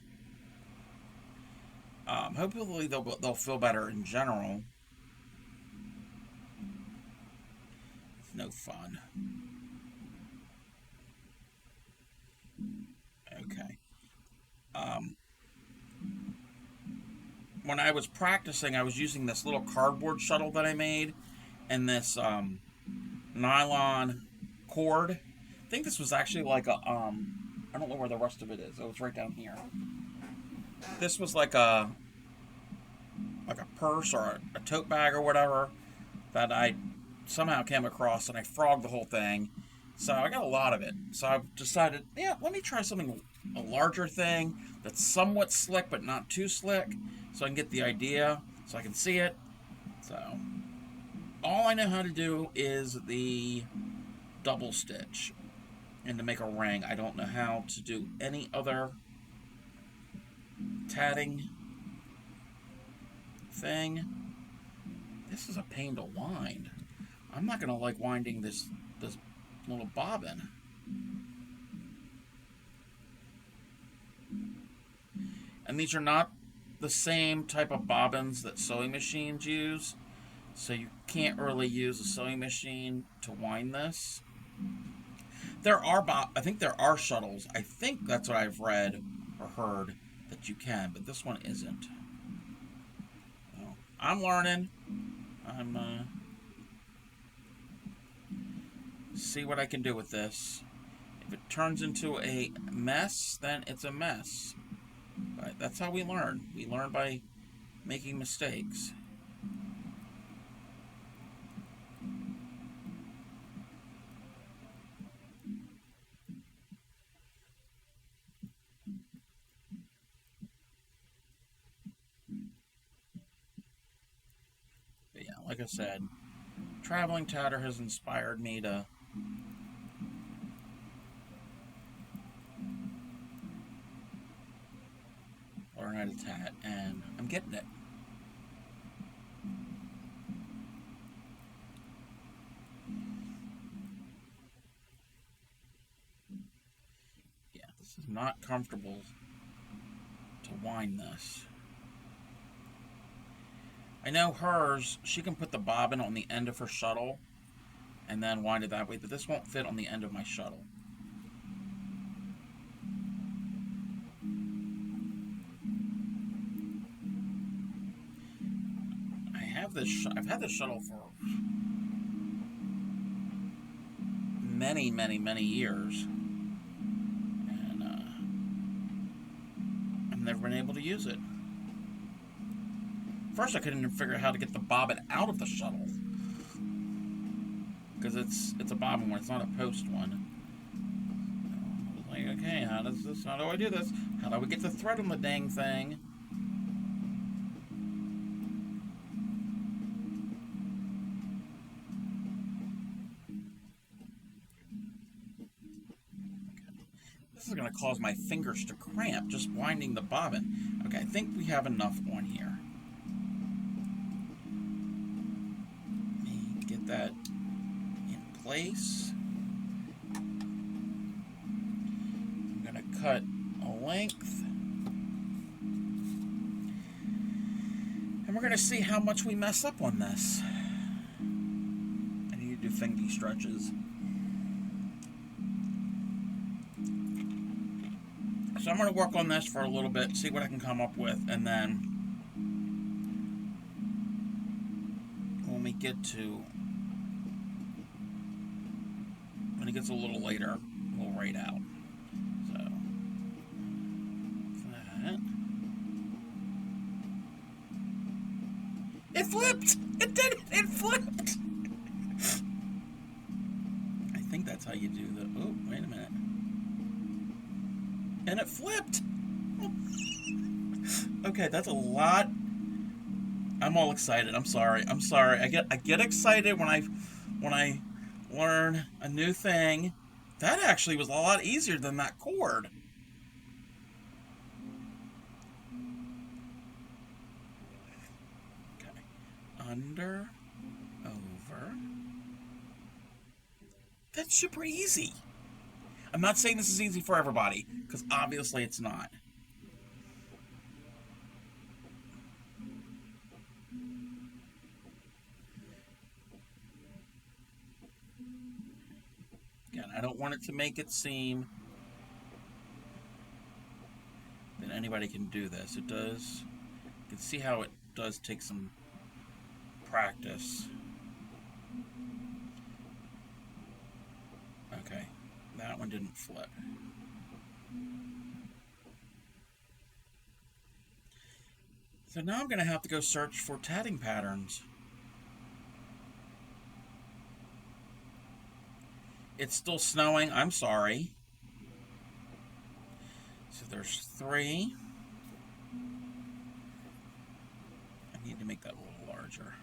Hopefully they'll feel better in general. It's no fun. Okay. When I was practicing, I was using this little cardboard shuttle that I made, and this nylon cord. I think this was actually like a I don't know where the rest of it is. Oh, it's right down here. This was like a purse or a tote bag or whatever that I somehow came across, and I frogged the whole thing. So I got a lot of it. So I've decided, yeah, let me try something, a larger thing that's somewhat slick but not too slick, so I can get the idea, so I can see it. So all I know how to do is the double stitch, and to make a ring. I don't know how to do any other tatting thing. This is a pain to wind. I'm not gonna like winding this little bobbin. And these are not the same type of bobbins that sewing machines use, so you can't really use a sewing machine to wind this. I think there are shuttles. I think that's what I've read or heard, that you can, but this one isn't. So, I'm learning. I'm see what I can do with this. If it turns into a mess, then it's a mess. But that's how we learn. We learn by making mistakes. But yeah, like I said, Traveling Tatter has inspired me to learn how to tat, and I'm getting it. Yeah, this is not comfortable to wind this. I know hers, she can put the bobbin on the end of her shuttle and then wind it that way, but this won't fit on the end of my shuttle. I've had this shuttle for many, many, many years, and I've never been able to use it. First, I couldn't even figure out how to get the bobbin out of the shuttle, because it's a bobbin one, it's not a post one. I was like, okay, how do I do this? How do we get the thread on the dang thing? This is going to cause my fingers to cramp just winding the bobbin. Okay, I think we have enough on here. Let me get that in place. I'm going to cut a length. And we're going to see how much we mess up on this. I need to do thingy stretches. So I'm going to work on this for a little bit, see what I can come up with, and then when we get to, when it gets a little later, we'll write out. So, that. It flipped! It did it! It flipped! I think that's how you do the, oh, wait a minute. And it flipped. Okay, that's a lot. I'm all excited. I'm sorry. I get excited when I learn a new thing. That actually was a lot easier than that chord. Okay. Under, over. That's super easy. I'm not saying this is easy for everybody, because obviously it's not. Again, I don't want it to make it seem that anybody can do this. It does, you can see how it does take some practice. Okay, that one didn't flip. So now I'm going to have to go search for tatting patterns. It's still snowing. I'm sorry. So there's 3. I need to make that a little larger.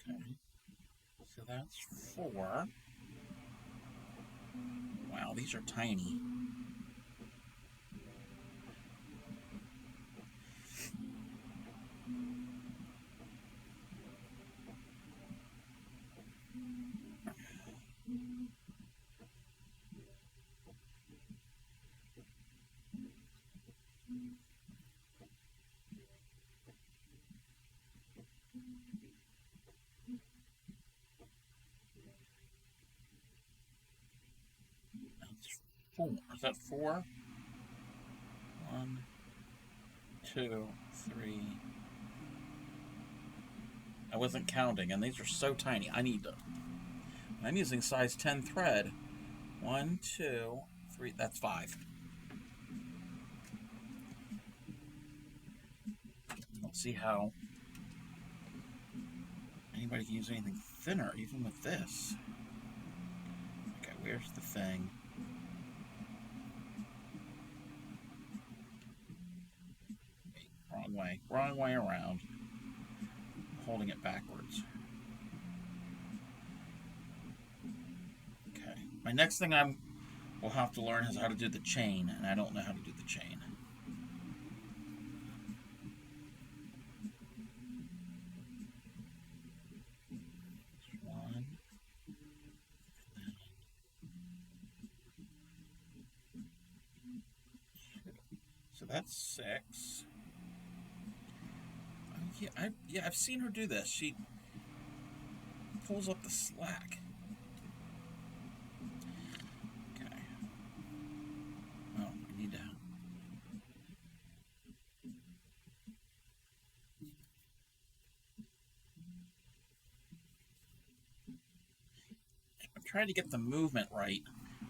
Okay. So that's 4. Wow, these are tiny. That's 4. Is that 4? 1, 2, 3. I wasn't counting, and these are so tiny. I need to. I'm using size 10 thread. 1, 2, 3. That's 5. Let's see how anybody can use anything thinner, even with this. Okay, where's the thing? Wait, wrong way around. I'm holding it backwards. Okay, my next thing will have to learn is how to do the chain, and I don't know how to do the chain. So that's 6. I've seen her do this. She pulls up the slack. Okay. Oh, I need to. I'm trying to get the movement right.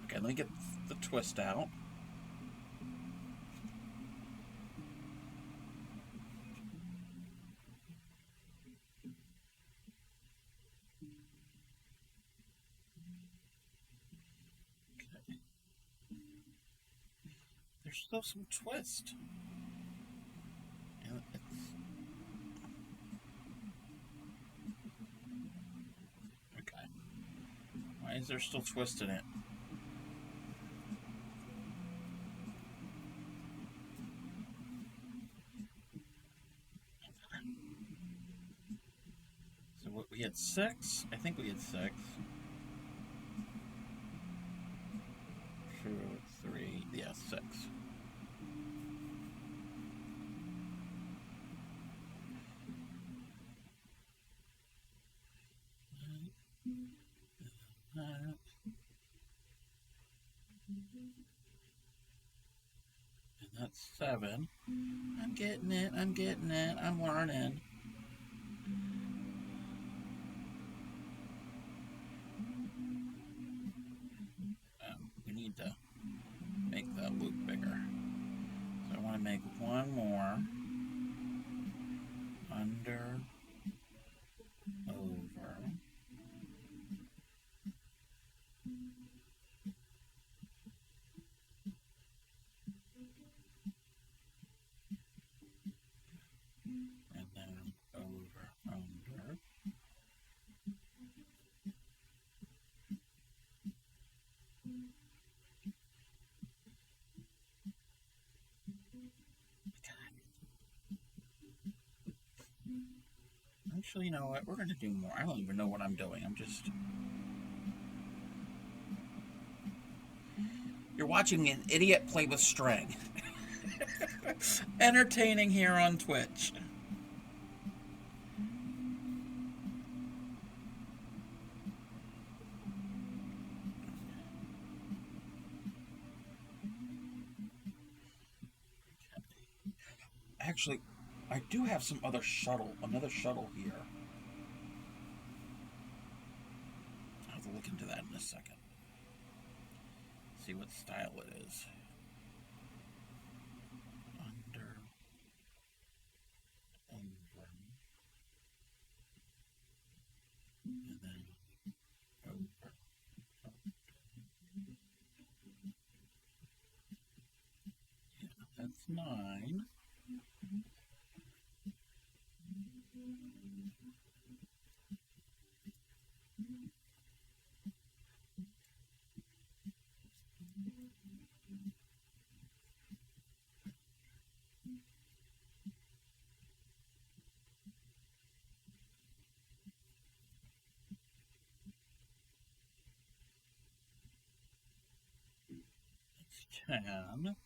Okay, let me get the twist out. There's still some twist. And okay. Why is there still twist in it? So what, we had 6? I think we had 6. 2, 3, yeah, 6. And that's 7. I'm getting it, I'm getting it, I'm learning. We need to make that loop bigger. So I want to make one more. Under, over. And then over, under. Actually, you know what? We're going to do more. I don't even know what I'm doing. I'm just... You're watching an idiot play with string. Entertaining here on Twitch. Actually, I do have some other another shuttle here. I'll have to look into that in a second. See what style it is. Under, over, and then over. Yeah, that's 9. That's 10.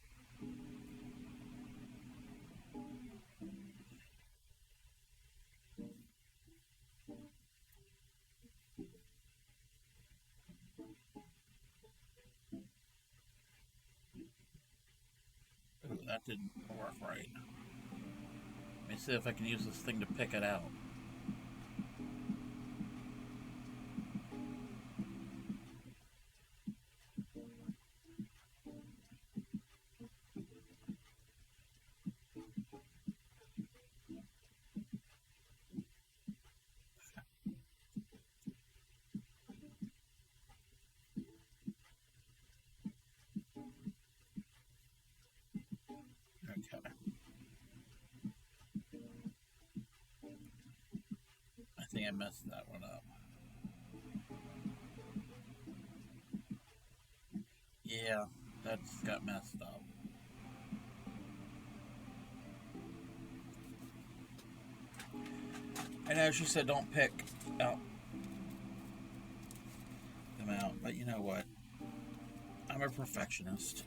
Ooh, that didn't work right. Let me see if I can use this thing to pick it out. Okay. I think I messed that one up. Yeah, that's got messed up. I know she said don't pick out them out, but you know what? I'm a perfectionist.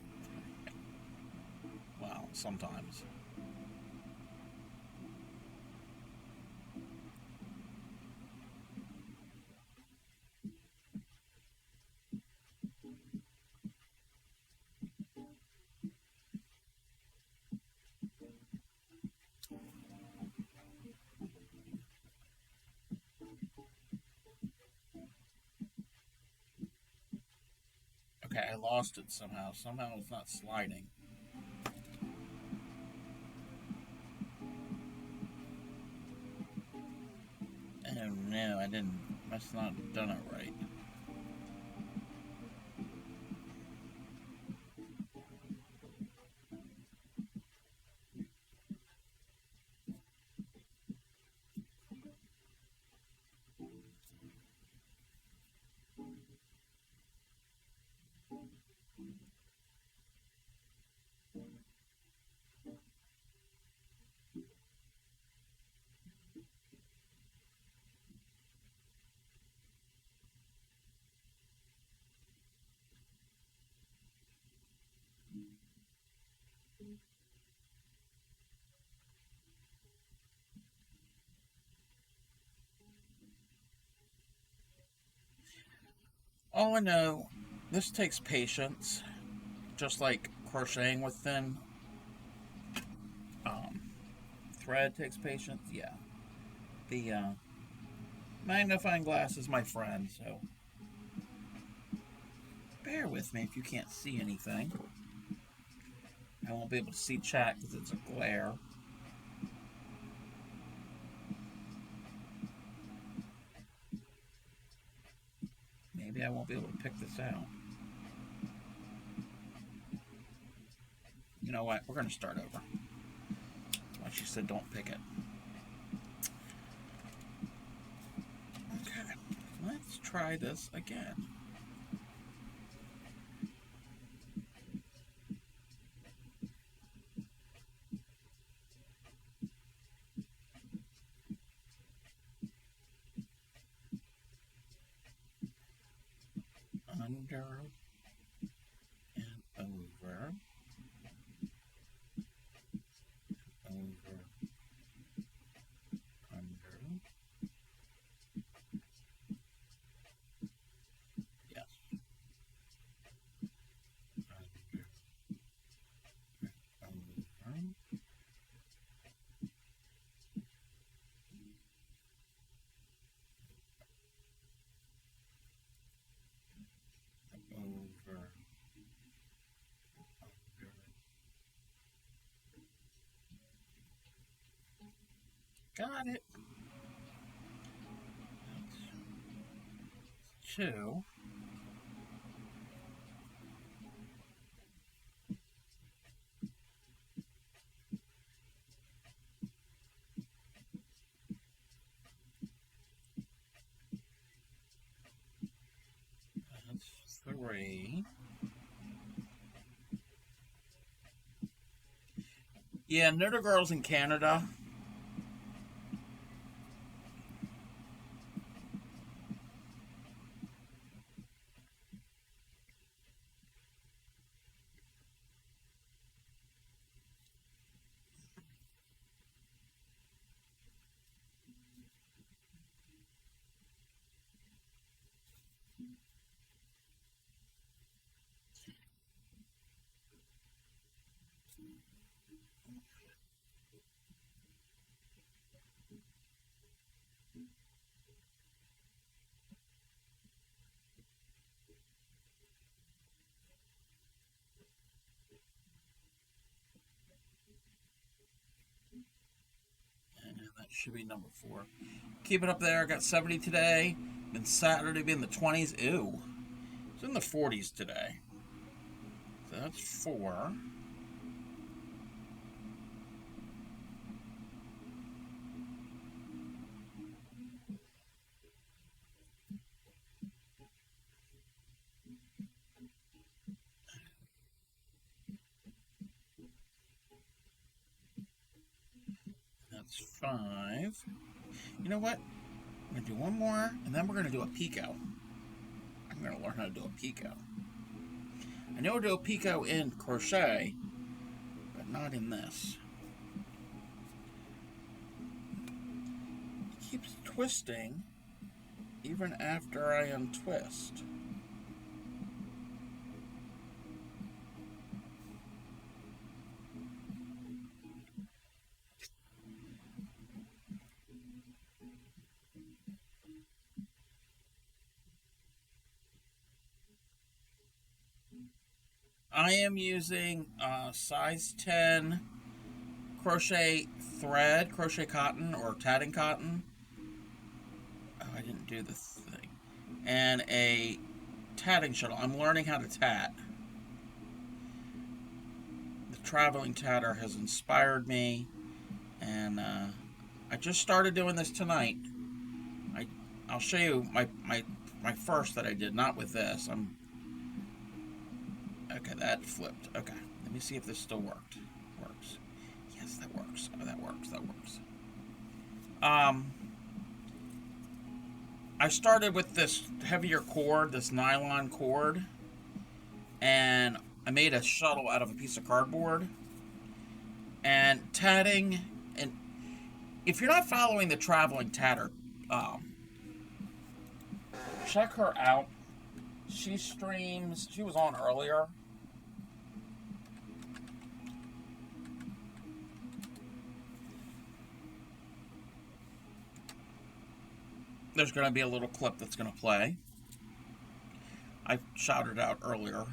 Well, sometimes. Okay, I lost it somehow. Somehow it's not sliding. Oh no, I didn't. Must not have done it right. All I know, this takes patience, just like crocheting with thin um, thread takes patience. Yeah, the magnifying glass is my friend, so bear with me if you can't see anything. I won't be able to see chat because it's a glare. Maybe I won't be able to pick this out. You know what? We're going to start over. That's why she said don't pick it. Okay, let's try this again. Under and over, over, under. Yes. Under, over, over, under. Got it. That's two. That's three. Yeah, Knitter Girls in Canada. And that should be number four. Keep it up there. Got 70 today. Then Saturday be in the 20s. Ew. It's in the 40s today. So that's four. That's five. You know what? I'm going to do one more, and then we're going to do a picot. I'm going to learn how to do a picot. I know how to do a picot in crochet, but not in this. It keeps twisting even after I untwist. I am using size 10 crochet thread, crochet cotton, or tatting cotton. Oh, I didn't do the thing. And a tatting shuttle. I'm learning how to tat. The traveling tatter has inspired me, and I just started doing this tonight. I'll show you my first that I did, not with this. Okay, that flipped. Okay, let me see if this still worked. Works. Yes, that works. Oh, that works. That works. I started with this heavier cord, this nylon cord, and I made a shuttle out of a piece of cardboard. And tatting, and if you're not following the traveling tatter, check her out. She streams. She was on earlier. There's going to be a little clip that's going to play. I shouted out earlier.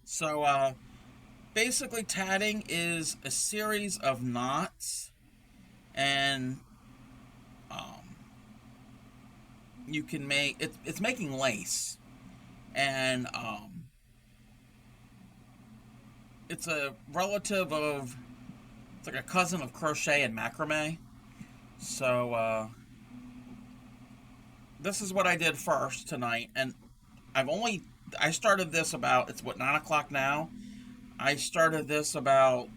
So, basically, tatting is a series of knots, and you can make it's making lace, and it's a relative of, it's like a cousin of crochet and macrame. So, this is what I did first tonight, and I started this about, it's what, 9 o'clock now. I started this about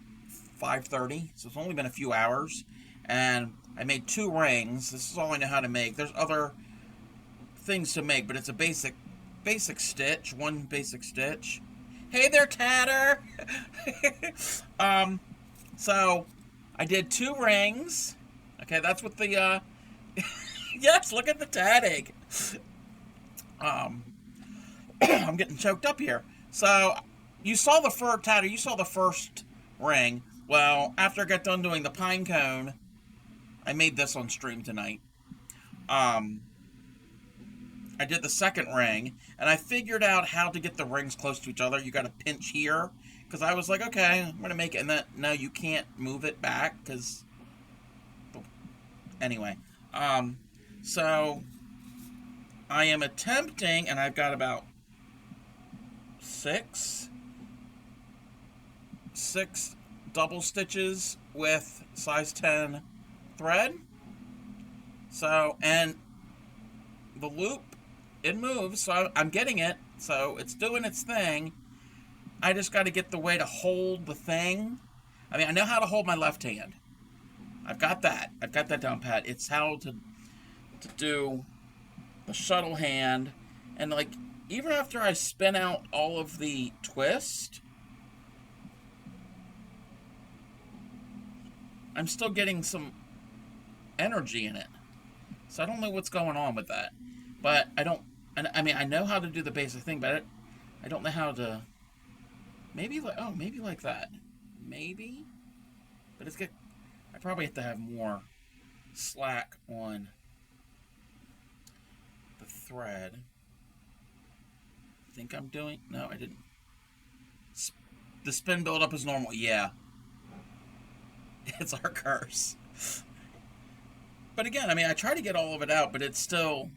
5:30, so it's only been a few hours, and I made 2 rings. This is all I know how to make. There's other things to make, but it's a basic stitch, one basic stitch. Hey there, Tatter! So I did 2 rings. Okay, that's what the, yes, look at the tatting. I'm getting choked up here. So, you saw the Tatter, you saw the first ring. Well, after I got done doing the pine cone, I made this on stream tonight. I did the second ring, and I figured out how to get the rings close to each other. You got to pinch here, because I was like, okay, I'm going to make it, and then, no, you can't move it back, because, anyway. So, I am attempting, and I've got about 6 double stitches with size 10 thread. So, and the loop, it moves, so I'm getting it, so it's doing its thing. I just got to get the way to hold the thing. I mean, I know how to hold my left hand. I've got that down pat. It's how to do the shuttle hand, and like, even after I spin out all of the twist, I'm still getting some energy in it. So I don't know what's going on with that. But I mean, I know how to do the basic thing, but I don't know how to, maybe like that. Maybe? But I probably have to have more slack on the thread. I think I'm doing, no, I didn't. The spin buildup is normal, yeah. It's our curse. But again, I mean, I try to get all of it out, but it's still,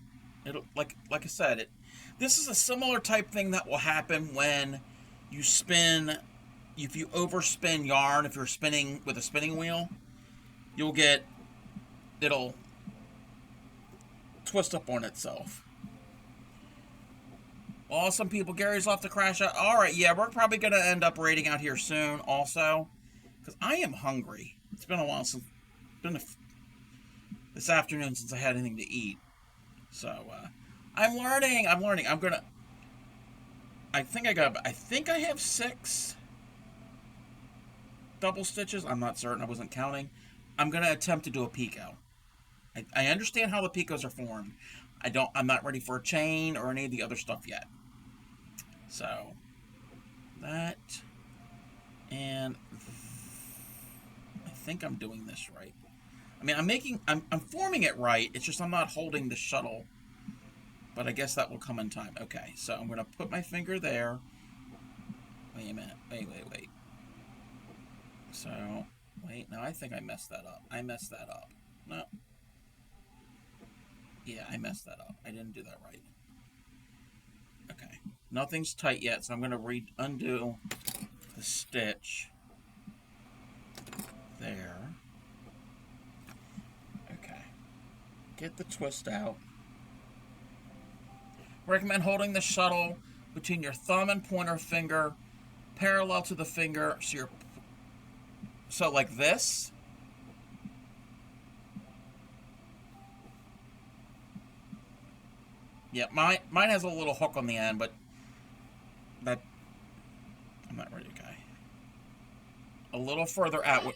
like I said, this is a similar type thing that will happen when you spin, if you overspin yarn, if you're spinning with a spinning wheel, it'll twist up on itself. Awesome people, Gary's off to crash out. Alright, yeah, we're probably going to end up raiding out here soon also, because I am hungry. It's been a while since, this afternoon since I had anything to eat. So, I'm learning. I think I have 6 double stitches. I'm not certain. I wasn't counting. I'm going to attempt to do a picot. I understand how the picots are formed. I'm not ready for a chain or any of the other stuff yet. So, that, and I think I'm doing this right. I mean, I'm forming it right. It's just I'm not holding the shuttle. But I guess that will come in time. Okay, so I'm going to put my finger there. Wait a minute. Wait. So, wait, no, I think I messed that up. No. Yeah, I messed that up. I didn't do that right. Okay. Nothing's tight yet, so I'm going to undo the stitch. There. Okay. Get the twist out. Recommend holding the shuttle between your thumb and pointer finger parallel to the finger, so like this. Yeah, mine has a little hook on the end, but that I'm not ready, guy. A little further out.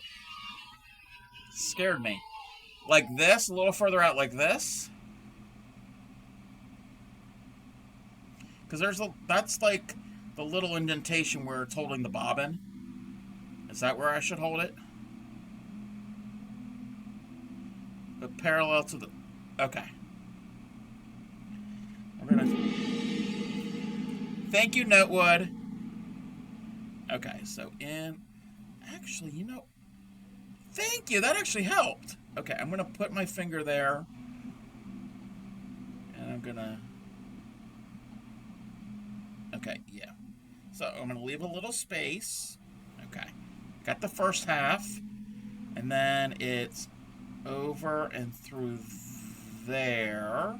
Scared me. Like this, a little further out, like this. Because that's like the little indentation where it's holding the bobbin. Is that where I should hold it? But parallel to the... Okay. We're gonna... Thank you, Notewood. Okay, so in... Actually, you know... Thank you, that actually helped. Okay, I'm gonna put my finger there. And I'm gonna... Okay, yeah. So I'm gonna leave a little space. Okay. Got the first half. And then it's over and through there.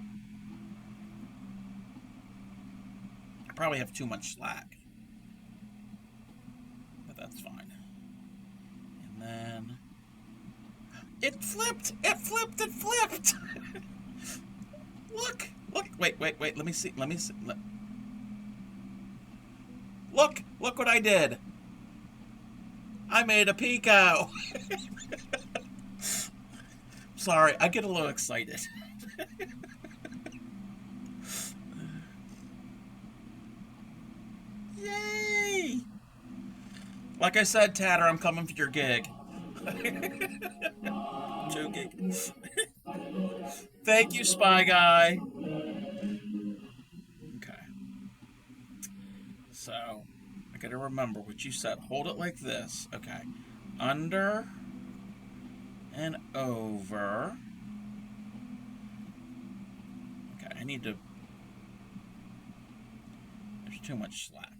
I probably have too much slack. But that's fine. And then... It flipped! It flipped! It flipped! Look! Look! Wait. Let me see. Look! Look what I did! I made a Pico! Sorry, I get a little excited. Yay! Like I said, Tatter, I'm coming for your gig. Joking. Thank you, Spy Guy. Okay. So, I gotta remember what you said. Hold it like this. Okay. Under and over. Okay, I need to... There's too much slack.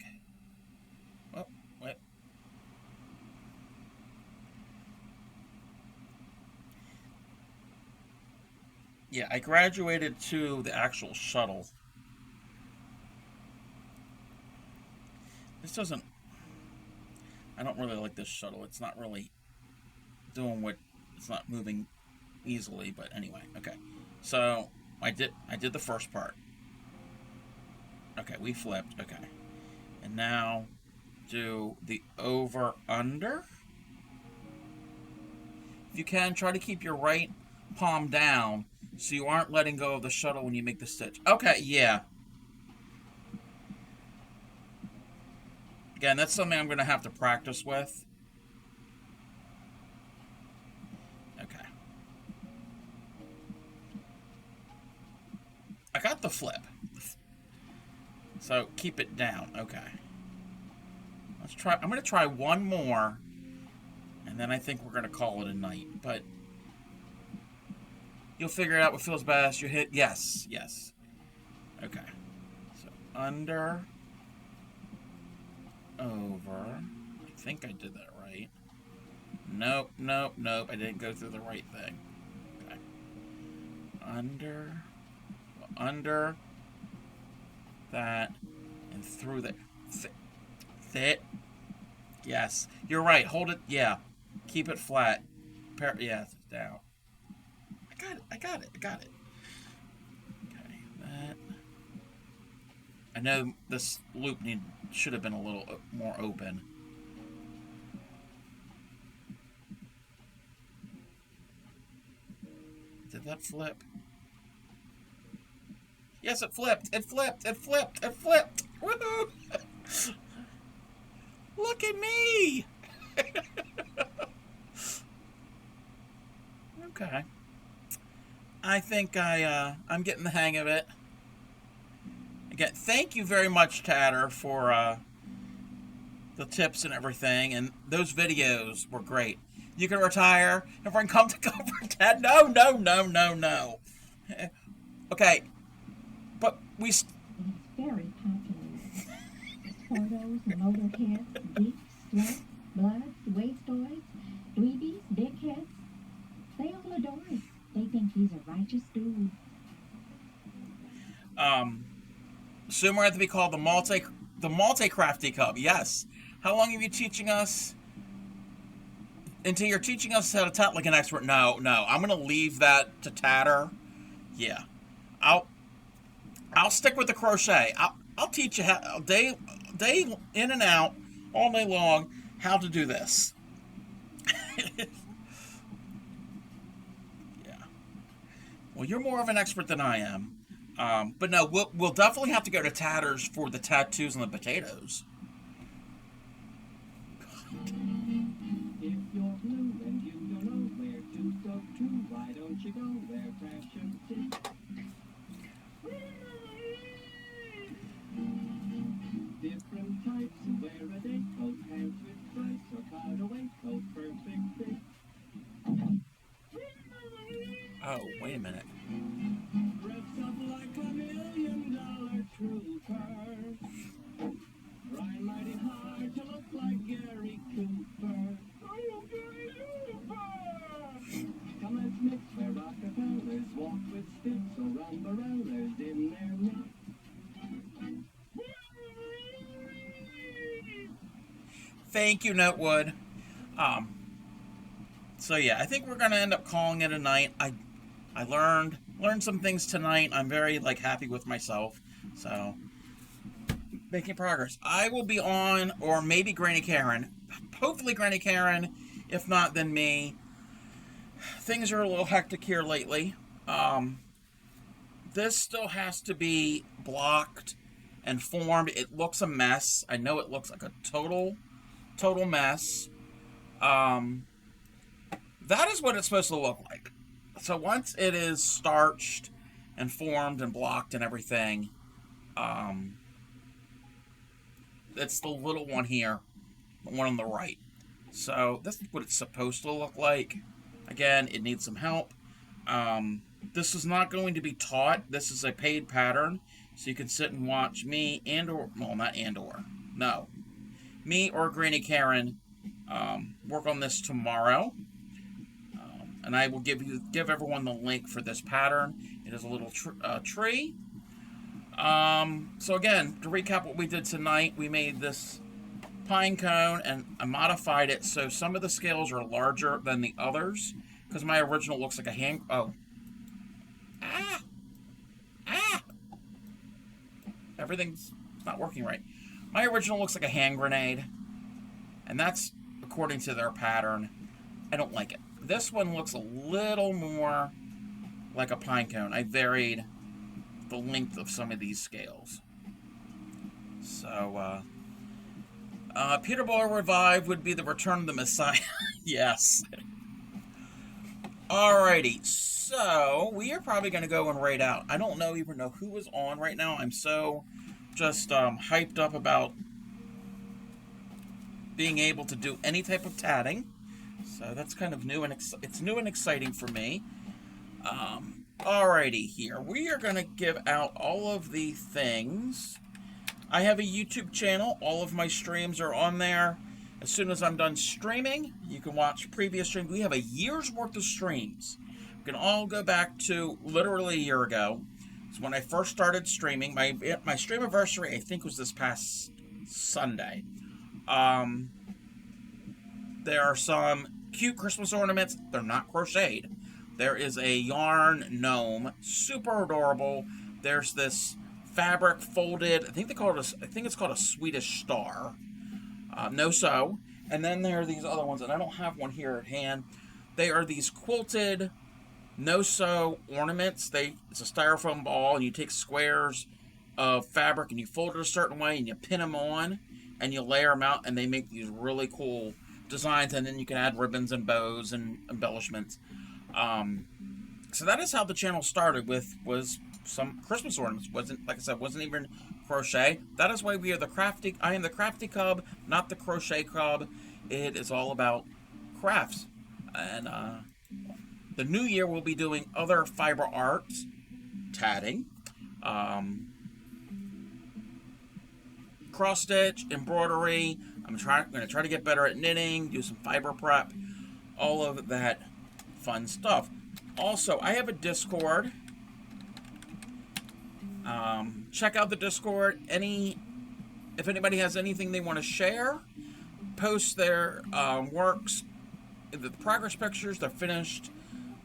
Oh, wait. Yeah, I graduated to the actual shuttle. This doesn't... I don't really like this shuttle. It's not really doing what... It's not moving easily, but anyway. Okay. So, I did the first part. Okay, we flipped. Okay. And now, do the over-under. If you can, try to keep your right palm down so you aren't letting go of the shuttle when you make the stitch. Okay, yeah. Again, that's something I'm going to have to practice with. Okay. I got the flip. So, keep it down. Okay. Let's try. I'm going to try one more. And then I think we're going to call it a night. But you'll figure out what feels best. You hit yes. Yes. Okay. So, under... over. I think I did that right. Nope. I didn't go through the right thing. Okay. Under that and through that. Fit. Yes. You're right. Hold it. Yeah. Keep it flat. Yeah, down. I got it. Okay. That. I know this loop should have been a little more open. Did that flip? Yes, it flipped. It flipped. Woohoo! Look at me! Okay. I think I'm getting the hang of it. Again, thank you very much, Tatter, for the tips and everything, and those videos were great. You can retire. Everyone come to comfort, Dad. No. Okay, but we... It's very popular. Portos, motorheads, geeks, sluts, bloods, wastoids, dweebies, dickheads. They all adore him. They think he's a righteous dude. Soon we're going to be called the multi-crafty cub. Yes. How long are you teaching us? Until you're teaching us how to tat like an expert. No, no. I'm gonna leave that to tatter. Yeah. I'll stick with the crochet. I'll teach you how day in and out all day long how to do this. Yeah. Well, you're more of an expert than I am. But no, we'll definitely have to go to Tatters for the tattoos and the potatoes. If you're blue and you don't know where to go to, why don't you go where passion is? Different types and wear a day coat, pants with stripes or cutaway coat, perfect fit. Oh, wait a minute. Dress up like $1 million trooper. Try mighty hard to look like Gary Cooper. Oh, Gary Cooper! Come, let's mix where Rockefellers walk with sticks or umbrellas in their necks. Thank you, Notewood. So yeah, I think we're gonna end up calling it a night. I learned some things tonight. I'm very happy with myself. So making progress. I will be on, or maybe Granny Karen. Hopefully Granny Karen. If not, then me. Things are a little hectic here lately. This still has to be blocked and formed. It looks a mess. I know it looks like a total mess. That is what it's supposed to look like. So once it is starched and formed and blocked and everything, it's the little one here, the one on the right. So this is what it's supposed to look like. Again, it needs some help. This is not going to be taught. This is a paid pattern, so you can sit and watch me me or Granny Karen work on this tomorrow. And I will give everyone the link for this pattern. It is a little tree. So again, to recap what we did tonight, we made this pine cone and I modified it so some of the scales are larger than the others because my original looks like a hand. Oh. Everything's not working right. My original looks like a hand grenade, and that's according to their pattern. I don't like it. This one looks a little more like a pine cone. I varied the length of some of these scales. So, Peter Boy Revive would be the Return of the Messiah. Yes. Alrighty, so we are probably going to go and raid out. I don't even know who is on right now. I'm so just hyped up about being able to do any type of tatting. So that's kind of new and it's new and exciting for me. Alrighty, here we are going to give out all of the things. I have a YouTube channel. All of my streams are on there. As soon as I'm done streaming, you can watch previous streams. We have a year's worth of streams. We can all go back to literally a year ago. It's when I first started streaming. My stream anniversary, I think, was this past Sunday. There are some cute Christmas ornaments. They're not crocheted. There is a yarn gnome, super adorable. There's this fabric folded. I think it's called a Swedish star. No sew. And then there are these other ones, and I don't have one here at hand. They are these quilted no sew ornaments. It's a styrofoam ball, and you take squares of fabric and you fold it a certain way, and you pin them on, and you layer them out, and they make these really cool designs. And then you can add ribbons and bows and embellishments. So that is how the channel started was some Christmas ornaments. Wasn't even crochet. That is why we are I am the crafty cub, not the crochet cub. It is all about crafts. And the new year we'll be doing other fiber arts, tatting, cross stitch, embroidery. I'm going to try to get better at knitting, do some fiber prep, all of that fun stuff. Also, I have a Discord. Check out the Discord. Any if anybody has anything they want to share, post their works, the progress pictures, their finished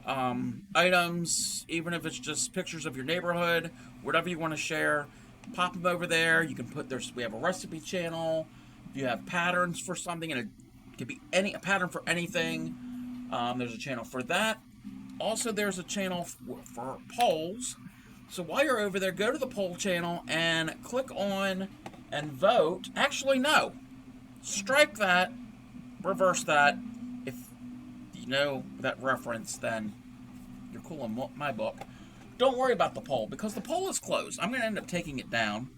items, even if it's just pictures of your neighborhood, whatever you want to share, pop them over there. You can put we have a recipe channel. If you have patterns for something, and it could be a pattern for anything, there's a channel for that. Also, there's a channel for polls. So while you're over there, go to the poll channel and click on and vote. Actually, no. Strike that. Reverse that. If you know that reference, then you're cool in my book. Don't worry about the poll, because the poll is closed. I'm going to end up taking it down.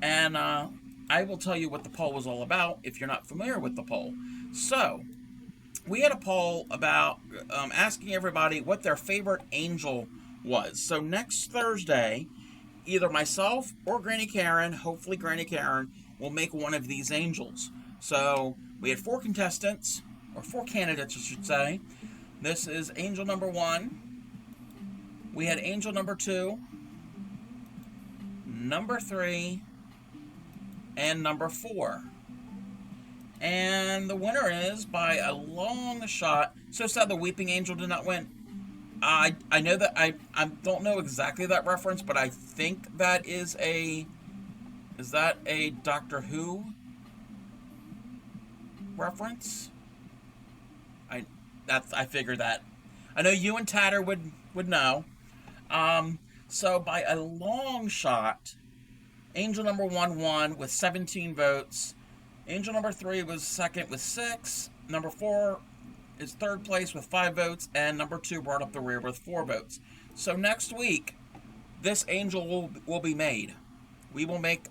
And I will tell you what the poll was all about if you're not familiar with the poll. So, we had a poll about asking everybody what their favorite angel was. So next Thursday, either myself or Granny Karen, hopefully Granny Karen, will make one of these angels. So we had 4 contestants, or 4 candidates, I should say. This is angel number 1. We had angel number 2, number 3, and number 4. And the winner is, by a long shot, so sad the Weeping Angel did not win. I know that I don't know exactly that reference, but I think that is a Doctor Who reference? I figured that. I know you and Tatter would know. So by a long shot, angel number 1 won with 17 votes. Angel number 3 was second with 6. Number 4 is third place with 5 votes, and number 2 brought up the rear with 4 votes. So next week, this angel will be made. We will make,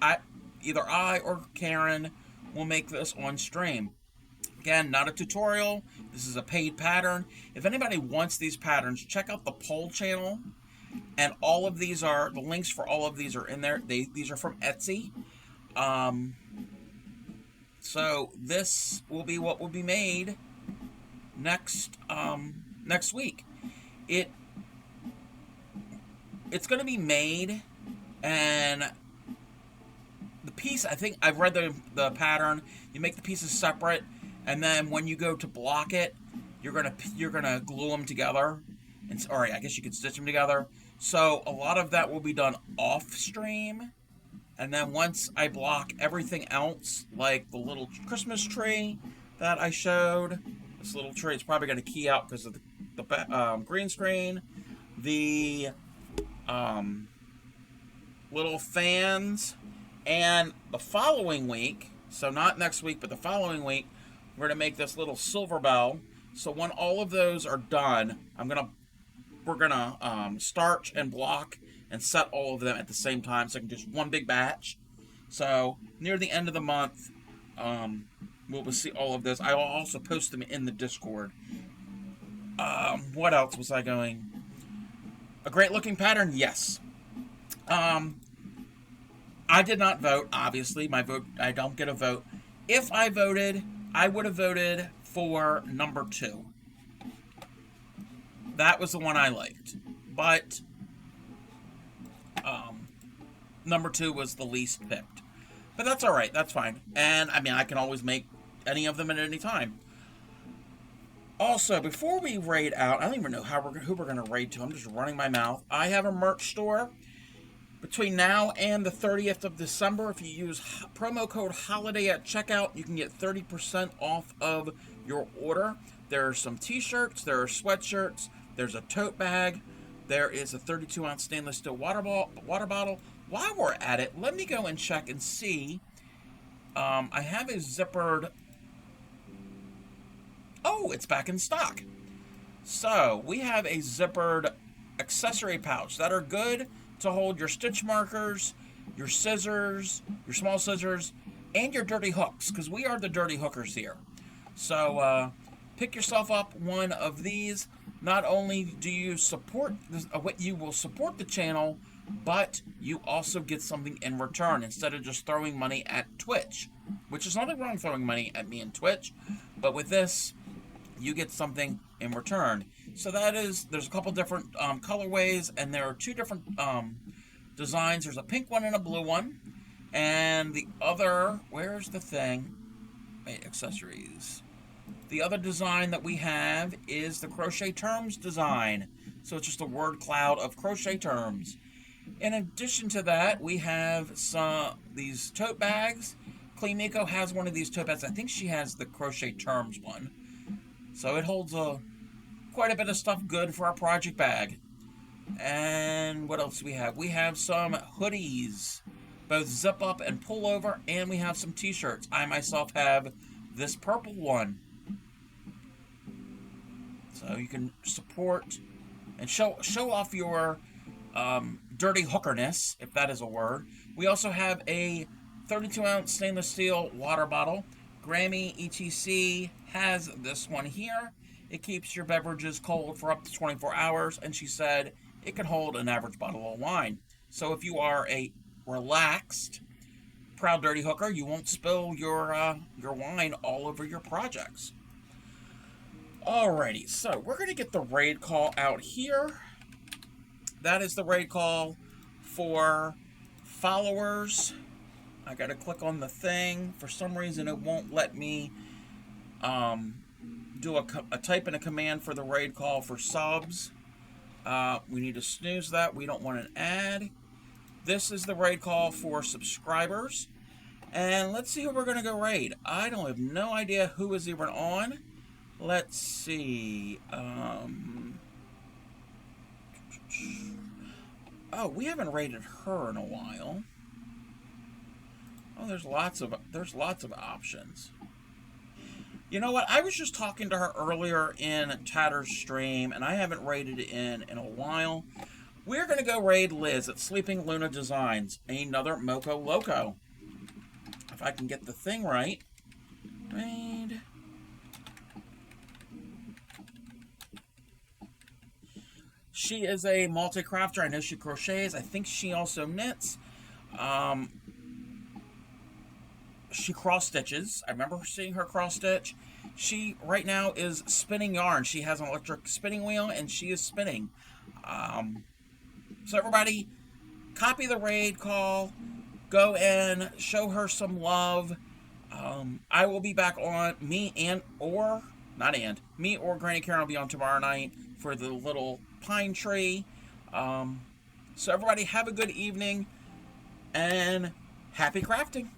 either I or Karen will make this on stream. Again, not a tutorial. This is a paid pattern. If anybody wants these patterns, check out the poll channel. And all of these the links for all of these are in there. These are from Etsy. So this will be what will be made next week. It's going to be made, and the piece, I think I've read the pattern. You make the pieces separate, and then when you go to block it, you're gonna glue them together. Or I guess you could stitch them together. So a lot of that will be done off stream. And then once I block everything else, like the little Christmas tree that I showed, this little tree, it's probably going to key out because of the green screen, the little fans, and the following week, so not next week, but the following week, we're going to make this little silver bell. So when all of those are done, we're going to starch and block and set all of them at the same time, so I can do one big batch. So near the end of the month, we'll see all of this. I will also post them in the Discord. What else was I going? A great looking pattern, yes. I did not vote, obviously. My vote, I don't get a vote. If I voted, I would have voted for number 2. That was the one I liked. But number 2 was the least picked. But that's alright, that's fine. And, I mean, I can always make any of them at any time. Also, before we raid out, I don't even know who we're going to raid to. I'm just running my mouth. I have a merch store. Between now and the 30th of December, if you use promo code HOLIDAY at checkout, you can get 30% off of your order. There are some t-shirts, there are sweatshirts, there's a tote bag, there is a 32-ounce stainless steel water bottle. While we're at it, let me go and check and see. I have a zippered... Oh, it's back in stock. So, we have a zippered accessory pouch that are good to hold your stitch markers, your scissors, your small scissors, and your dirty hooks, because we are the dirty hookers here. So, pick yourself up one of these. Not only do you support this, you will support the channel, but you also get something in return instead of just throwing money at Twitch, which is nothing wrong throwing money at me and Twitch, but with this, you get something in return. So there's a couple different colorways, and there are 2 different designs. There's a pink one and a blue one, And the other, where's the thing? Wait, accessories. The other design that we have is the crochet terms design. So it's just a word cloud of crochet terms. In addition to that, we have these tote bags. Clean Miko has one of these tote bags. I think she has the crochet terms one. So it holds quite a bit of stuff good for our project bag. And what else do we have? We have some hoodies, both zip up and pull over, and we have some t-shirts. I myself have this purple one. So you can support and show off your dirty hookerness, if that is a word. We also have a 32-ounce stainless steel water bottle. Grammy ETC has this one here. It keeps your beverages cold for up to 24 hours, and she said it can hold an average bottle of wine. So if you are a relaxed, proud dirty hooker, you won't spill your wine all over your projects. Alrighty, so we're going to get the raid call out here. That is the raid call for followers. I got to click on the thing. For some reason, it won't let me do a type in a command for the raid call for subs. We need to snooze that. We don't want an ad. This is the raid call for subscribers. And let's see who we're going to go raid. I don't have no idea who is even on. Let's see. Oh, we haven't raided her in a while. Oh, there's lots of options. You know what? I was just talking to her earlier in Tatter's stream, and I haven't raided in a while. We're going to go raid Liz at Sleeping Luna Designs, another Moco Loco. If I can get the thing right. Raid. She is a multi-crafter. I know she crochets. I think she also knits. She cross stitches. I remember seeing her cross stitch. She right now is spinning yarn. She has an electric spinning wheel and she is spinning. So everybody, copy the raid call. Go in, show her some love. I will be back on. Me or Granny Karen will be on tomorrow night for the little pine tree. So everybody have a good evening and happy crafting.